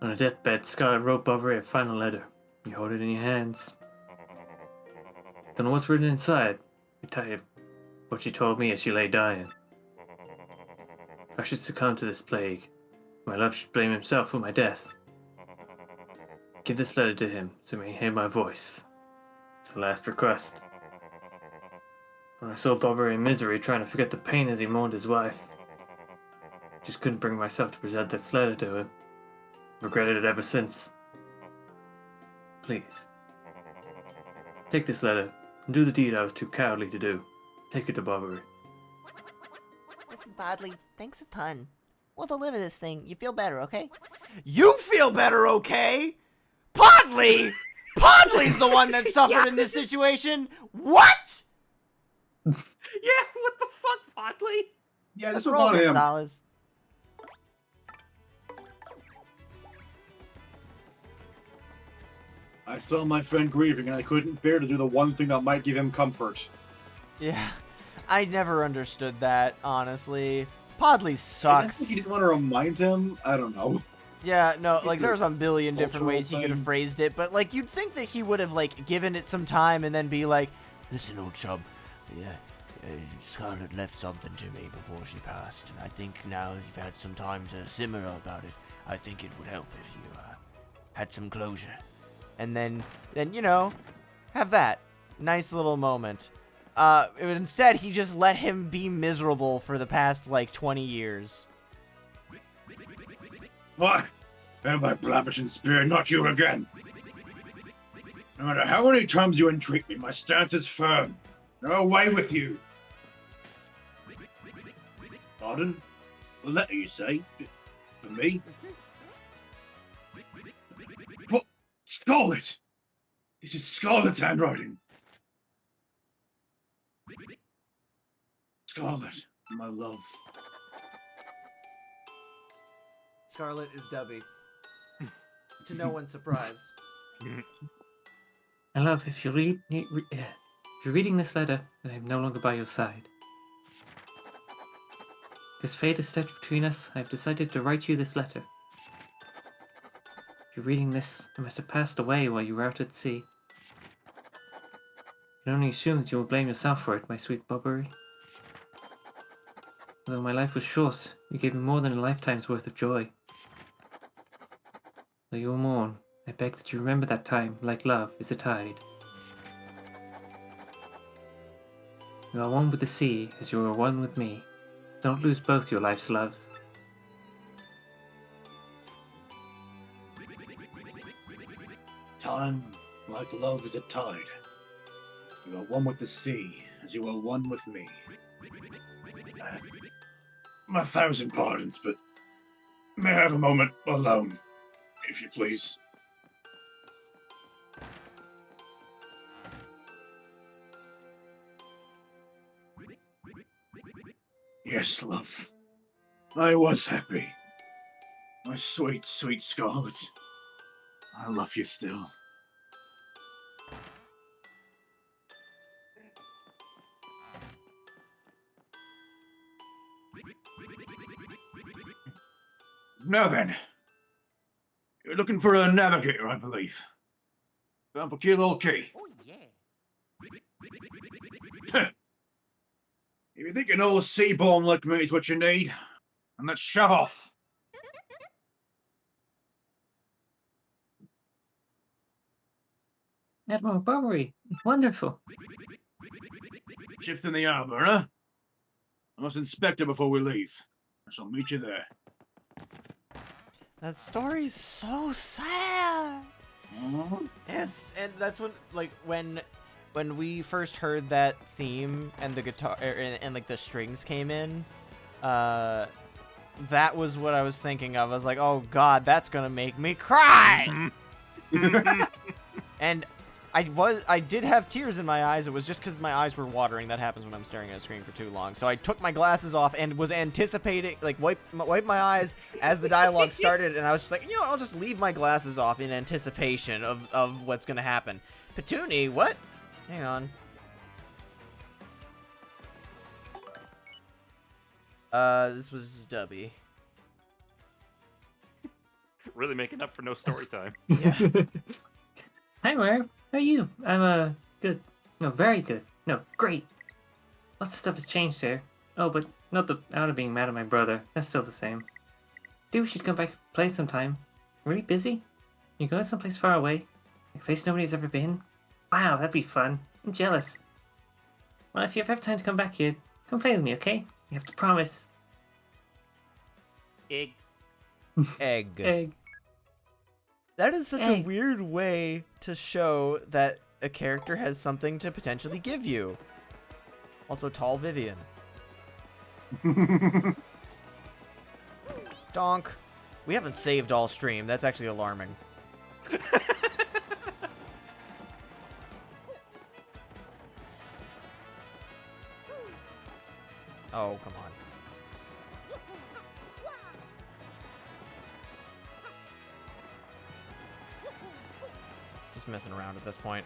On her deathbed, Scarlett wrote Bobbery a final letter. You hold it in your hands. Don't know what's written inside. I'll tell you what she told me as she lay dying. If I should succumb to this plague, my love should blame himself for my death. Give this letter to him, so he may hear my voice. It's the last request. When I saw Bobbery in misery trying to forget the pain as he mourned his wife, I just couldn't bring myself to present this letter to him. Regretted it ever since. Please, take this letter and do the deed I was too cowardly to do. Take it to Bobbery. Listen, Bodley, thanks a ton. We'll deliver this thing. You feel better, okay? You feel better, okay? Podley! Podley's the one that suffered in this situation. What? Yeah, what the fuck, Podley? Yeah, this Let's was roll, on him. Gonzalez. I saw my friend grieving, and I couldn't bear to do the one thing that might give him comfort. Yeah, I never understood that, honestly. Podley I guess sucks. if he didn't want to remind him, I don't know. Yeah, no, like It's a there's a billion different cultural ways he could have thing. phrased it, but like you'd think that he would have like given it some time and then be like, Listen, old chum. Yeah, Scarlet left something to me before she passed, and I think now you've had some time to simmer about it. I think it would help if you had some closure. and then you know, have that nice little moment. Instead, he just let him be miserable for the past like 20 years. Why? And my Blabbishing spirit, not you again. No matter how many times you entreat me, my stance is firm. No way with you. Pardon? A letter, you say? For me? What? Scarlet! This is Scarlet's handwriting. Scarlet, my love. Scarlet is Dubby. To no one's surprise. My love, if you're reading this letter, then I'm no longer by your side. Because fate has stepped between us, I have decided to write you this letter. If you're reading this, I must have passed away while you were out at sea. I can only assume that you will blame yourself for it, my sweet Bobbery. Although my life was short, you gave me more than a lifetime's worth of joy. Though you will mourn, I beg that you remember that time, like love, is a tide. You are one with the sea, as you are one with me. Don't lose both your life's loves. Time, like love, is a tide. You are one with the sea, as you are one with me. A thousand pardons, but may I have a moment alone, if you please? Yes, love. I was happy. My sweet, sweet Scarlet. I love you still. Now then, you're looking for a navigator, I believe. Bound for Kilo Key. Oh, yeah. If you think an old sea bomb like me is what you need, then let's shove off. Admiral Bobbery, wonderful. Ship's in the harbor, huh? I must inspect it before we leave. I shall meet you there. That story's so sad. Yes, and that's when, like, when we first heard that theme and the guitar and like the strings came in, that was what I was thinking of. I was like, oh god, that's gonna make me cry. And I did have tears in my eyes. It was just because my eyes were watering. That happens when I'm staring at a screen for too long. So I took my glasses off and was anticipating, like, wiped my eyes as the dialogue started, and I was just like, you know, I'll just leave my glasses off in anticipation of what's gonna happen. Petuni, what? Hang on. This was Dubby. Really making up for no story time. Yeah. Hi, Where? How are you? Good. No, very good. No, great. Lots of stuff has changed here. Oh, but Not the out of being mad at my brother. That's still the same. Dude, we should come back and play sometime. Really busy? You going someplace far away? Like a place nobody's ever been? Wow, that'd be fun. I'm jealous. Well, if you ever have time to come back here, come play with me, okay? You have to promise. Egg. Egg. Egg. That is such a Egg. weird way to show that a character has something to potentially give you. Also, tall Vivian. Donk. We haven't saved all stream. That's actually alarming. Oh, come on. Just messing around at this point.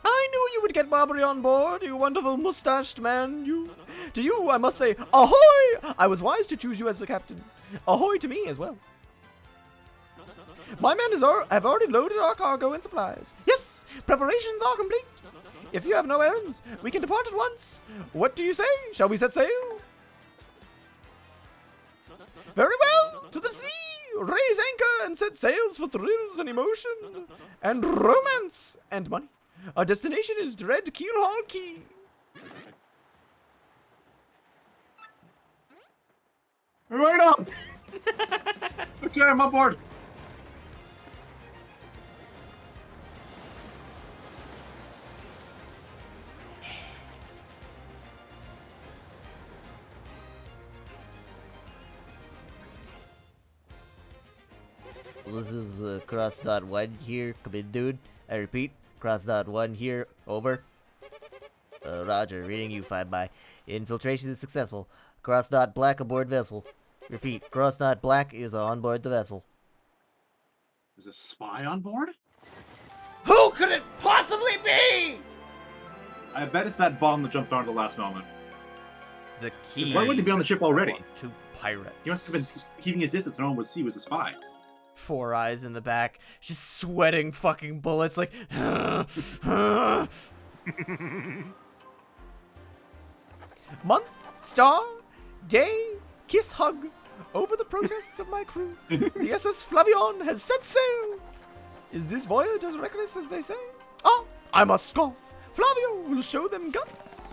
I knew you would get Barbary on board, you wonderful mustached man. To you, I must say, ahoy! I was wise to choose you as the captain. Ahoy to me as well. My men have already loaded our cargo and supplies. Yes, preparations are complete. If you have no errands, we can depart at once. What do you say? Shall we set sail? Very well, to the sea. Raise anchor and set sails for thrills and emotion and romance and money. Our destination is Dread Keelhaul Key. Wait up! Okay, I'm on board. This is Cross.1 here. Come in, dude. I repeat, Cross.1 here. Over. Roger. Reading you 5-by. Infiltration is successful. Cross.Black aboard vessel. Repeat, Cross.Black is on board the vessel. There's a spy on board? Who could it possibly be? I bet it's that bomb that jumped on at the last moment. The 'Cause key. why would he be on the ship already? To pirates. He must have been keeping his distance. No one would see he was a spy. 4 eyes in the back, just sweating fucking bullets like. Month, star, day, kiss, hug. Over the protests of my crew, the SS Flavion has set sail. Is this voyage as reckless as they say? Ah, I must scoff. Flavio will show them guts.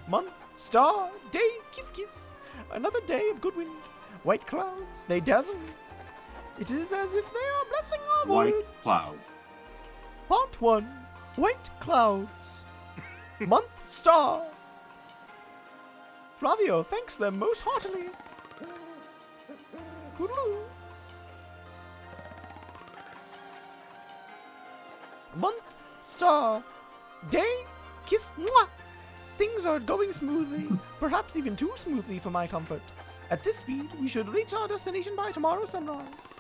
Month, star, day, kiss, kiss. Another day of good wind. White clouds, they dazzle. It is as if they are blessing our voyage. White clouds. Part 1. White clouds. Month, star. Flavio thanks them most heartily. Toodaloo. Month, star, day, kiss, mwah. Things are going smoothly, perhaps even too smoothly for my comfort. At this speed, we should reach our destination by tomorrow sunrise.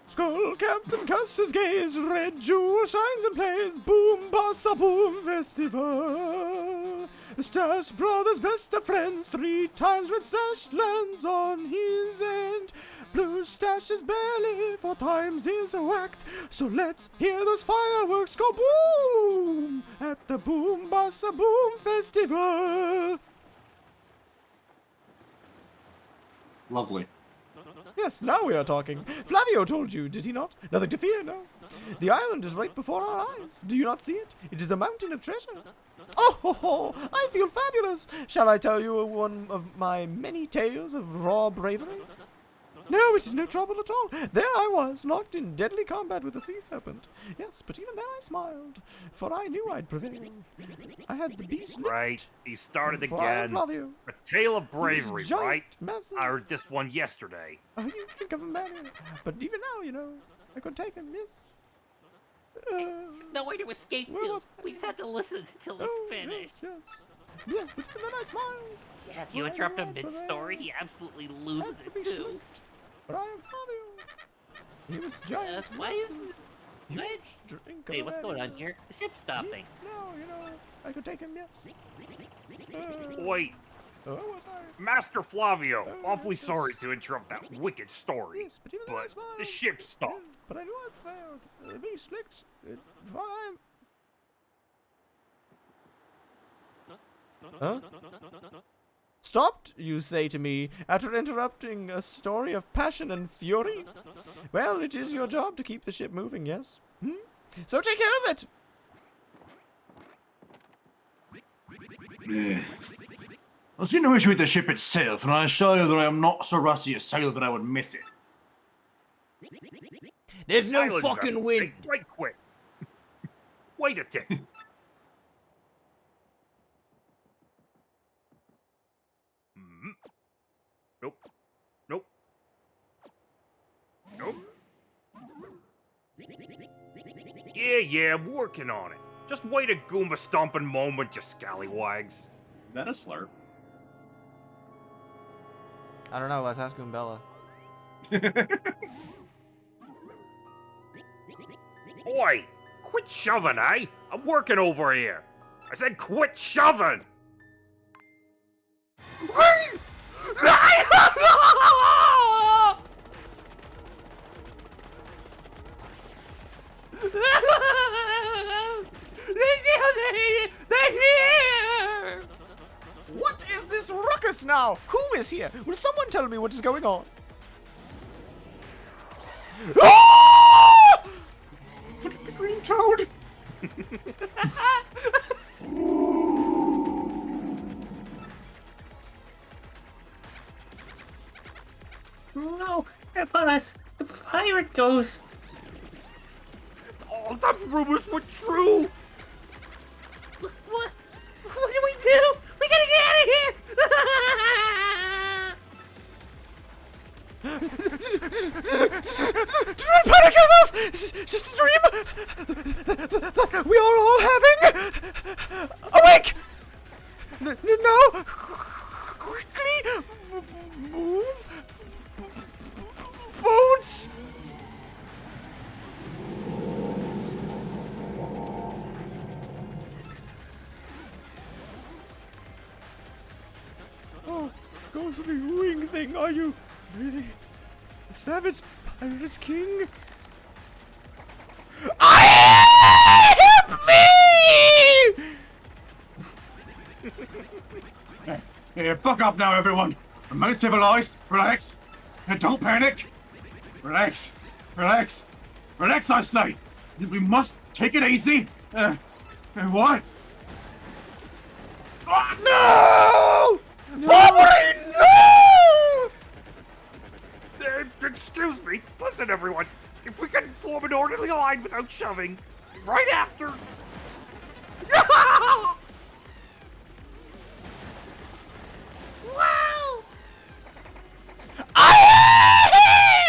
Skull Captain casts his gaze, red jewel shines and plays, Boom-Bassa-Boom festival. The Stash Brothers, best of friends, 3 times Red Stash lands on his end. Blue Stash's belly 4 times is whacked, so let's hear those fireworks go boom at the Boom-Bassa-Boom festival. Lovely. Yes, now we are talking. Flavio told you, did he not? Nothing to fear, no. The island is right before our eyes. Do you not see it? It is a mountain of treasure. Oh, ho, ho, I feel fabulous. Shall I tell you one of my many tales of raw bravery? No, it is no trouble at all. There I was, locked in deadly combat with a sea serpent. Yes, but even then I smiled, for I knew I'd prevail. I had the beast licked. Right, he started for I again. love you. A tale of bravery, Giant, right? massive. I heard this one yesterday. Oh, you think of a man, but even now, you know, I could take him, yes. There's nowhere to escape well, to. We just have to listen until he's oh, finished. Yes, yes. Yes, but even then I smiled. Yeah, if you For I interrupt knew him I'd mid-story, prevail. he absolutely loses Had to be it too. slicked. But I am Fabio. He was giant. Why is... Huge what? drink Wait, of what's a going on man. here? The ship's stopping. No, you know, I could take him, yes. Wait, Where was I? Master Flavio, Oh, awfully yes, sorry yes. to interrupt that wicked story, Yes, but even though I but smiled, the ship stopped. but I knew I failed. The beast licked. Fine. Huh? Stopped, you say to me, after interrupting a story of passion and fury? Well, it is your job to keep the ship moving, yes? So take care of it! There's been no issue with the ship itself, and I assure you that I am not so rusty a sailor that I would miss it. There's no Island fucking vessel, wind. hey, right quick. Wait a tick. Nope. Nope. Nope. Yeah, I'm working on it. Just wait a Goomba stomping moment, you scallywags. Is that a slurp? I don't know, let's ask Goombella. Oi! Quit shoving, eh? I'm working over here. I said quit shoving! They're here! What is this ruckus now? Who is here? Will someone tell me what is going on? Ah! Look at the green toad! No, they're upon us. The pirate ghosts. All the rumors were true! What do we do? We gotta get out of here! Do not panic yourselves! It's just a dream! We are all having... Awake! Now! Quickly! Move! Boats! Oh, ghostly wing thing, are you really the savage pirate king? Help me! Here, buck up now, everyone. Remain civilized. Relax. And don't panic. Relax. Relax. Relax, I say. We must take it easy. What? No! Bobbery, no! Excuse me. Listen, everyone. If we can form an orderly line without shoving, right after... Wow!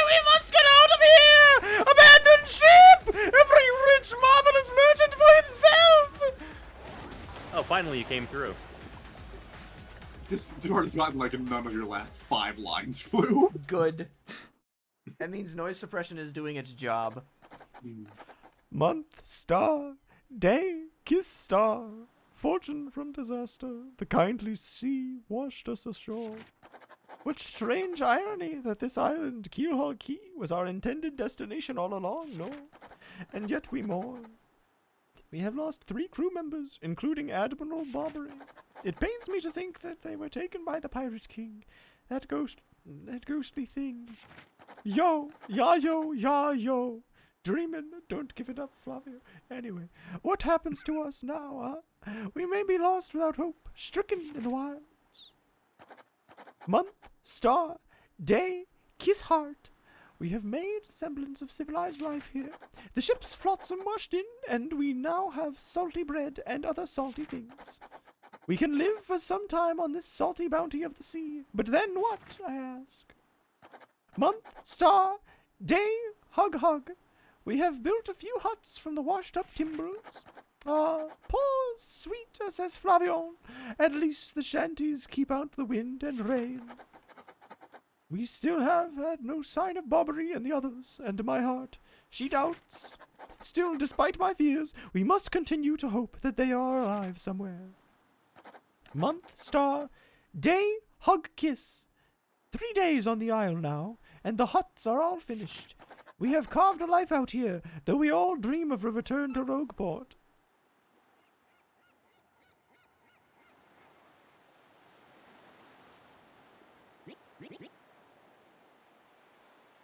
We must get out of here! Abandon ship! Every rich, marvelous merchant for himself! Oh, finally you came through. This door has gotten like none of your last 5 lines flew. Good. That means noise suppression is doing its job. Month, star, day, kiss star, fortune from disaster, the kindly sea washed us ashore. What strange irony that this island, Keelhaul Key, was our intended destination all along, no? And yet we mourn. We have lost 3 crew members, including Admiral Bobbery. It pains me to think that they were taken by the Pirate King. That ghostly thing. Yo, yo. Dreamin', don't give it up, Flavio. Anyway, what happens to us now, huh? We may be lost without hope, stricken in the wilds. Month, star, day, kiss heart. We have made a semblance of civilized life here. The ship's flotsam washed in, and we now have salty bread and other salty things. We can live for some time on this salty bounty of the sea. But then what, I ask? Month, star, day, hug. We have built a few huts from the washed-up timbers. Ah, poor sweet SS Flavion. At least the shanties keep out the wind and rain. We still have had no sign of Bobbery and the others, and my heart, she doubts. Still, despite my fears, we must continue to hope that they are alive somewhere. Month, star, Day, hug, kiss. 3 days on the isle now, and the huts are all finished. We have carved a life out here, though we all dream of a return to Rogueport.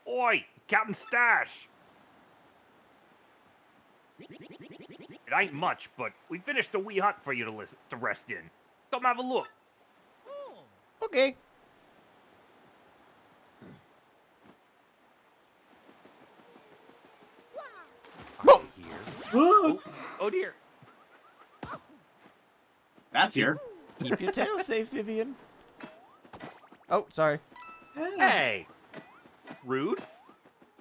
Oi, Captain Stash! It ain't much, but we finished a wee hut for you to rest in. Come have a look. Okay. Oh dear. That's here. Keep your tail safe, Vivian. Oh, sorry. Hey! Rude?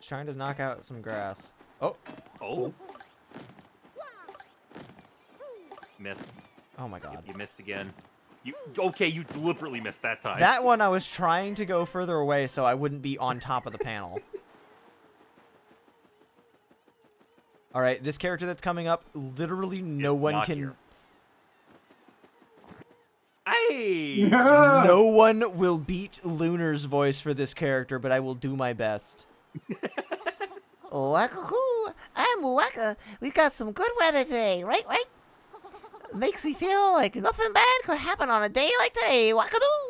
Trying to knock out some grass. Oh. Oh. Missed. Oh my god. You missed again. Okay, you deliberately missed that time. That one I was trying to go further away so I wouldn't be on top of the panel. Alright, this character that's coming up, literally no one can... Here. Hey! No one will beat Lunar's voice for this character, but I will do my best. Wacka-hoo! I'm Wacka. We got some good weather today, right? Makes me feel like nothing bad could happen on a day like today. Wacka-doo!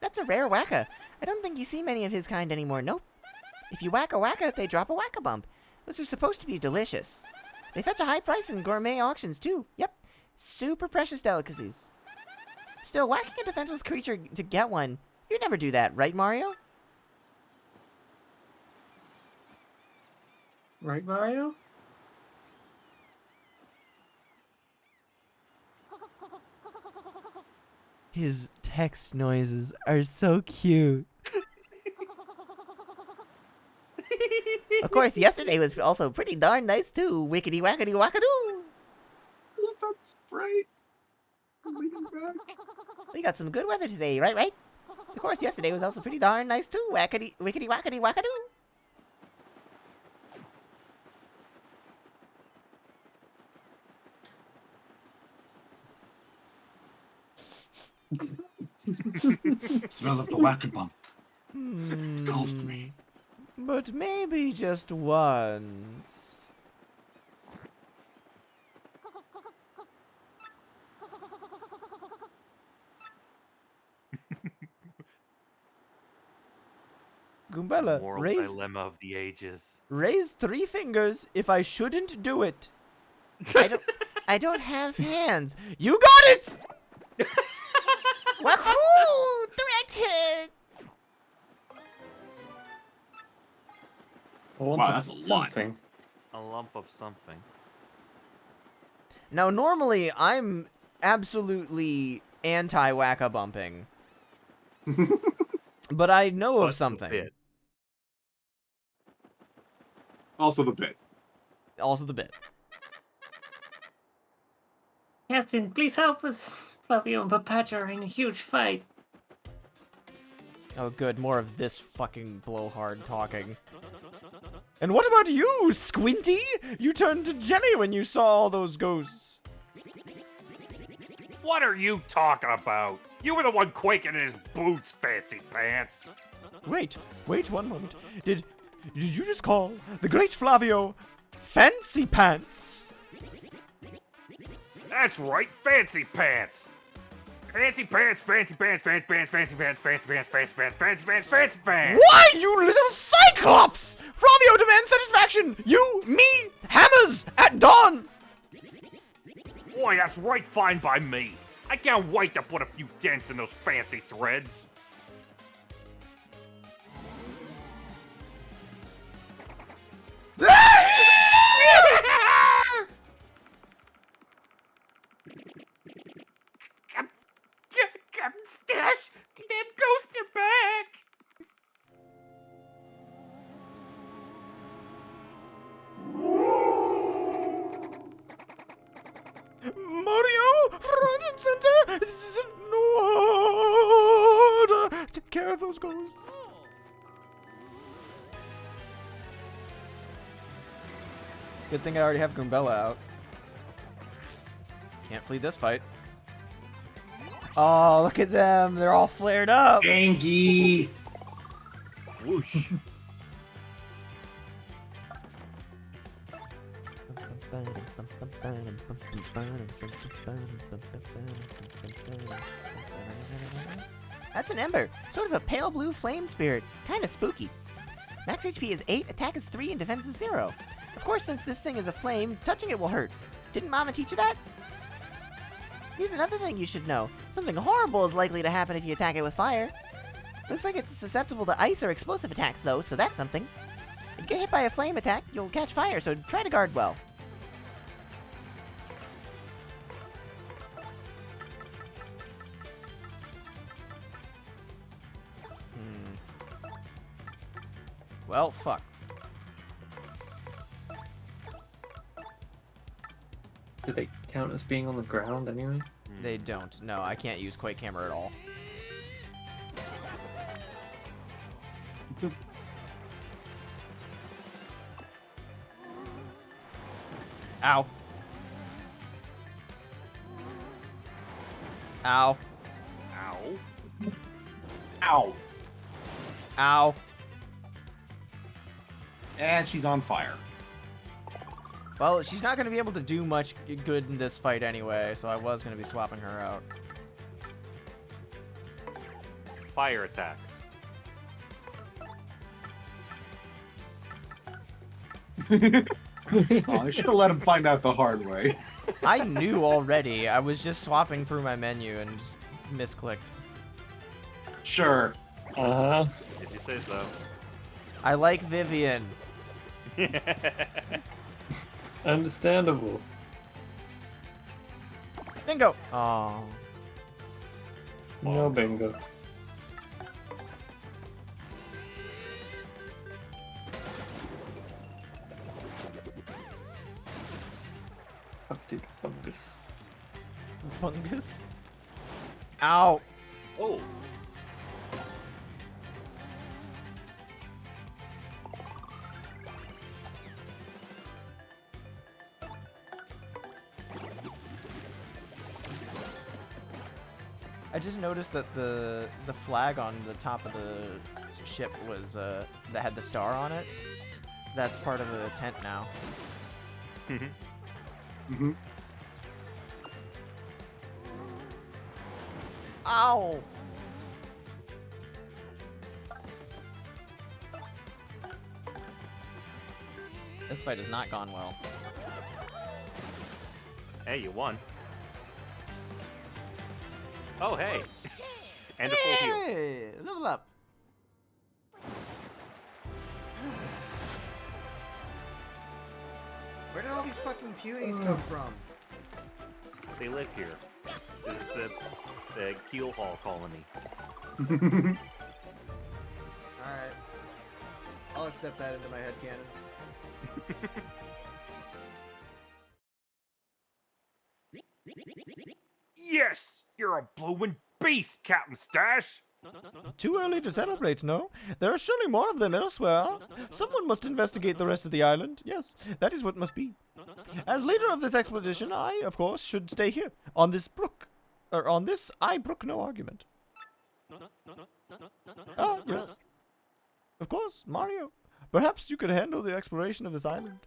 That's a rare Wacka. I don't think you see many of his kind anymore, nope. If you whack a Wacka, they drop a Wacka bump. Those are supposed to be delicious. They fetch a high price in gourmet auctions, too. Yep. Super precious delicacies. Still, whacking a defenseless creature to get one, you'd never do that, right, Mario? Right, Mario? His text noises are so cute. Of course, yesterday was also pretty darn nice, too. Wickety whackety wackadoo! That's right. We got some good weather today, right? Of course, yesterday was also pretty darn nice, too. Wickety whackety wackadoo! Smell of the whack bump. Calls to me. But maybe just once. Goombella, Moral dilemma of the ages. raise 3 fingers if I shouldn't do it. I don't have hands. You got it! Wahoo! Direct hit! Wow, that's a lot. Something. A lump of something. Now, normally, I'm absolutely anti-wacka bumping. But I know of But something. the bit. Also the bit. Also the bit. Captain, please help us. Flavio and Papacha are in a huge fight. Oh, good. More of this fucking blowhard talking. And what about you, Squinty? You turned to jelly when you saw all those ghosts. What are you talking about? You were the one quaking in his boots, fancy pants. Wait 1 moment. Did you just call the great Flavio Fancy Pants? That's right, fancy pants. Fancy pants, fancy pants, fancy pants, fancy pants, fancy pants, fancy pants, fancy pants, fancy pants. Why, you little cyclops! Flavio demands satisfaction! You, me, hammers at dawn! Boy, that's right fine by me. I can't wait to put a few dents in those fancy threads. Captain Stash, the damn ghosts are back. Mario, front and center! This is an order! Take care of those ghosts. Good thing I already have Goombella out. Can't flee this fight. Oh, look at them. They're all flared up. Angie! Whoosh. That's an ember. Sort of a pale blue flame spirit. Kinda spooky. Max HP is 8, attack is 3, and defense is 0. Of course, since this thing is a flame, touching it will hurt. Didn't Mama teach you that? Here's another thing you should know. Something horrible is likely to happen if you attack it with fire. Looks like it's susceptible to ice or explosive attacks, though, so that's something. If you get hit by a flame attack, you'll catch fire, so try to guard well. Well, fuck. Do they count as being on the ground anyway? They don't. No, I can't use Quake Hammer at all. Ow. Ow. Ow. Ow. Ow. And she's on fire. Well, she's not going to be able to do much good in this fight anyway, so I was going to be swapping her out. Fire attacks. Oh, I should have let him find out the hard way. I knew already. I was just swapping through my menu and just misclicked. Sure. Uh-huh. If you say so. I like Vivian. Understandable. Bingo! Oh. No bingo. Dude, fungus. Fungus? Ow! Oh. I just noticed that the flag on the top of the ship was that had the star on it. That's part of the tent now. Mm-hmm. Ow! This fight has not gone well. Hey, you won. Oh, hey. And a full heal. Hey! Level up! Where did all these fucking punies come from? They live here. This is the Keel Hall colony. Alright. I'll accept that into my headcanon. Yes! You're a bloomin' beast, Captain Stash! Too early to celebrate, no? There are surely more of them elsewhere. Someone must investigate the rest of the island. Yes, that is what must be. As leader of this expedition, I, of course, should stay here. On this, I brook no argument. Ah, yes. Of course, Mario. Perhaps you could handle the exploration of this island.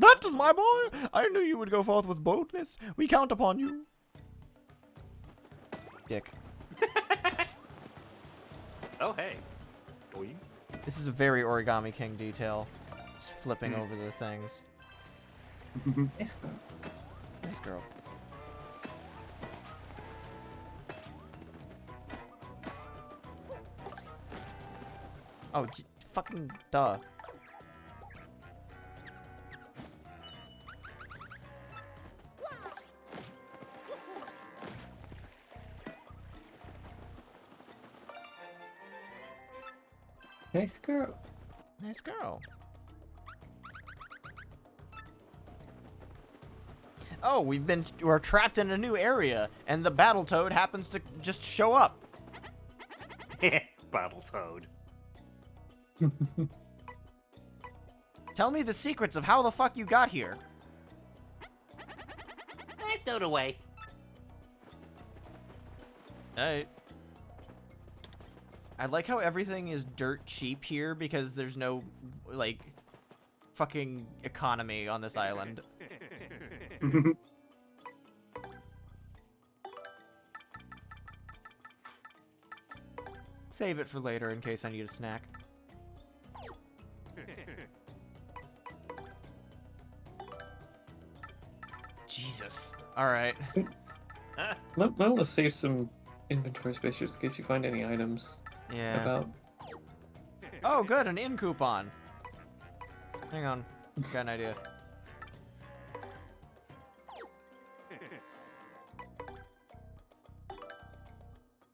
That is my boy! I knew you would go forth with boldness. We count upon you. Dick. Oh, hey. Boy. This is a very Origami King detail. Just flipping over the things. Nice girl. Nice girl. Oh, fucking duh. Nice girl. Nice girl. Oh, we're trapped in a new area, and the Battletoad happens to just show up. Battletoad. Tell me the secrets of how the fuck you got here. I stowed away. Alright. I like how everything is dirt cheap here because there's no, like, fucking economy on this island. Save it for later in case I need a snack. Jesus. Alright. Might want to save some inventory space just in case you find any items. Yeah. About. Oh, good, an in coupon. Hang on. Got an idea.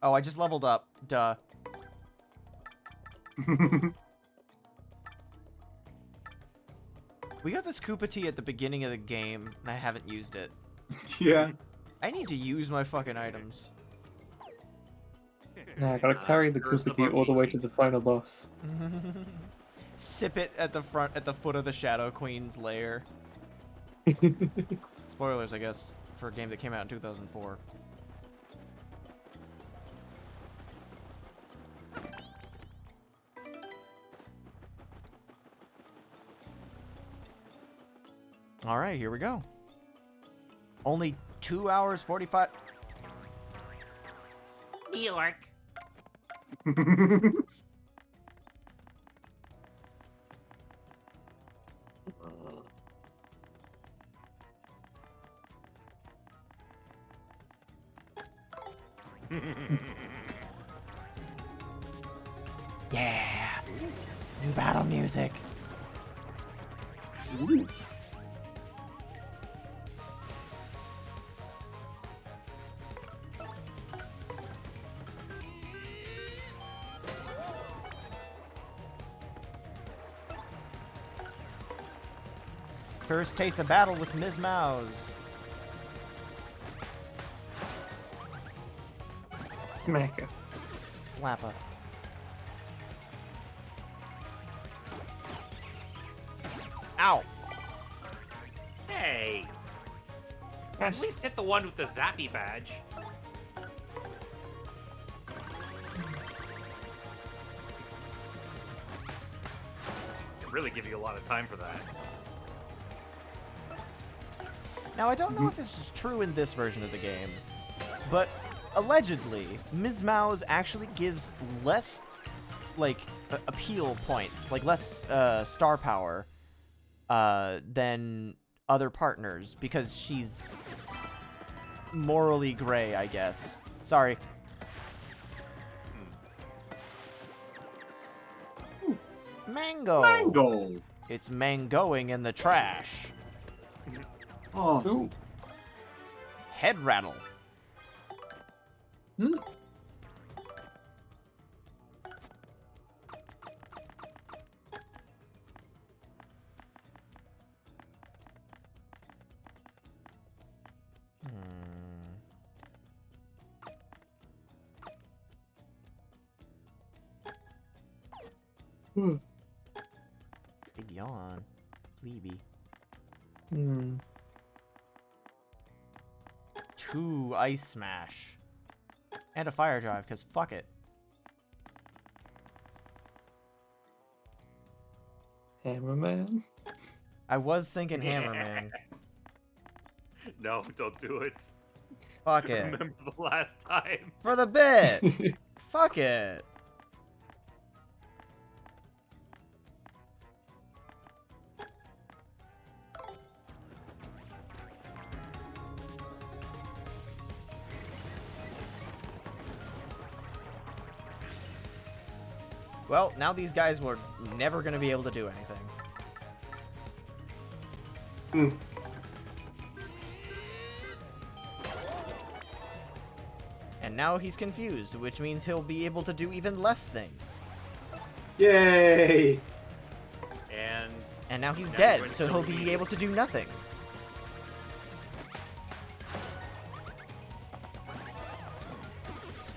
Oh, I just leveled up. Duh. We got this Koopa tea at the beginning of the game, and I haven't used it. Yeah. I need to use my fucking items. Nah, I gotta carry the Koopa tea all the way to the final boss. Sip it at the foot of the Shadow Queen's lair. Spoilers, I guess, for a game that came out in 2004. All right, here we go. Only 2 hours 45. New York. Yeah. New battle music. Ooh. First taste of battle with Ms. Mouse. Smacker. Slapper. Ow. Hey! At least hit the one with the Zappy badge. Could really give you a lot of time for that. Now, I don't know if this is true in this version of the game, but allegedly, Ms. Mouse actually gives less, like, appeal points, like less star power than other partners because she's morally gray, I guess. Sorry. Mango. Mango. It's mangoing in the trash. Oh. Ooh. Head rattle. Hmm. Big yawn. Sleepy. Hmm. 2 ice smash. And a fire drive, because fuck it. Hammerman. I was thinking Hammerman. No, don't do it. Fuck it. Remember the last time. For the bit! Fuck it. Well, now these guys were never going to be able to do anything. And now he's confused, which means he'll be able to do even less things. Yay! And now he's Now dead, he's so going he'll to be able to do nothing.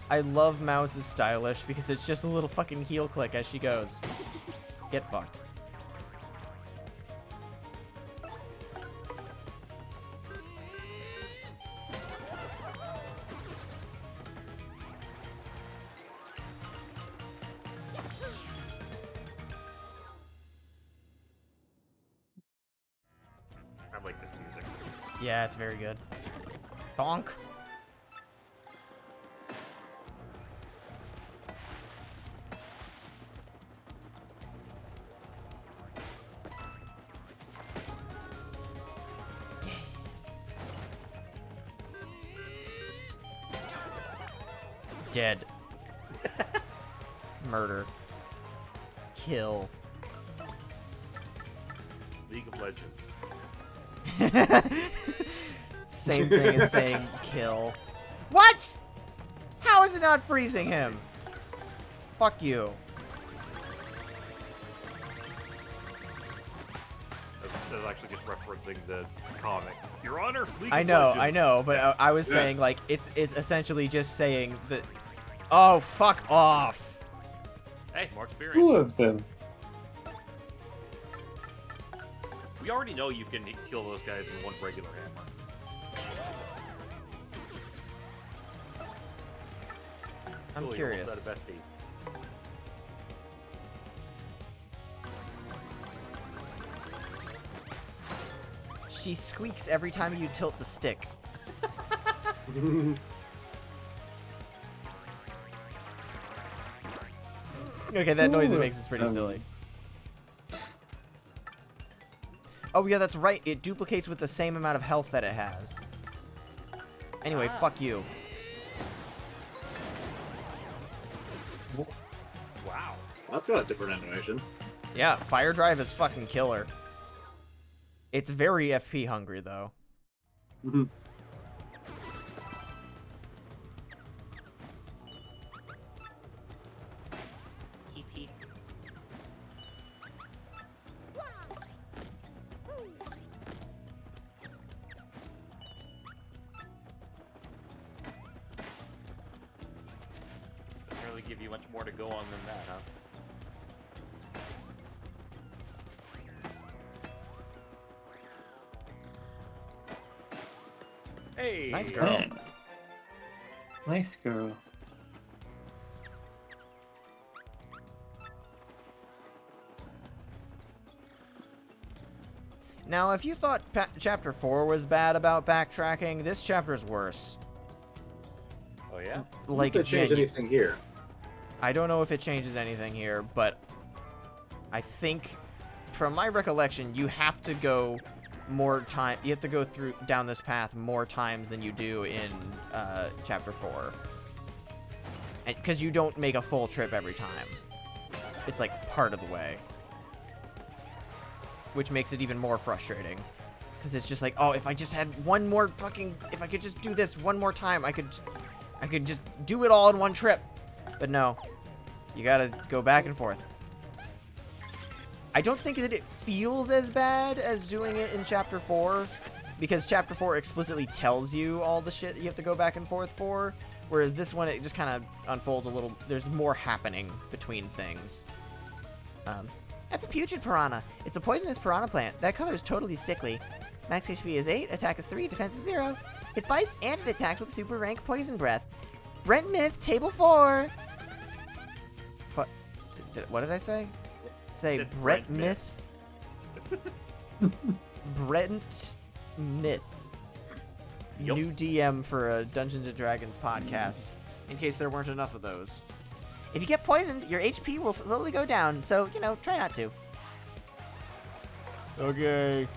I love Mouse's stylish because it's just a little fucking heel click as she goes. Get fucked. Yeah, it's very good. Bonk. Dead. Murder. Kill. League of Legends. Same thing as saying kill. What? How is it not freezing him? Fuck you. That's actually just referencing the comic. Your Honor, League I of know, Legends. I know, but I was saying, like, it's essentially just saying that... Oh, fuck off. Hey, more experience. Two of them. We already know you can kill those guys with one regular hammer. I'm Cool, you're curious. almost out of FP. She squeaks every time you tilt the stick. Okay, that noise it makes is pretty silly. Oh yeah, that's right. It duplicates with the same amount of health that it has. Anyway, fuck you. Wow. That's got a different animation. Yeah, Fire Drive is fucking killer. It's very FP hungry though. Doesn't really give you much more to go on than that, huh? Hey! Nice girl. Man. Nice girl. Now, if you thought Chapter 4 was bad about backtracking, this chapter's worse. Oh yeah? Like, If it changed anything here. I don't know if it changes anything here, but I think, from my recollection, you have to go more time. You have to go down this path more times than you do in Chapter 4, because you don't make a full trip every time. It's like part of the way, which makes it even more frustrating. Because it's just like, oh, if I just had one more if I could just do this one more time, I could just do it all in one trip. But no, you gotta go back and forth. I don't think that it feels as bad as doing it in Chapter 4, because Chapter 4 explicitly tells you all the shit that you have to go back and forth for, whereas this one, it just kind of unfolds a little. There's more happening between things. That's a putrid piranha. It's a poisonous piranha plant. That color is totally sickly. Max HP is 8, attack is 3, defense is 0. It bites and it attacks with super rank poison breath. Brent Myth, table 4. What did I say? Say Brent Myth. Brent Myth. Yep. New DM for a Dungeons & Dragons podcast, in case there weren't enough of those. If you get poisoned, your HP will slowly go down, so, you know, try not to. Okay.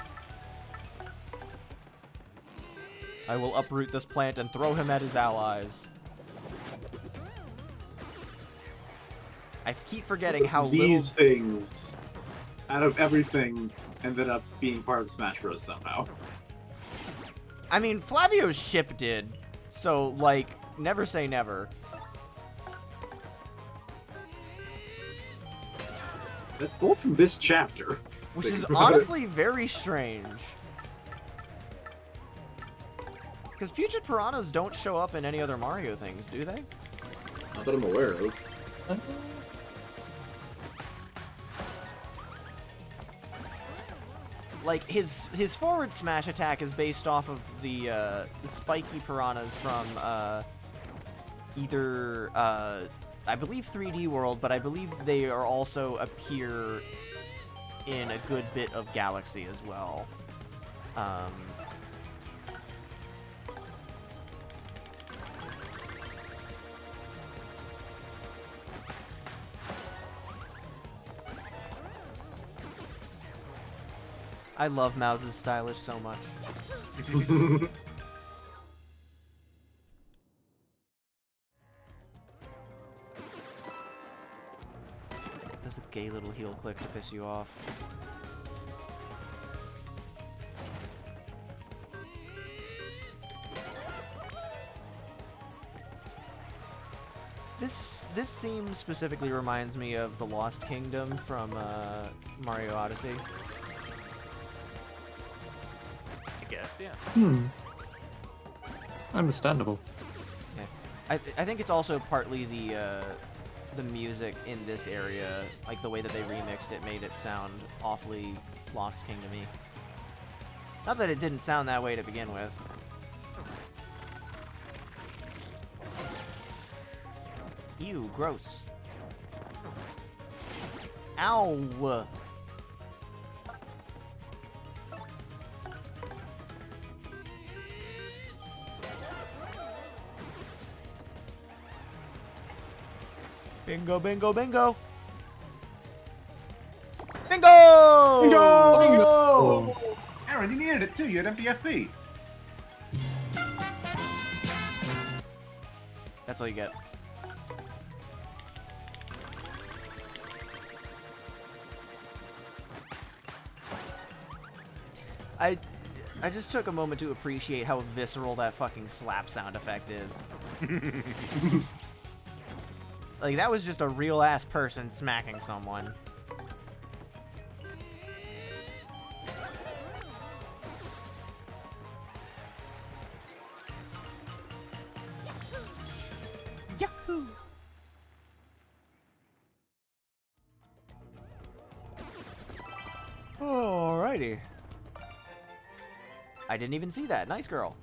I will uproot this plant and throw him at his allies. I keep forgetting how these things, out of everything, ended up being part of Smash Bros. Somehow. I mean, Flavio's ship did, so, like, never say never. That's both from this chapter. Which is honestly very strange. Because putrid piranhas don't show up in any other Mario things, do they? Not that I'm aware of. Like, his forward smash attack is based off of the spiky piranhas from either, I believe 3D World, but I believe they are also appear in a good bit of Galaxy as well. I love Mouse's stylish so much. Does a gay little heel click to piss you off? This theme specifically reminds me of the Lost Kingdom from Mario Odyssey. I guess, yeah. Understandable. Yeah. I think it's also partly the music in this area, like the way that they remixed it made it sound awfully Lost Kingdom-y. Not that it didn't sound that way to begin with. Ew, gross. Ow! Bingo, bingo, bingo! Bingo! Bingo! Aaron, you needed it too. You had MDFB. That's all you get. I just took a moment to appreciate how visceral that fucking slap sound effect is. Like, that was just a real-ass person smacking someone. Yahoo! Alrighty. I didn't even see that. Nice girl.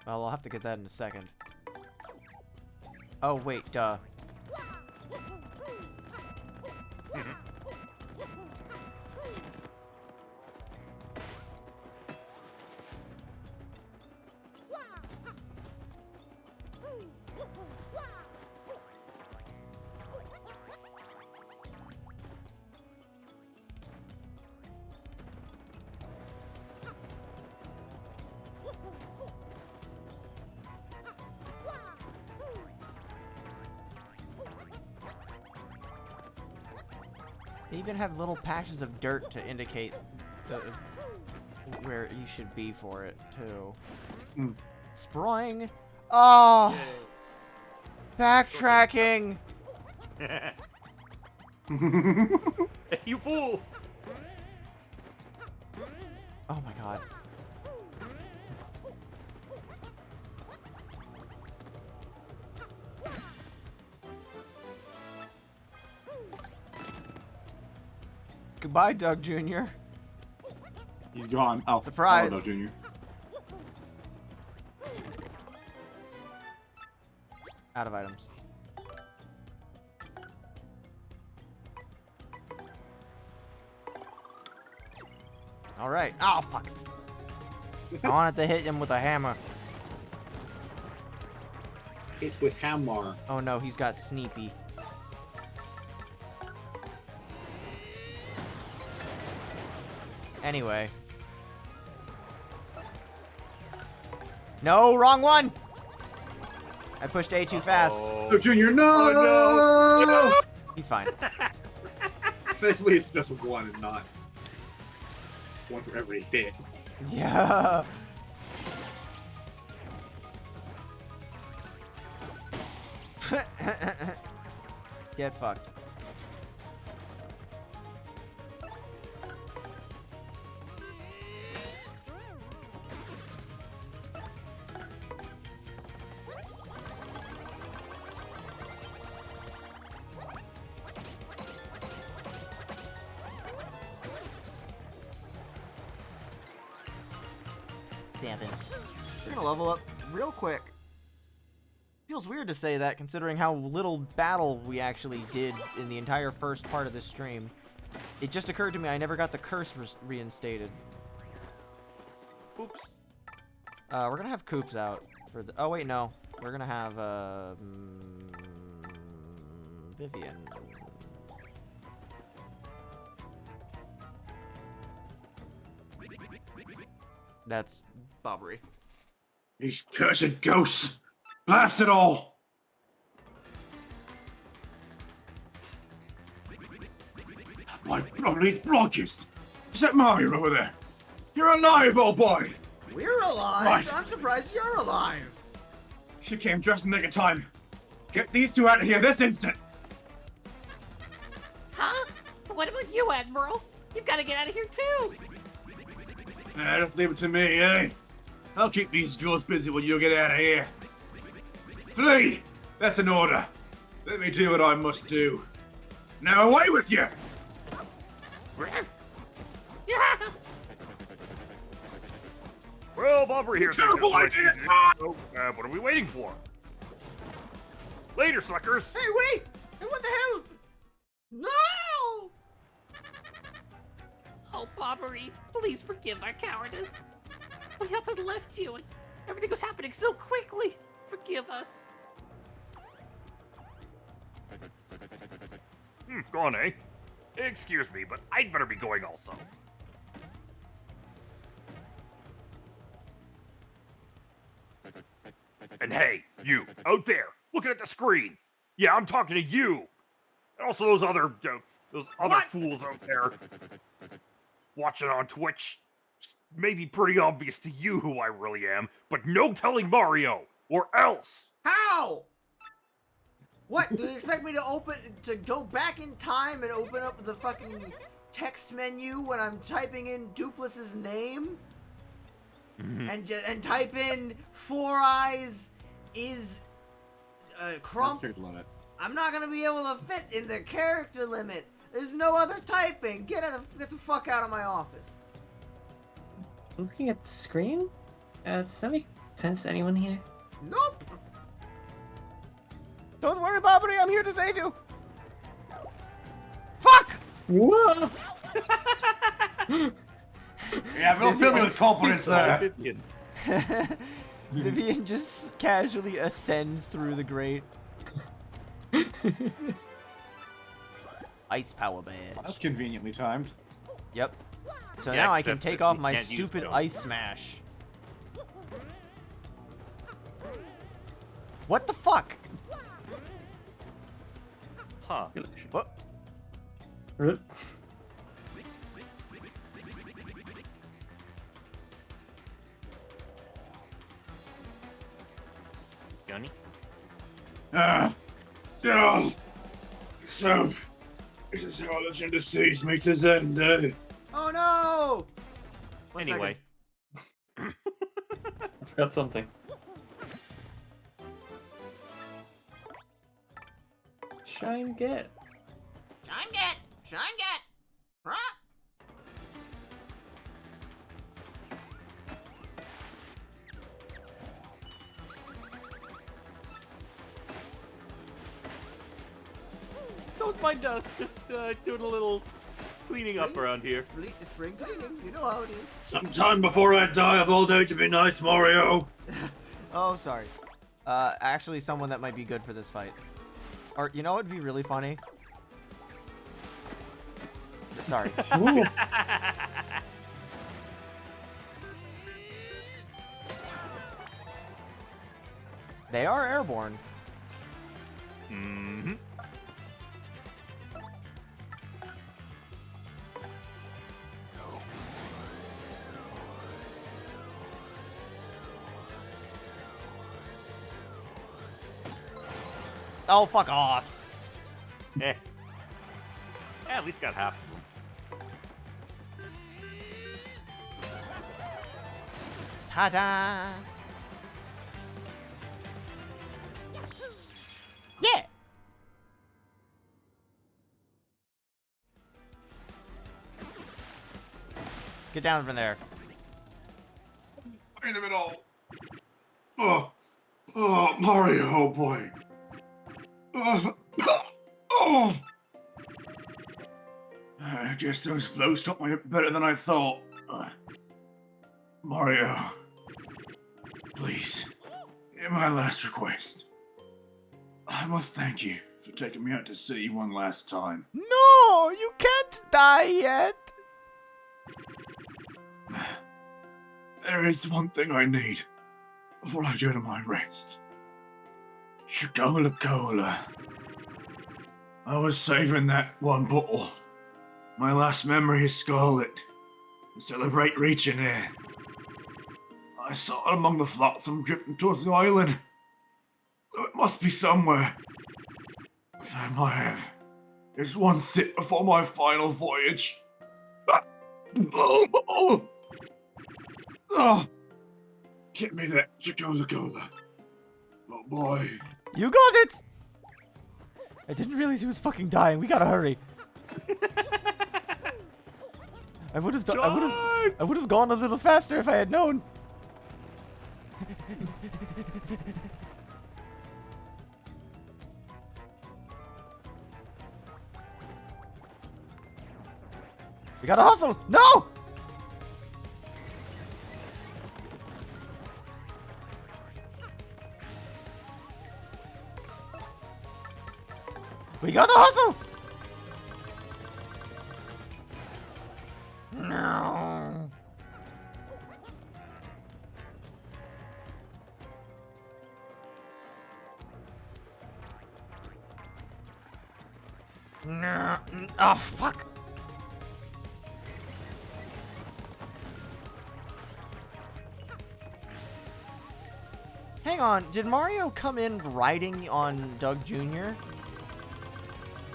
Well, I'll have to get that in a second. Oh, wait, duh. They even have little patches of dirt to indicate where you should be for it, too. Sproing! Oh! Backtracking! You fool! Oh my god. Goodbye, Doug Jr. He's gone. Oh, surprise! Oh, Junior. Out of items. Alright. Oh, fuck. I wanted to hit him with a hammer. Hit with hammer. Oh no, he's got Sneepy. Anyway. No, wrong one! I pushed A too fast. Oh, Junior, no! Oh, no! He's fine. Thankfully, it's just one and not one for every hit. Yeah. Get fucked. We're gonna level up real quick. Feels weird to say that considering how little battle we actually did in the entire first part of this stream. It just occurred to me I never got the curse reinstated. Oops. We're gonna have Coops out for the. Oh wait, no. We're gonna have Vivian. That's Bobbery. These cursed ghosts! Blast it all! My these blotches! Is that Mario over there? You're alive, old boy! We're alive. Right. I'm surprised you're alive. You came just in the nick of time. Get these two out of here this instant! Huh? What about you, Admiral? You've got to get out of here too. Just leave it to me, eh? I'll keep these ghouls busy while you get out of here. Flee! That's an order. Let me do what I must do. Now away with you! Yeah. Well, Bobbery here. thinks Terrible that's idea! easy. So, what are we waiting for? Later, suckers. Hey, wait! Hey, what the hell? No! Oh, Bobbery, please forgive our cowardice. We up and left you, and everything was happening so quickly. Forgive us. Gone, eh? Excuse me, but I'd better be going also. And hey, you, out there, looking at the screen. Yeah, I'm talking to you. And also those other fools out there watching on Twitch. It's maybe pretty obvious to you who I really am, but no telling Mario, or else. How? What? Do you expect me to go back in time and open up the fucking text menu when I'm typing in Duplus's name? And type in Four Eyes is Crump. Limit. I'm not gonna be able to fit in the character limit. There's no other typing. Get the fuck out of my office. Looking at the screen? Does that make sense to anyone here? Nope. Don't worry, Bobbery. I'm here to save you. Fuck! Whoa! Yeah, we'll fill me with confidence there. Vivian. Vivian just casually ascends through the grate. Ice power badge. That's conveniently timed. Yep. So Yeah, now I can except take that off we my can't use stupid those. ice smash. What the fuck? Huh. What? Johnny? So, this is how Legend of Seas meets his end, eh? Oh no! One Anyway. second. I forgot something. Shine get. Shine get! Shine get! Huh? Don't mind us. Just doing a little cleaning up around here. Spring cleaning. You know how it is. Sometime before I die of old age, be nice, Mario. Oh, sorry. Actually, someone that might be good for this fight. Or, you know what would be really funny? Sorry. Ooh. They are airborne. Mm-hmm. Oh, fuck off. Eh. Yeah, at least got half of them. Ta-da! Yeah! Get down from there. End of it all. Oh, Mario, oh boy. Oh. I guess those blows stopped me better than I thought. Mario, please, in my last request, I must thank you for taking me out to sea one last time. No, you can't die yet. There is one thing I need before I go to my rest. Cola. I was saving that one bottle. My last memory is Scarlet. To celebrate reaching here. I saw it among the flotsam drifting towards the island. So it must be somewhere. If I might have just one sip before my final voyage. Oh, get me that Cola. Oh boy. You got it! I didn't realize he was fucking dying. We gotta hurry. I would have gone a little faster if I had known. We gotta hustle! No! We gotta hustle! No. No. Oh, fuck. Hang on, did Mario come in riding on Doug Jr.?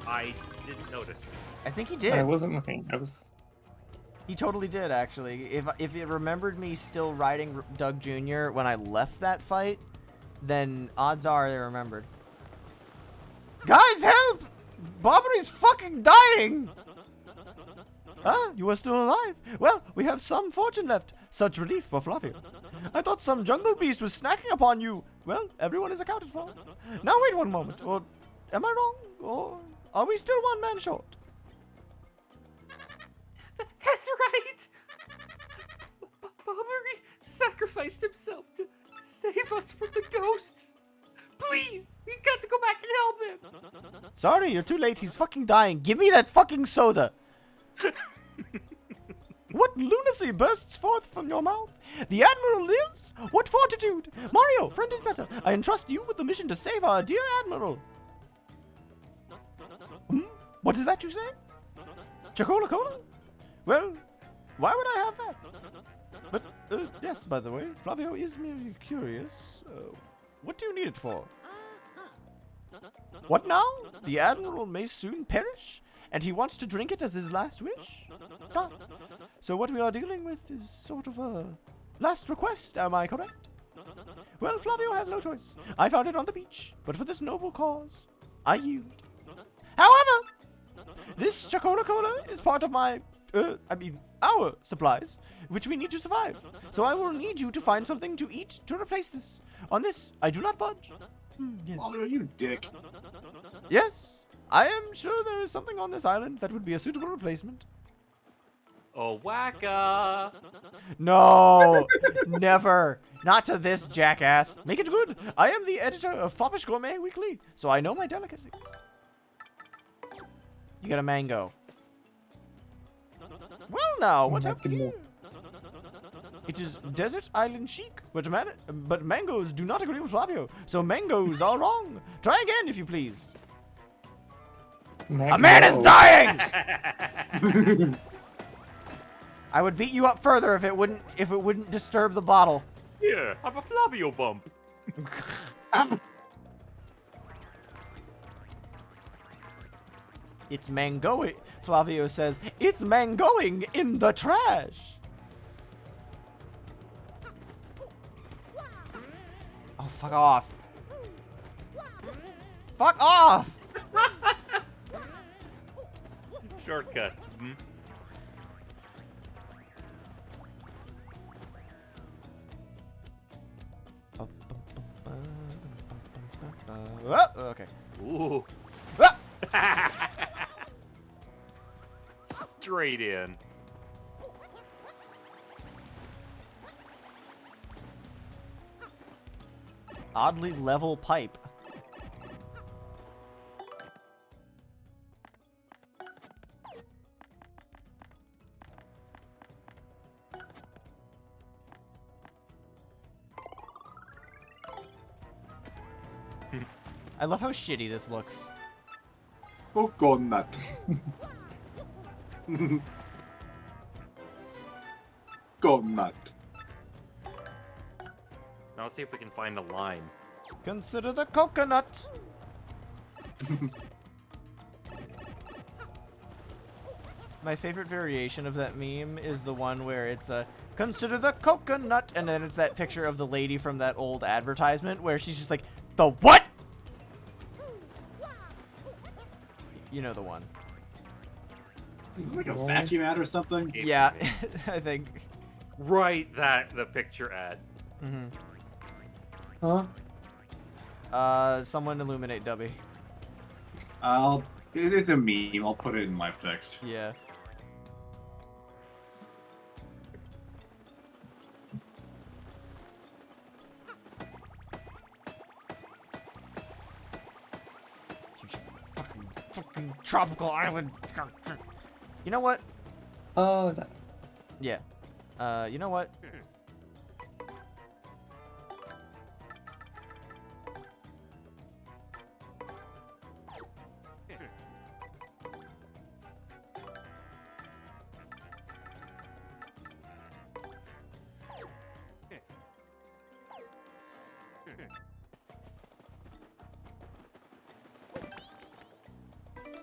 I didn't notice. I think he did. I wasn't looking. He totally did, actually. If it remembered me still riding Doug Jr. when I left that fight, then odds are they remembered. Guys, help! Bobbery's fucking dying! Ah, you are still alive. Well, we have some fortune left. Such relief for Flavio. I thought some jungle beast was snacking upon you. Well, everyone is accounted for. Now wait one moment. Or am I wrong? Or are we still one man short? That's right! Bobbery sacrificed himself to save us from the ghosts. Please, we've got to go back and help him. Sorry, you're too late. He's fucking dying. Give me that fucking soda. What lunacy bursts forth from your mouth? The Admiral lives? What fortitude! Mario, friend and center, I entrust you with the mission to save our dear Admiral. What is that you say? Chocola Cola? Well, why would I have that? But, yes, by the way, Flavio is merely curious. What do you need it for? What now? The Admiral may soon perish, and he wants to drink it as his last wish? Ah, so what we are dealing with is sort of a last request, am I correct? Well, Flavio has no choice. I found it on the beach, but for this noble cause, I yield. However, this Chocola Cola is part of my, our supplies, which we need to survive. So I will need you to find something to eat to replace this. On this, I do not budge. Yes. Oh, you dick. Yes, I am sure there is something on this island that would be a suitable replacement. Oh, wacka! No, never. Not to this jackass. Make it good. I am the editor of Foppish Gourmet Weekly, so I know my delicacies. You got a mango. Well, now, what have you? It is desert island chic, but mangoes do not agree with Flavio, so mangoes are wrong. Try again, if you please. Mango. A man is dying! I would beat you up further if it wouldn't disturb the bottle. Yeah, have a Flavio bump. It's mangoing. Flavio says, it's mangoing in the trash. Oh, fuck off. Fuck off! Shortcuts. Oh, okay. Ooh. Ah! Straight in. oddly level pipe. I love how shitty this looks. Coconut. Coconut. Now let's see if we can find a line. Consider the coconut. My favorite variation of that meme is the one where it's a consider the coconut, and then it's that picture of the lady from that old advertisement where she's just like, the what? You know the one. Is it like a vacuum ad or something? Yeah, I think. Right, the picture ad. Mm-hmm. Huh? Someone illuminate Dubby. It's a meme. I'll put it in my pics. Yeah. Fucking tropical island. You know what? Oh, that. Yeah. You know what?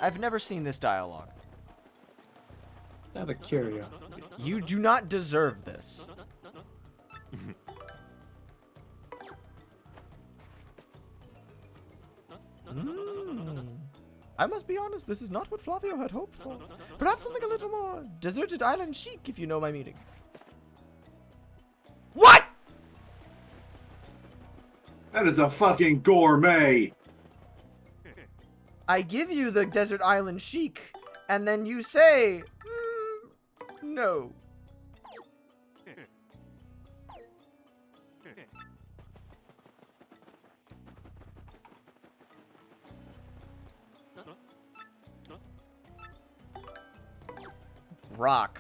I've never seen this dialogue. It's out of curiosity. You do not deserve this. I must be honest, this is not what Flavio had hoped for. Perhaps something a little more deserted island chic, if you know my meaning. What? That is a fucking gourmet. I give you the desert island chic, and then you say, no. Rock.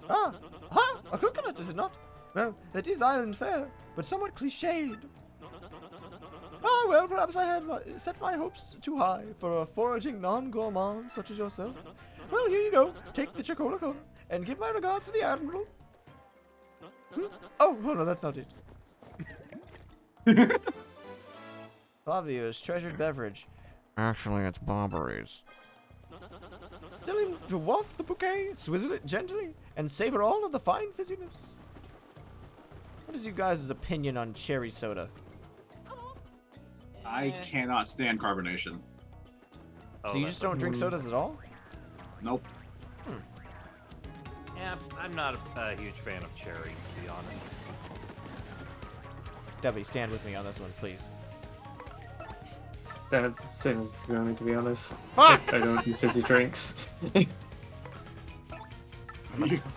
A coconut, is it not? Well, that is island fare, but somewhat cliched. Ah, well, perhaps I had set my hopes too high for a foraging non-gourmand such as yourself. Well, here you go. Take the Chocola, and give my regards to the Admiral. Oh, no, that's not it. Flavio's treasured beverage. Actually, it's Barberries. Tell him to waft the bouquet, swizzle it gently, and savor all of the fine fizziness. What is you guys' opinion on cherry soda? I cannot stand carbonation. So you just don't drink sodas at all? Nope. Yeah, I'm not a huge fan of cherry, to be honest. Debbie, stand with me on this one, please. Same for me, to be honest. Fuck! I don't do fizzy drinks.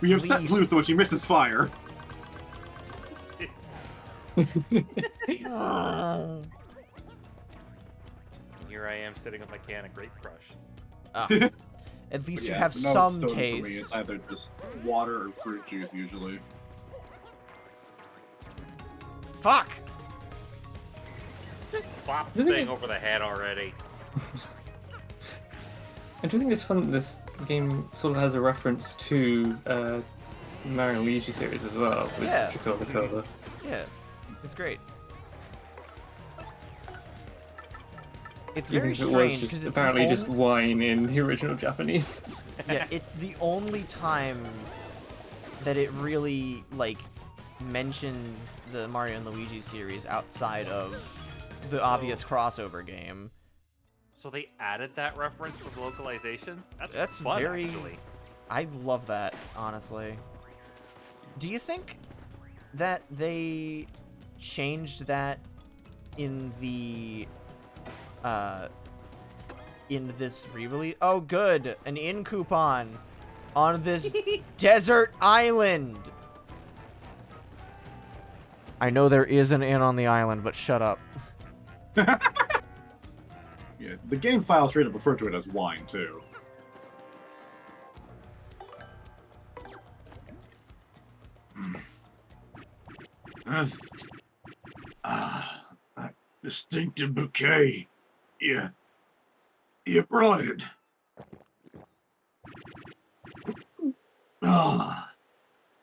We have set Blue so much he misses fire. Here I am sitting with my can of Grape Crush. At least But you yeah, have no some soda for me, taste. it's either just water or fruit juice usually. Fuck! Just plop the thing over the head already. I do think it's fun that this game sort of has a reference to Mario and Luigi series as well, with Yeah. Chocola. Yeah, it's great. It's Even very if it was strange just because it's apparently the just wine in the original Japanese. yeah, it's the only time that it really like mentions the Mario and Luigi series outside of the obvious crossover game. So they added that reference with localization? That's fun, very. actually. I love that, honestly. Do you think that they changed that in the in this re-release? Oh, good, an in coupon on this desert island. I know there is an inn on the island, but shut up. Yeah, the game file straight up referred to it as wine, too. That distinctive bouquet. You brought it.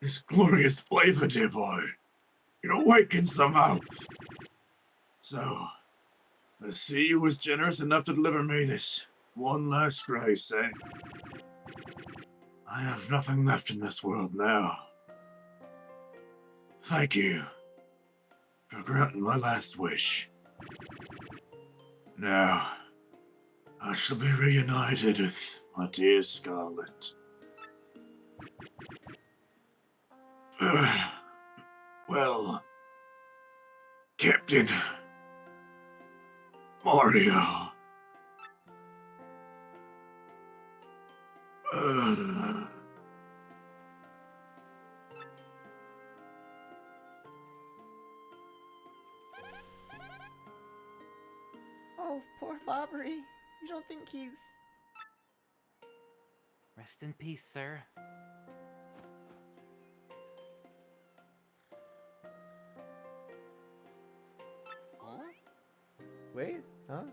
This glorious flavor, dear boy. It awakens the mouth. So, the sea was generous enough to deliver me this one last grace, eh? I have nothing left in this world now. Thank you for granting my last wish. Now, I shall be reunited with my dear Scarlet. Well, Captain Mario. Oh, poor Bobbery. You don't think he's... Rest in peace, sir. Wait, huh?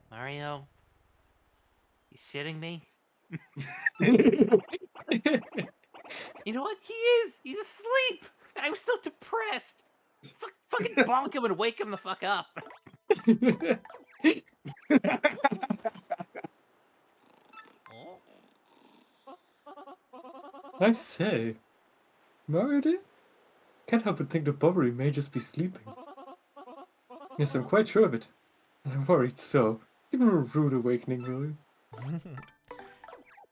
Mario? You shitting me? You know what? He is! He's asleep! And I was so depressed! Fucking bonk him and wake him the fuck up! I say, Mario dear? Can't help but think that Bobbery may just be sleeping. Yes, I'm quite sure of it. And I'm worried so. Give him a rude awakening, will you?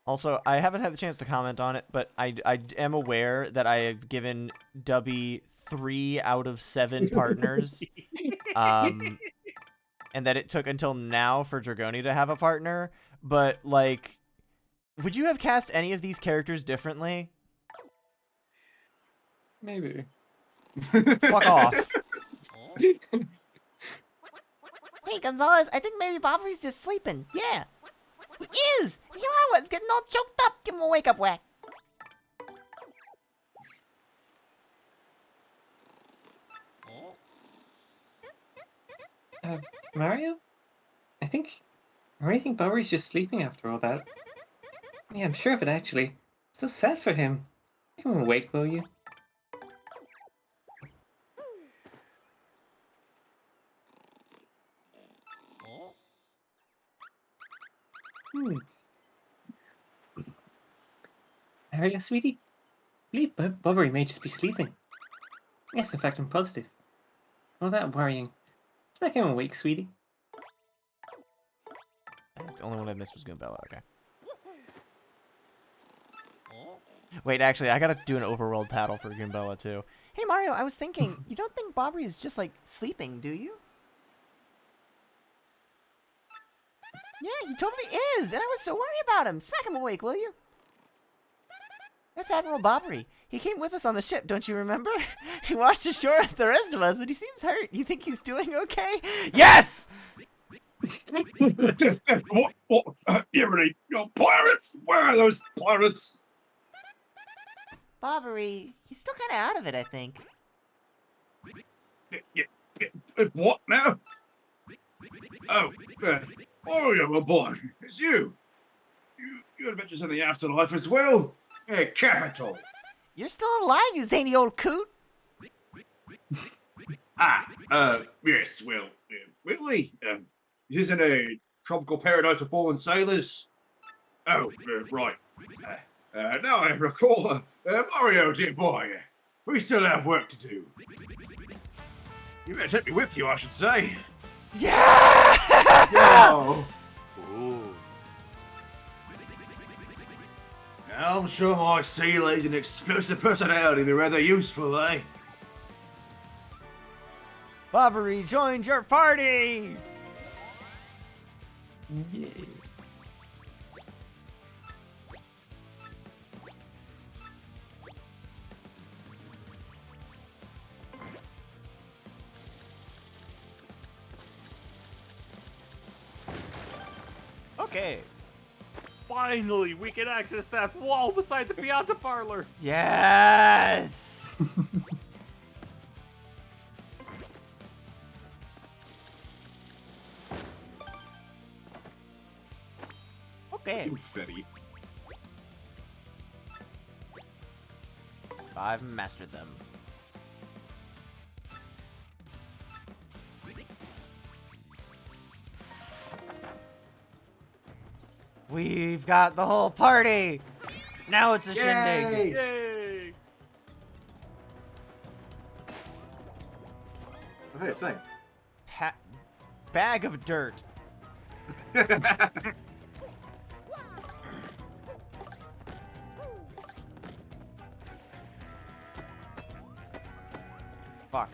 Also, I haven't had the chance to comment on it, but I am aware that I have given Dubby 3 out of 7 partners. And that it took until now for Dragoni to have a partner. But, like, would you have cast any of these characters differently? Maybe. Fuck off. Hey, Gonzalez, I think maybe Bobbery's just sleeping. Yeah. He is! Here I was, getting all choked up. Give him a wake-up whack. Mario? I think Bobbery's just sleeping after all that. Yeah, I'm sure of it, actually. So sad for him. Make him awake, will you? Mario, sweetie? I believe Bobbery may just be sleeping. Yes, in fact, I'm positive. All that worrying. Let's make him awake, sweetie. The only one I missed was Goombella, okay. Wait, actually, I gotta do an overworld paddle for Goombella, too. Hey, Mario, I was thinking, you don't think Bobbery is just, like, sleeping, do you? Yeah, he totally is, and I was so worried about him. Smack him awake, will you? That's Admiral Bobbery. He came with us on the ship, don't you remember? He washed ashore with the rest of us, but he seems hurt. You think he's doing okay? Yes! What? You ready? Pirates? Where are those pirates? Bobbery, he's still kind of out of it, I think. What now? Oh, Mario, my boy, it's you. You adventures in the afterlife as well? Yeah, capital. You're still alive, you zany old coot. Yes, well, really? This isn't a tropical paradise for fallen sailors? Oh, right. Now I recall, Mario, dear boy, we still have work to do. You better take me with you, I should say. Yeah! Yo! Ooh. I'm sure my sea legs and explosive personality will be rather useful, eh? Bobbery joined your party! Yay. Okay. Finally, we can access that wall beside the Pianta parlor. Yes. Okay. Confetti. I've mastered them. We've got the whole party! Now it's a shindig! Yay! Hey, thing. Bag of dirt. Fuck.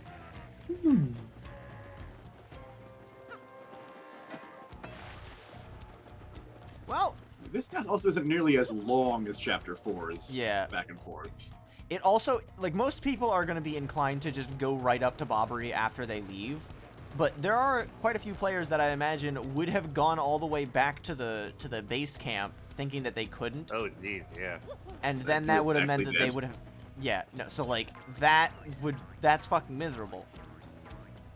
Well, this also isn't nearly as long as Chapter 4's Yeah. back and forth. it also, like, most people are going to be inclined to just go right up to Bobbery after they leave. But there are quite a few players that I imagine would have gone all the way back to the base camp thinking that they couldn't. Oh, jeez, yeah. And then He that was would have meant actually that they dead. would have... Yeah, no, so, like, that's fucking miserable.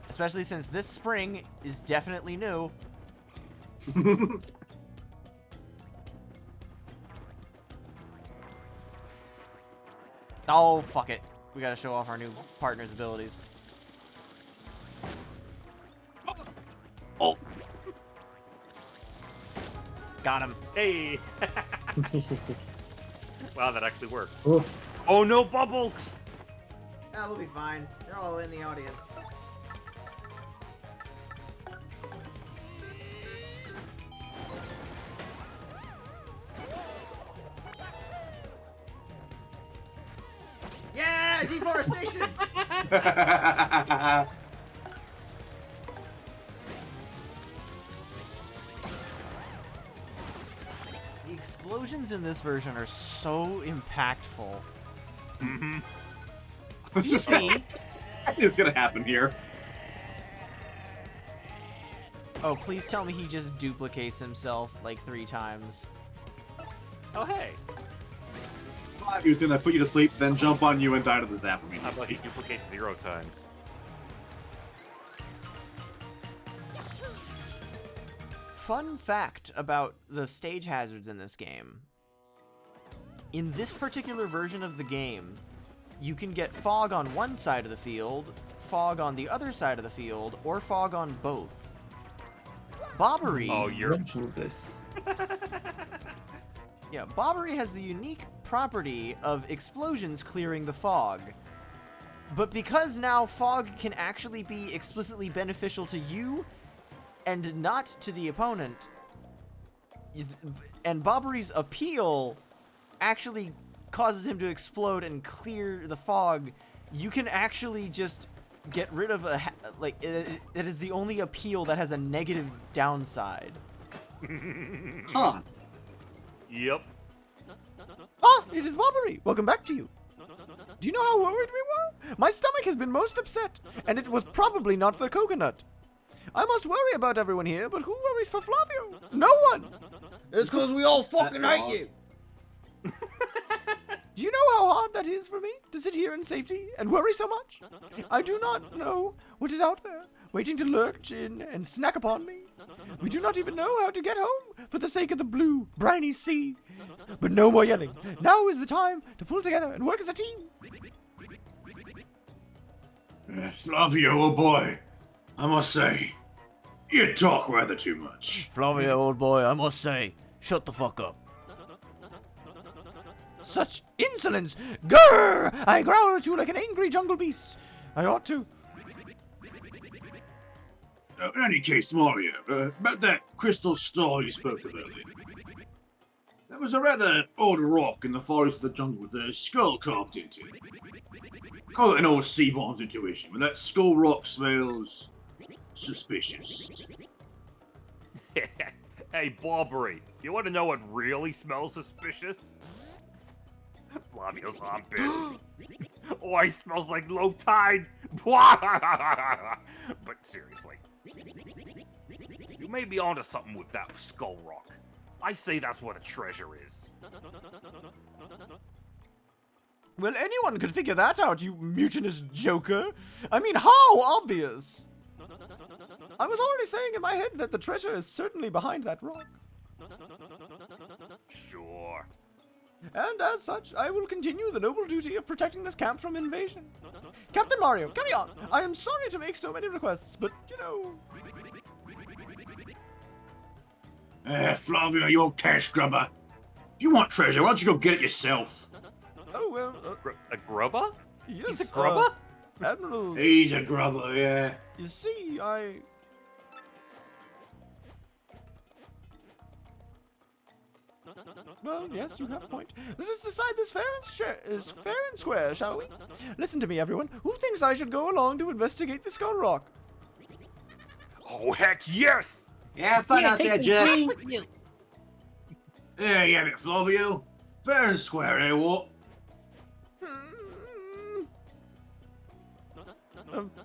Especially since this spring is definitely new. Oh, fuck it. We gotta show off our new partner's abilities. Oh. Got him. Hey! Wow, that actually worked. Oh. Oh no, bubbles! That'll be fine. They're all in the audience. Yeah, deforestation! The explosions in this version are so impactful. Mm-hmm. Easy. I think it's gonna happen here. Oh, please tell me he just duplicates himself like 3 times. Oh, hey. He was gonna put you to sleep, then jump on you and die to the zap How about he immediately. duplicates 0 times? Fun fact about the stage hazards in this game. In this particular version of the game, you can get fog on one side of the field, fog on the other side of the field, or fog on both. Bobbery... Oh, you're... mentioned this. Yeah, Bobbery has the unique property of explosions clearing the fog. But because now fog can actually be explicitly beneficial to you and not to the opponent, and Bobbery's appeal actually causes him to explode and clear the fog, you can actually just get rid of it is the only appeal that has a negative downside. Huh. Yep. Ah, it is Bobbery. Welcome back to you. Do you know how worried we were? My stomach has been most upset, and it was probably not the coconut. I must worry about everyone here, but who worries for Flavio? No one! It's because we all fucking hate you. Do you know how hard that is for me to sit here in safety and worry so much? I do not know what is out there, waiting to lurch in and snack upon me. We do not even know how to get home for the sake of the blue, briny sea. But no more yelling. Now is the time to pull together and work as a team. Flavio, old boy, I must say, you talk rather too much. Flavio, old boy, I must say, shut the fuck up. Such insolence! Grrr! I growl at you like an angry jungle beast. I ought to. In any case, Mario, about that crystal star you spoke of earlier. That was a rather odd rock in the forest of the jungle with a skull carved into it. Call it an old Seaborn's intuition, but that skull rock smells suspicious. Hey, Bobbery, you want to know what really smells suspicious? Flavio's armpit. Oh, he smells like low tide. But seriously, you may be onto something with that skull rock. I say that's what a treasure is. Well, anyone could figure that out, you mutinous joker. I mean, how obvious? I was already saying in my head that the treasure is certainly behind that rock. Sure. And as such, I will continue the noble duty of protecting this camp from invasion. Captain Mario, carry on. I am sorry to make so many requests, but, you know... Flavio, you old cash grubber. If you want treasure, why don't you go get it yourself? Oh, well... A grubber? Yes, He's a grubber? Admiral... He's a grubber, yeah. You see, I... Well, yes, you have a point. Let us decide this fair and square, shall we? Listen to me, everyone. Who thinks I should go along to investigate the Skull Rock? Oh, heck yes! Yeah, fun out there, Jeff. There you have it, Flavio. Fair and square, eh, what?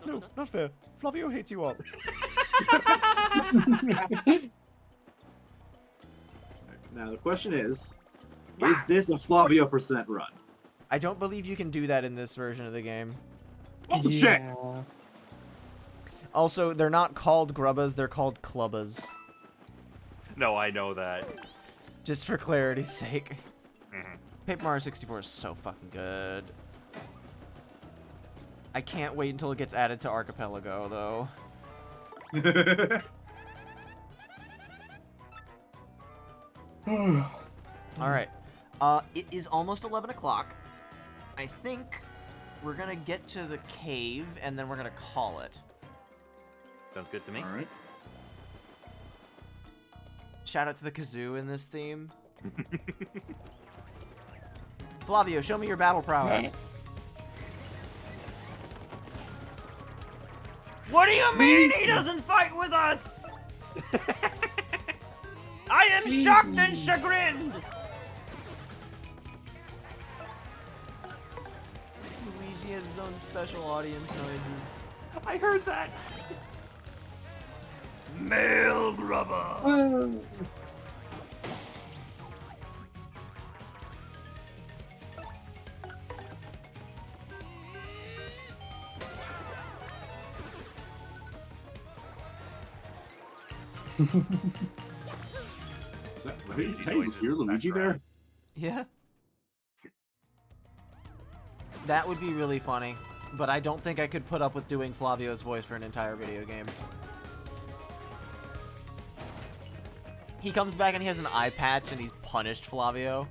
No, not fair. Flavio hates you all. Now the question is this a Flavio % run? I don't believe you can do that in this version of the game. Oh, shit! Also, they're not called grubbas, they're called clubbas. No, I know that. Just for clarity's sake. Paper Mario 64 is so fucking good. I can't wait until it gets added to Archipelago, though. Alright. It is almost 11 o'clock. I think we're gonna get to the cave, and then we're gonna call it. Sounds good to me. Alright. Shout out to the kazoo in this theme. Flavio, show me your battle prowess. What do you mean he doesn't fight with us? I am shocked and chagrined. Luigi has his own special audience noises. I heard that. Male grubber. Is that right? Hey, was your Luigi there? Yeah. That would be really funny, but I don't think I could put up with doing Flavio's voice for an entire video game. He comes back and he has an eye patch and he's punished Flavio.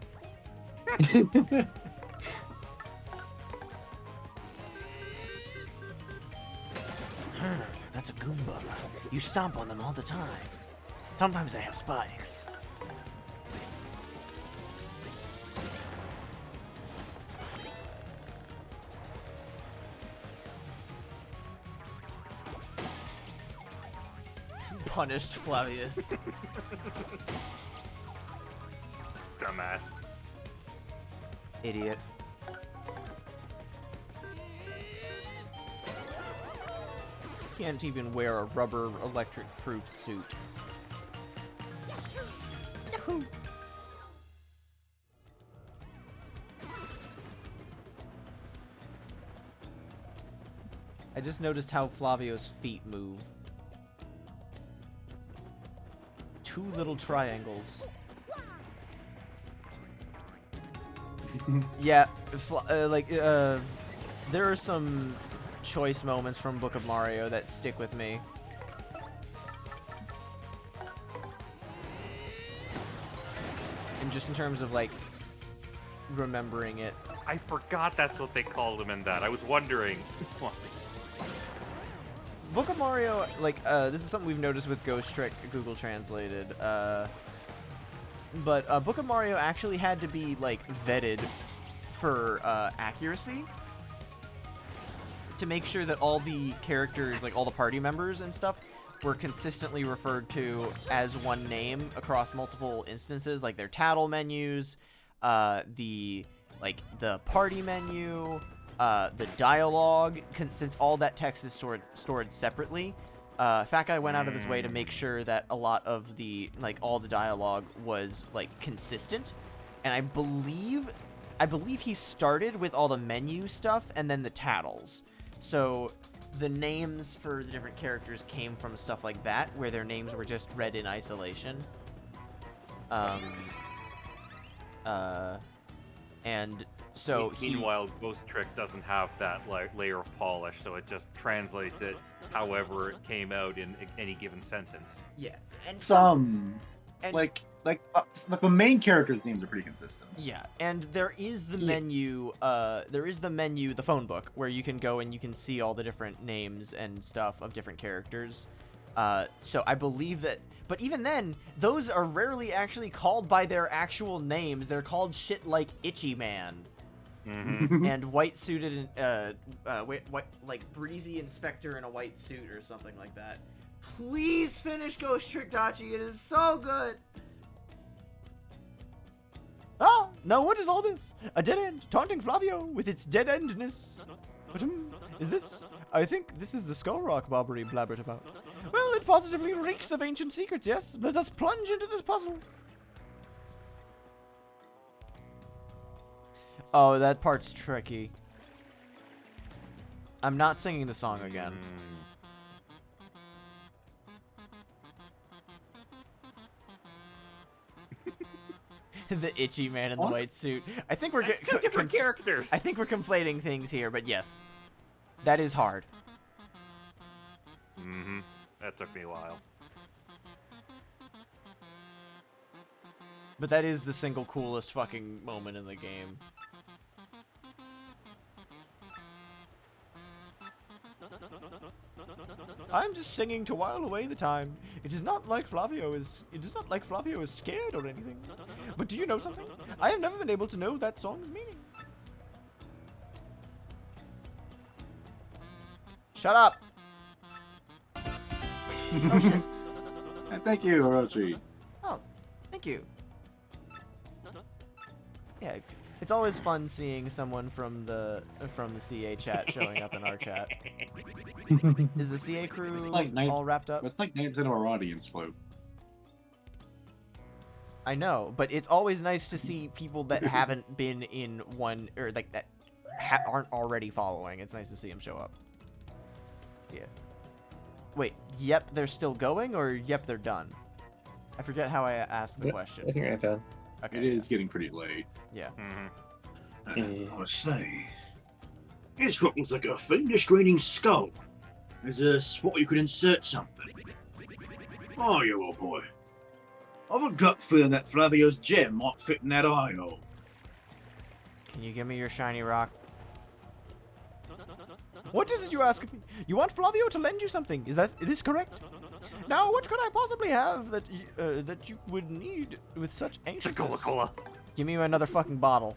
That's a Goomba. You stomp on them all the time. Sometimes they have spikes. Punished Flavius. Dumbass. Idiot. Can't even wear a rubber electric proof suit. I just noticed how Flavio's feet move. Two little triangles. Yeah, there are some choice moments from Book of Mario that stick with me. And just in terms of, like, remembering it. I forgot that's what they called him in that. I was wondering. Book of Mario, like, this is something we've noticed with Ghost Trick Google Translated, but Book of Mario actually had to be, like, vetted for accuracy to make sure that all the characters, like all the party members and stuff, were consistently referred to as one name across multiple instances, like their tattle menus, the party menu, the dialogue, since all that text is stored separately. Fat Guy went out of his way to make sure that a lot of the, all the dialogue was, consistent. And I believe he started with all the menu stuff and then the tattles. So the names for the different characters came from stuff like that, where their names were just read in isolation. And so meanwhile, Ghost Trick doesn't have that layer of polish, so it just translates it however it came out in any given sentence. Yeah, and the main characters' names are pretty consistent. Yeah, and there is the menu. The phone book, where you can go and you can see all the different names and stuff of different characters. So I believe that. But even then, those are rarely actually called by their actual names. They're called shit like Itchy Man. And white suited, breezy inspector in a white suit or something like that. Please finish Ghost Trick, Dachi. It is so good. Ah, now what is all this? A dead end, taunting Flavio with its dead endness. What is this? I think this is the Skull Rock Bobbery blabbered about. Well, it positively reeks of ancient secrets, yes? Let us plunge into this puzzle. Oh, that part's tricky. I'm not singing the song again. The Itchy Man in the white suit. I think we're two different characters. I think we're conflating things here, but yes, that is hard. That took me a while. But that is the single coolest fucking moment in the game. I'm just singing to while away the time. It is not like Flavio is scared or anything. But do you know something? I have never been able to know that song's meaning. Shut up. Oh shit. Thank you, Orochi. Oh, thank you. Yeah, it's always fun seeing someone from the CA chat showing up in our chat. Is the CA crew all wrapped up? It's like names in our audience, Flo. I know, but it's always nice to see people that haven't been in one, or that aren't already following. It's nice to see them show up. Yeah. Wait, yep, they're still going, or yep, they're done? I forget how I asked the question. I think they're done. Okay, it is getting pretty late. Yeah. I say, this what looks like a finger-screening skull. There's a spot you could insert something. Oh, you old boy. I've a gut feeling that Flavio's gem might fit in that eye hole. Can you give me your shiny rock? What is it you ask of me? You want Flavio to lend you something? Is this correct? Now, what could I possibly have that you would need with such anxiousness? Cola. Give me another fucking bottle.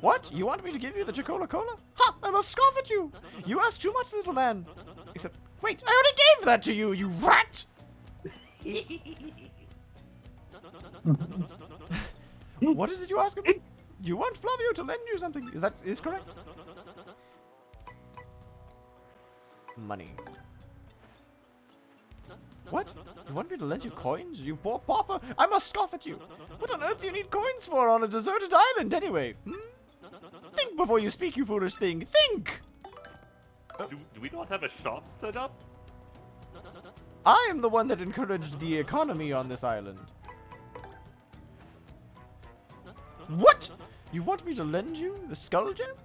What? You want me to give you the Chocola-Cola? Ha! I must scoff at you! You ask too much, little man. Except, wait, I already gave that to you, you rat! What is it you ask of me? You want Flavio to lend you something? Is correct? Money. What? You want me to lend you coins? You poor pauper! I must scoff at you! What on earth do you need coins for on a deserted island anyway? Think before you speak, you foolish thing! Think! Do we not have a shop set up? I am the one that encouraged the economy on this island. What? You want me to lend you the skull gem?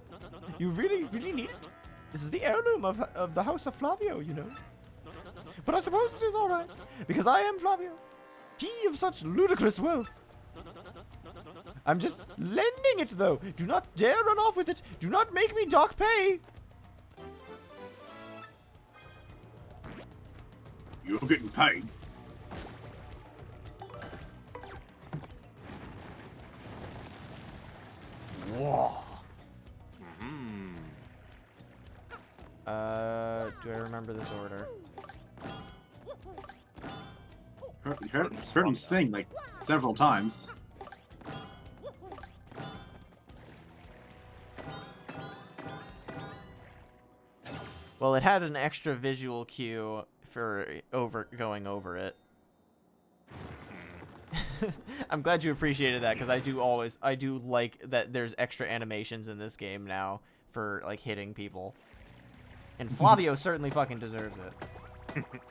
You really, really need it? This is the heirloom of the House of Flavio, you know. But I suppose it is alright, because I am Flavio. He of such ludicrous wealth. I'm just lending it, though. Do not dare run off with it. Do not make me dock pay. You're getting paid. Whoa. Do I remember this order? heard him sing like several times. Well, it had an extra visual cue for going over it. I'm glad you appreciated that, because I do like that there's extra animations in this game now for like hitting people. And Flavio certainly fucking deserves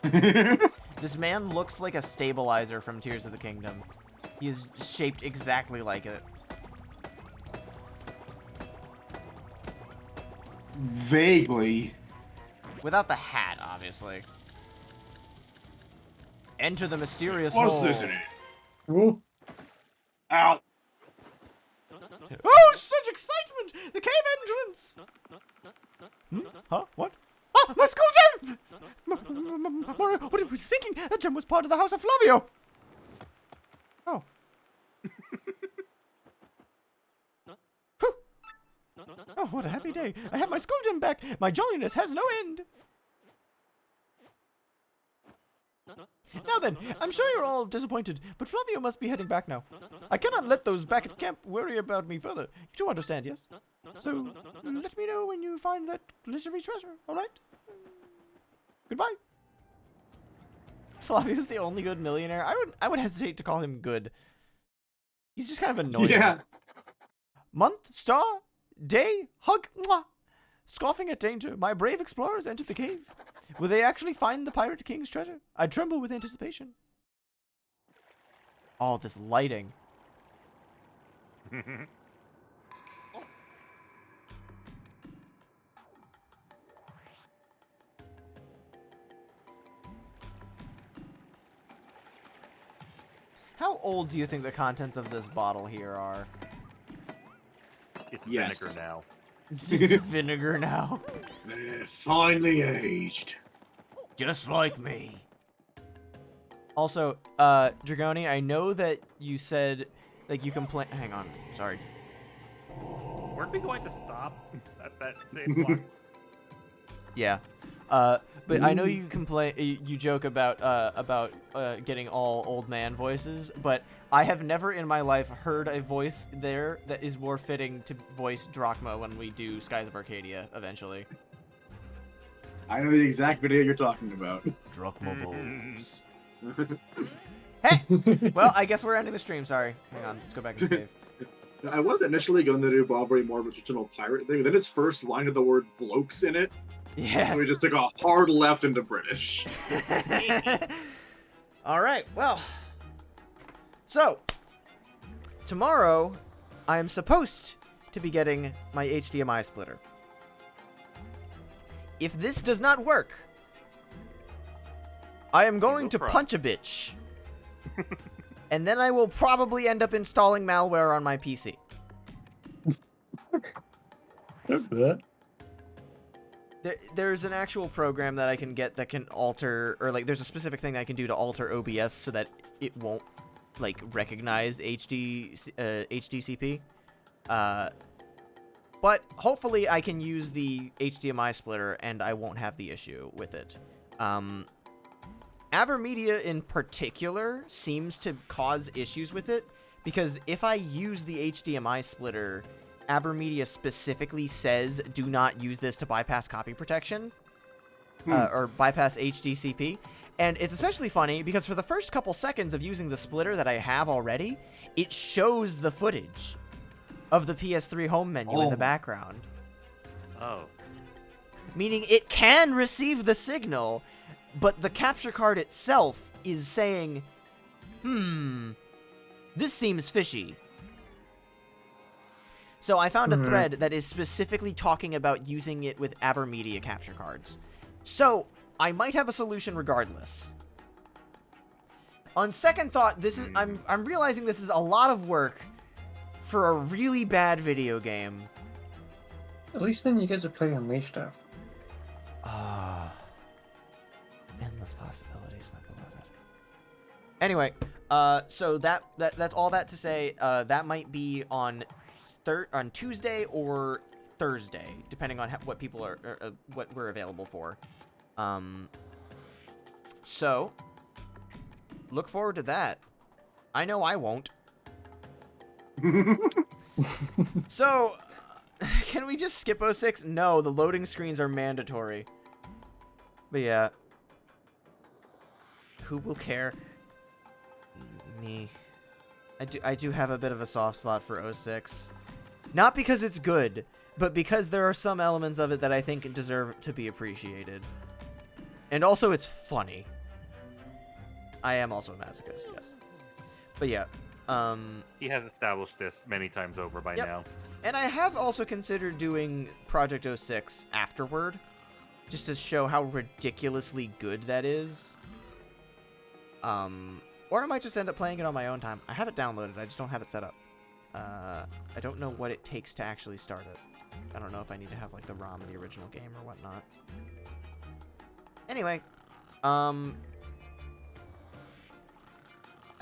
it. This man looks like a stabilizer from Tears of the Kingdom. He is shaped exactly like it. Vaguely. Without the hat, obviously. Enter the mysterious What's hole. this in it? Ooh. Ow. Oh, such excitement! The cave entrance! Huh? What? Ah, my skull gem! Mario, what were you thinking? That gem was part of the House of Flavio! Oh. Whew. Oh, what a happy day. I have my skull gem back. My jolliness has no end. Now then, I'm sure you're all disappointed, but Flavio must be heading back now. I cannot let those back at camp worry about me further. You do understand, yes? So, let me know when you find that glittery treasure, alright? Goodbye. Flavio's the only good millionaire. I would hesitate to call him good. He's just kind of annoying. Yeah. Month, star, day, hug, mwah. Scoffing at danger, my brave explorers entered the cave. Will they actually find the Pirate King's treasure? I tremble with anticipation. Oh, this lighting. How old do you think the contents of this bottle here are? It's Yes. vinegar now. It's vinegar now. Finely aged. Just like me. Also, Dragoni, I know that you said, like, you complain. Hang on, sorry. Weren't we going to stop at that same point? Yeah. But I know you complain, you joke about getting all old man voices, but I have never in my life heard a voice there that is more fitting to voice Drachma when we do Skies of Arcadia eventually. I know the exact video you're talking about. Drachma bones. Hey! Well, I guess we're ending the stream, sorry. Hang on, let's go back and save. I was initially going to do Bobbery more of a traditional pirate thing, but then his first line of the word blokes in it. Yeah. So we just took a hard left into British. Alright, well. So, tomorrow, I am supposed to be getting my HDMI splitter. If this does not work, I am going to punch a bitch. And then I will probably end up installing malware on my PC. There's an actual program that I can get that can alter, or like there's a specific thing that I can do to alter OBS so that it won't like recognize HDCP. But hopefully I can use the HDMI splitter and I won't have the issue with it. Avermedia in particular seems to cause issues with it, because if I use the HDMI splitter, Avermedia specifically says do not use this to bypass copy protection, or bypass HDCP. And it's especially funny because for the first couple seconds of using the splitter that I have already, it shows the footage of the PS3 home menu in the background. Oh. Meaning it can receive the signal, but the capture card itself is saying, this seems fishy. So I found a thread that is specifically talking about using it with Avermedia capture cards. So I might have a solution regardless. On second thought, this is I'm realizing this is a lot of work for a really bad video game. At least then you get to play Unleashed stuff. Endless possibilities, my beloved. Anyway, so that's all that to say. That might be on Tuesday or Thursday, depending on what people are, what we're available for. So look forward to that. I know I won't. So, can we just skip 06? No, the loading screens are mandatory. But yeah. Who will care? Me. I do have a bit of a soft spot for 06. Not because it's good, but because there are some elements of it that I think deserve to be appreciated. And also it's funny. I am also a masochist, yes. But yeah, He has established this many times over by now. and I have also considered doing Project 06 afterward, just to show how ridiculously good that is. Or I might just end up playing it on my own time. I have it downloaded, I just don't have it set up. I don't know what it takes to actually start it. I don't know if I need to have, like, the ROM of the original game or whatnot. Anyway, I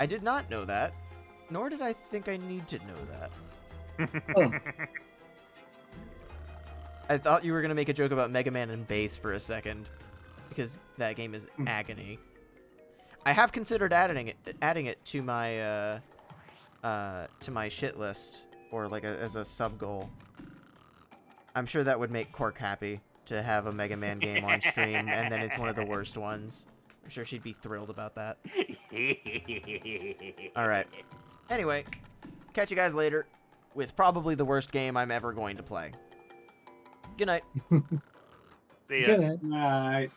did not know that, nor did I think I need to know that. I thought you were going to make a joke about Mega Man and bass for a second, because that game is agony. I have considered adding it to my shit list, or like as a sub goal. I'm sure that would make Cork happy to have a Mega Man game on stream, and then it's one of the worst ones. I'm sure she'd be thrilled about that. Alright. Anyway, catch you guys later with probably the worst game I'm ever going to play. Good night. See ya. Good night. Night.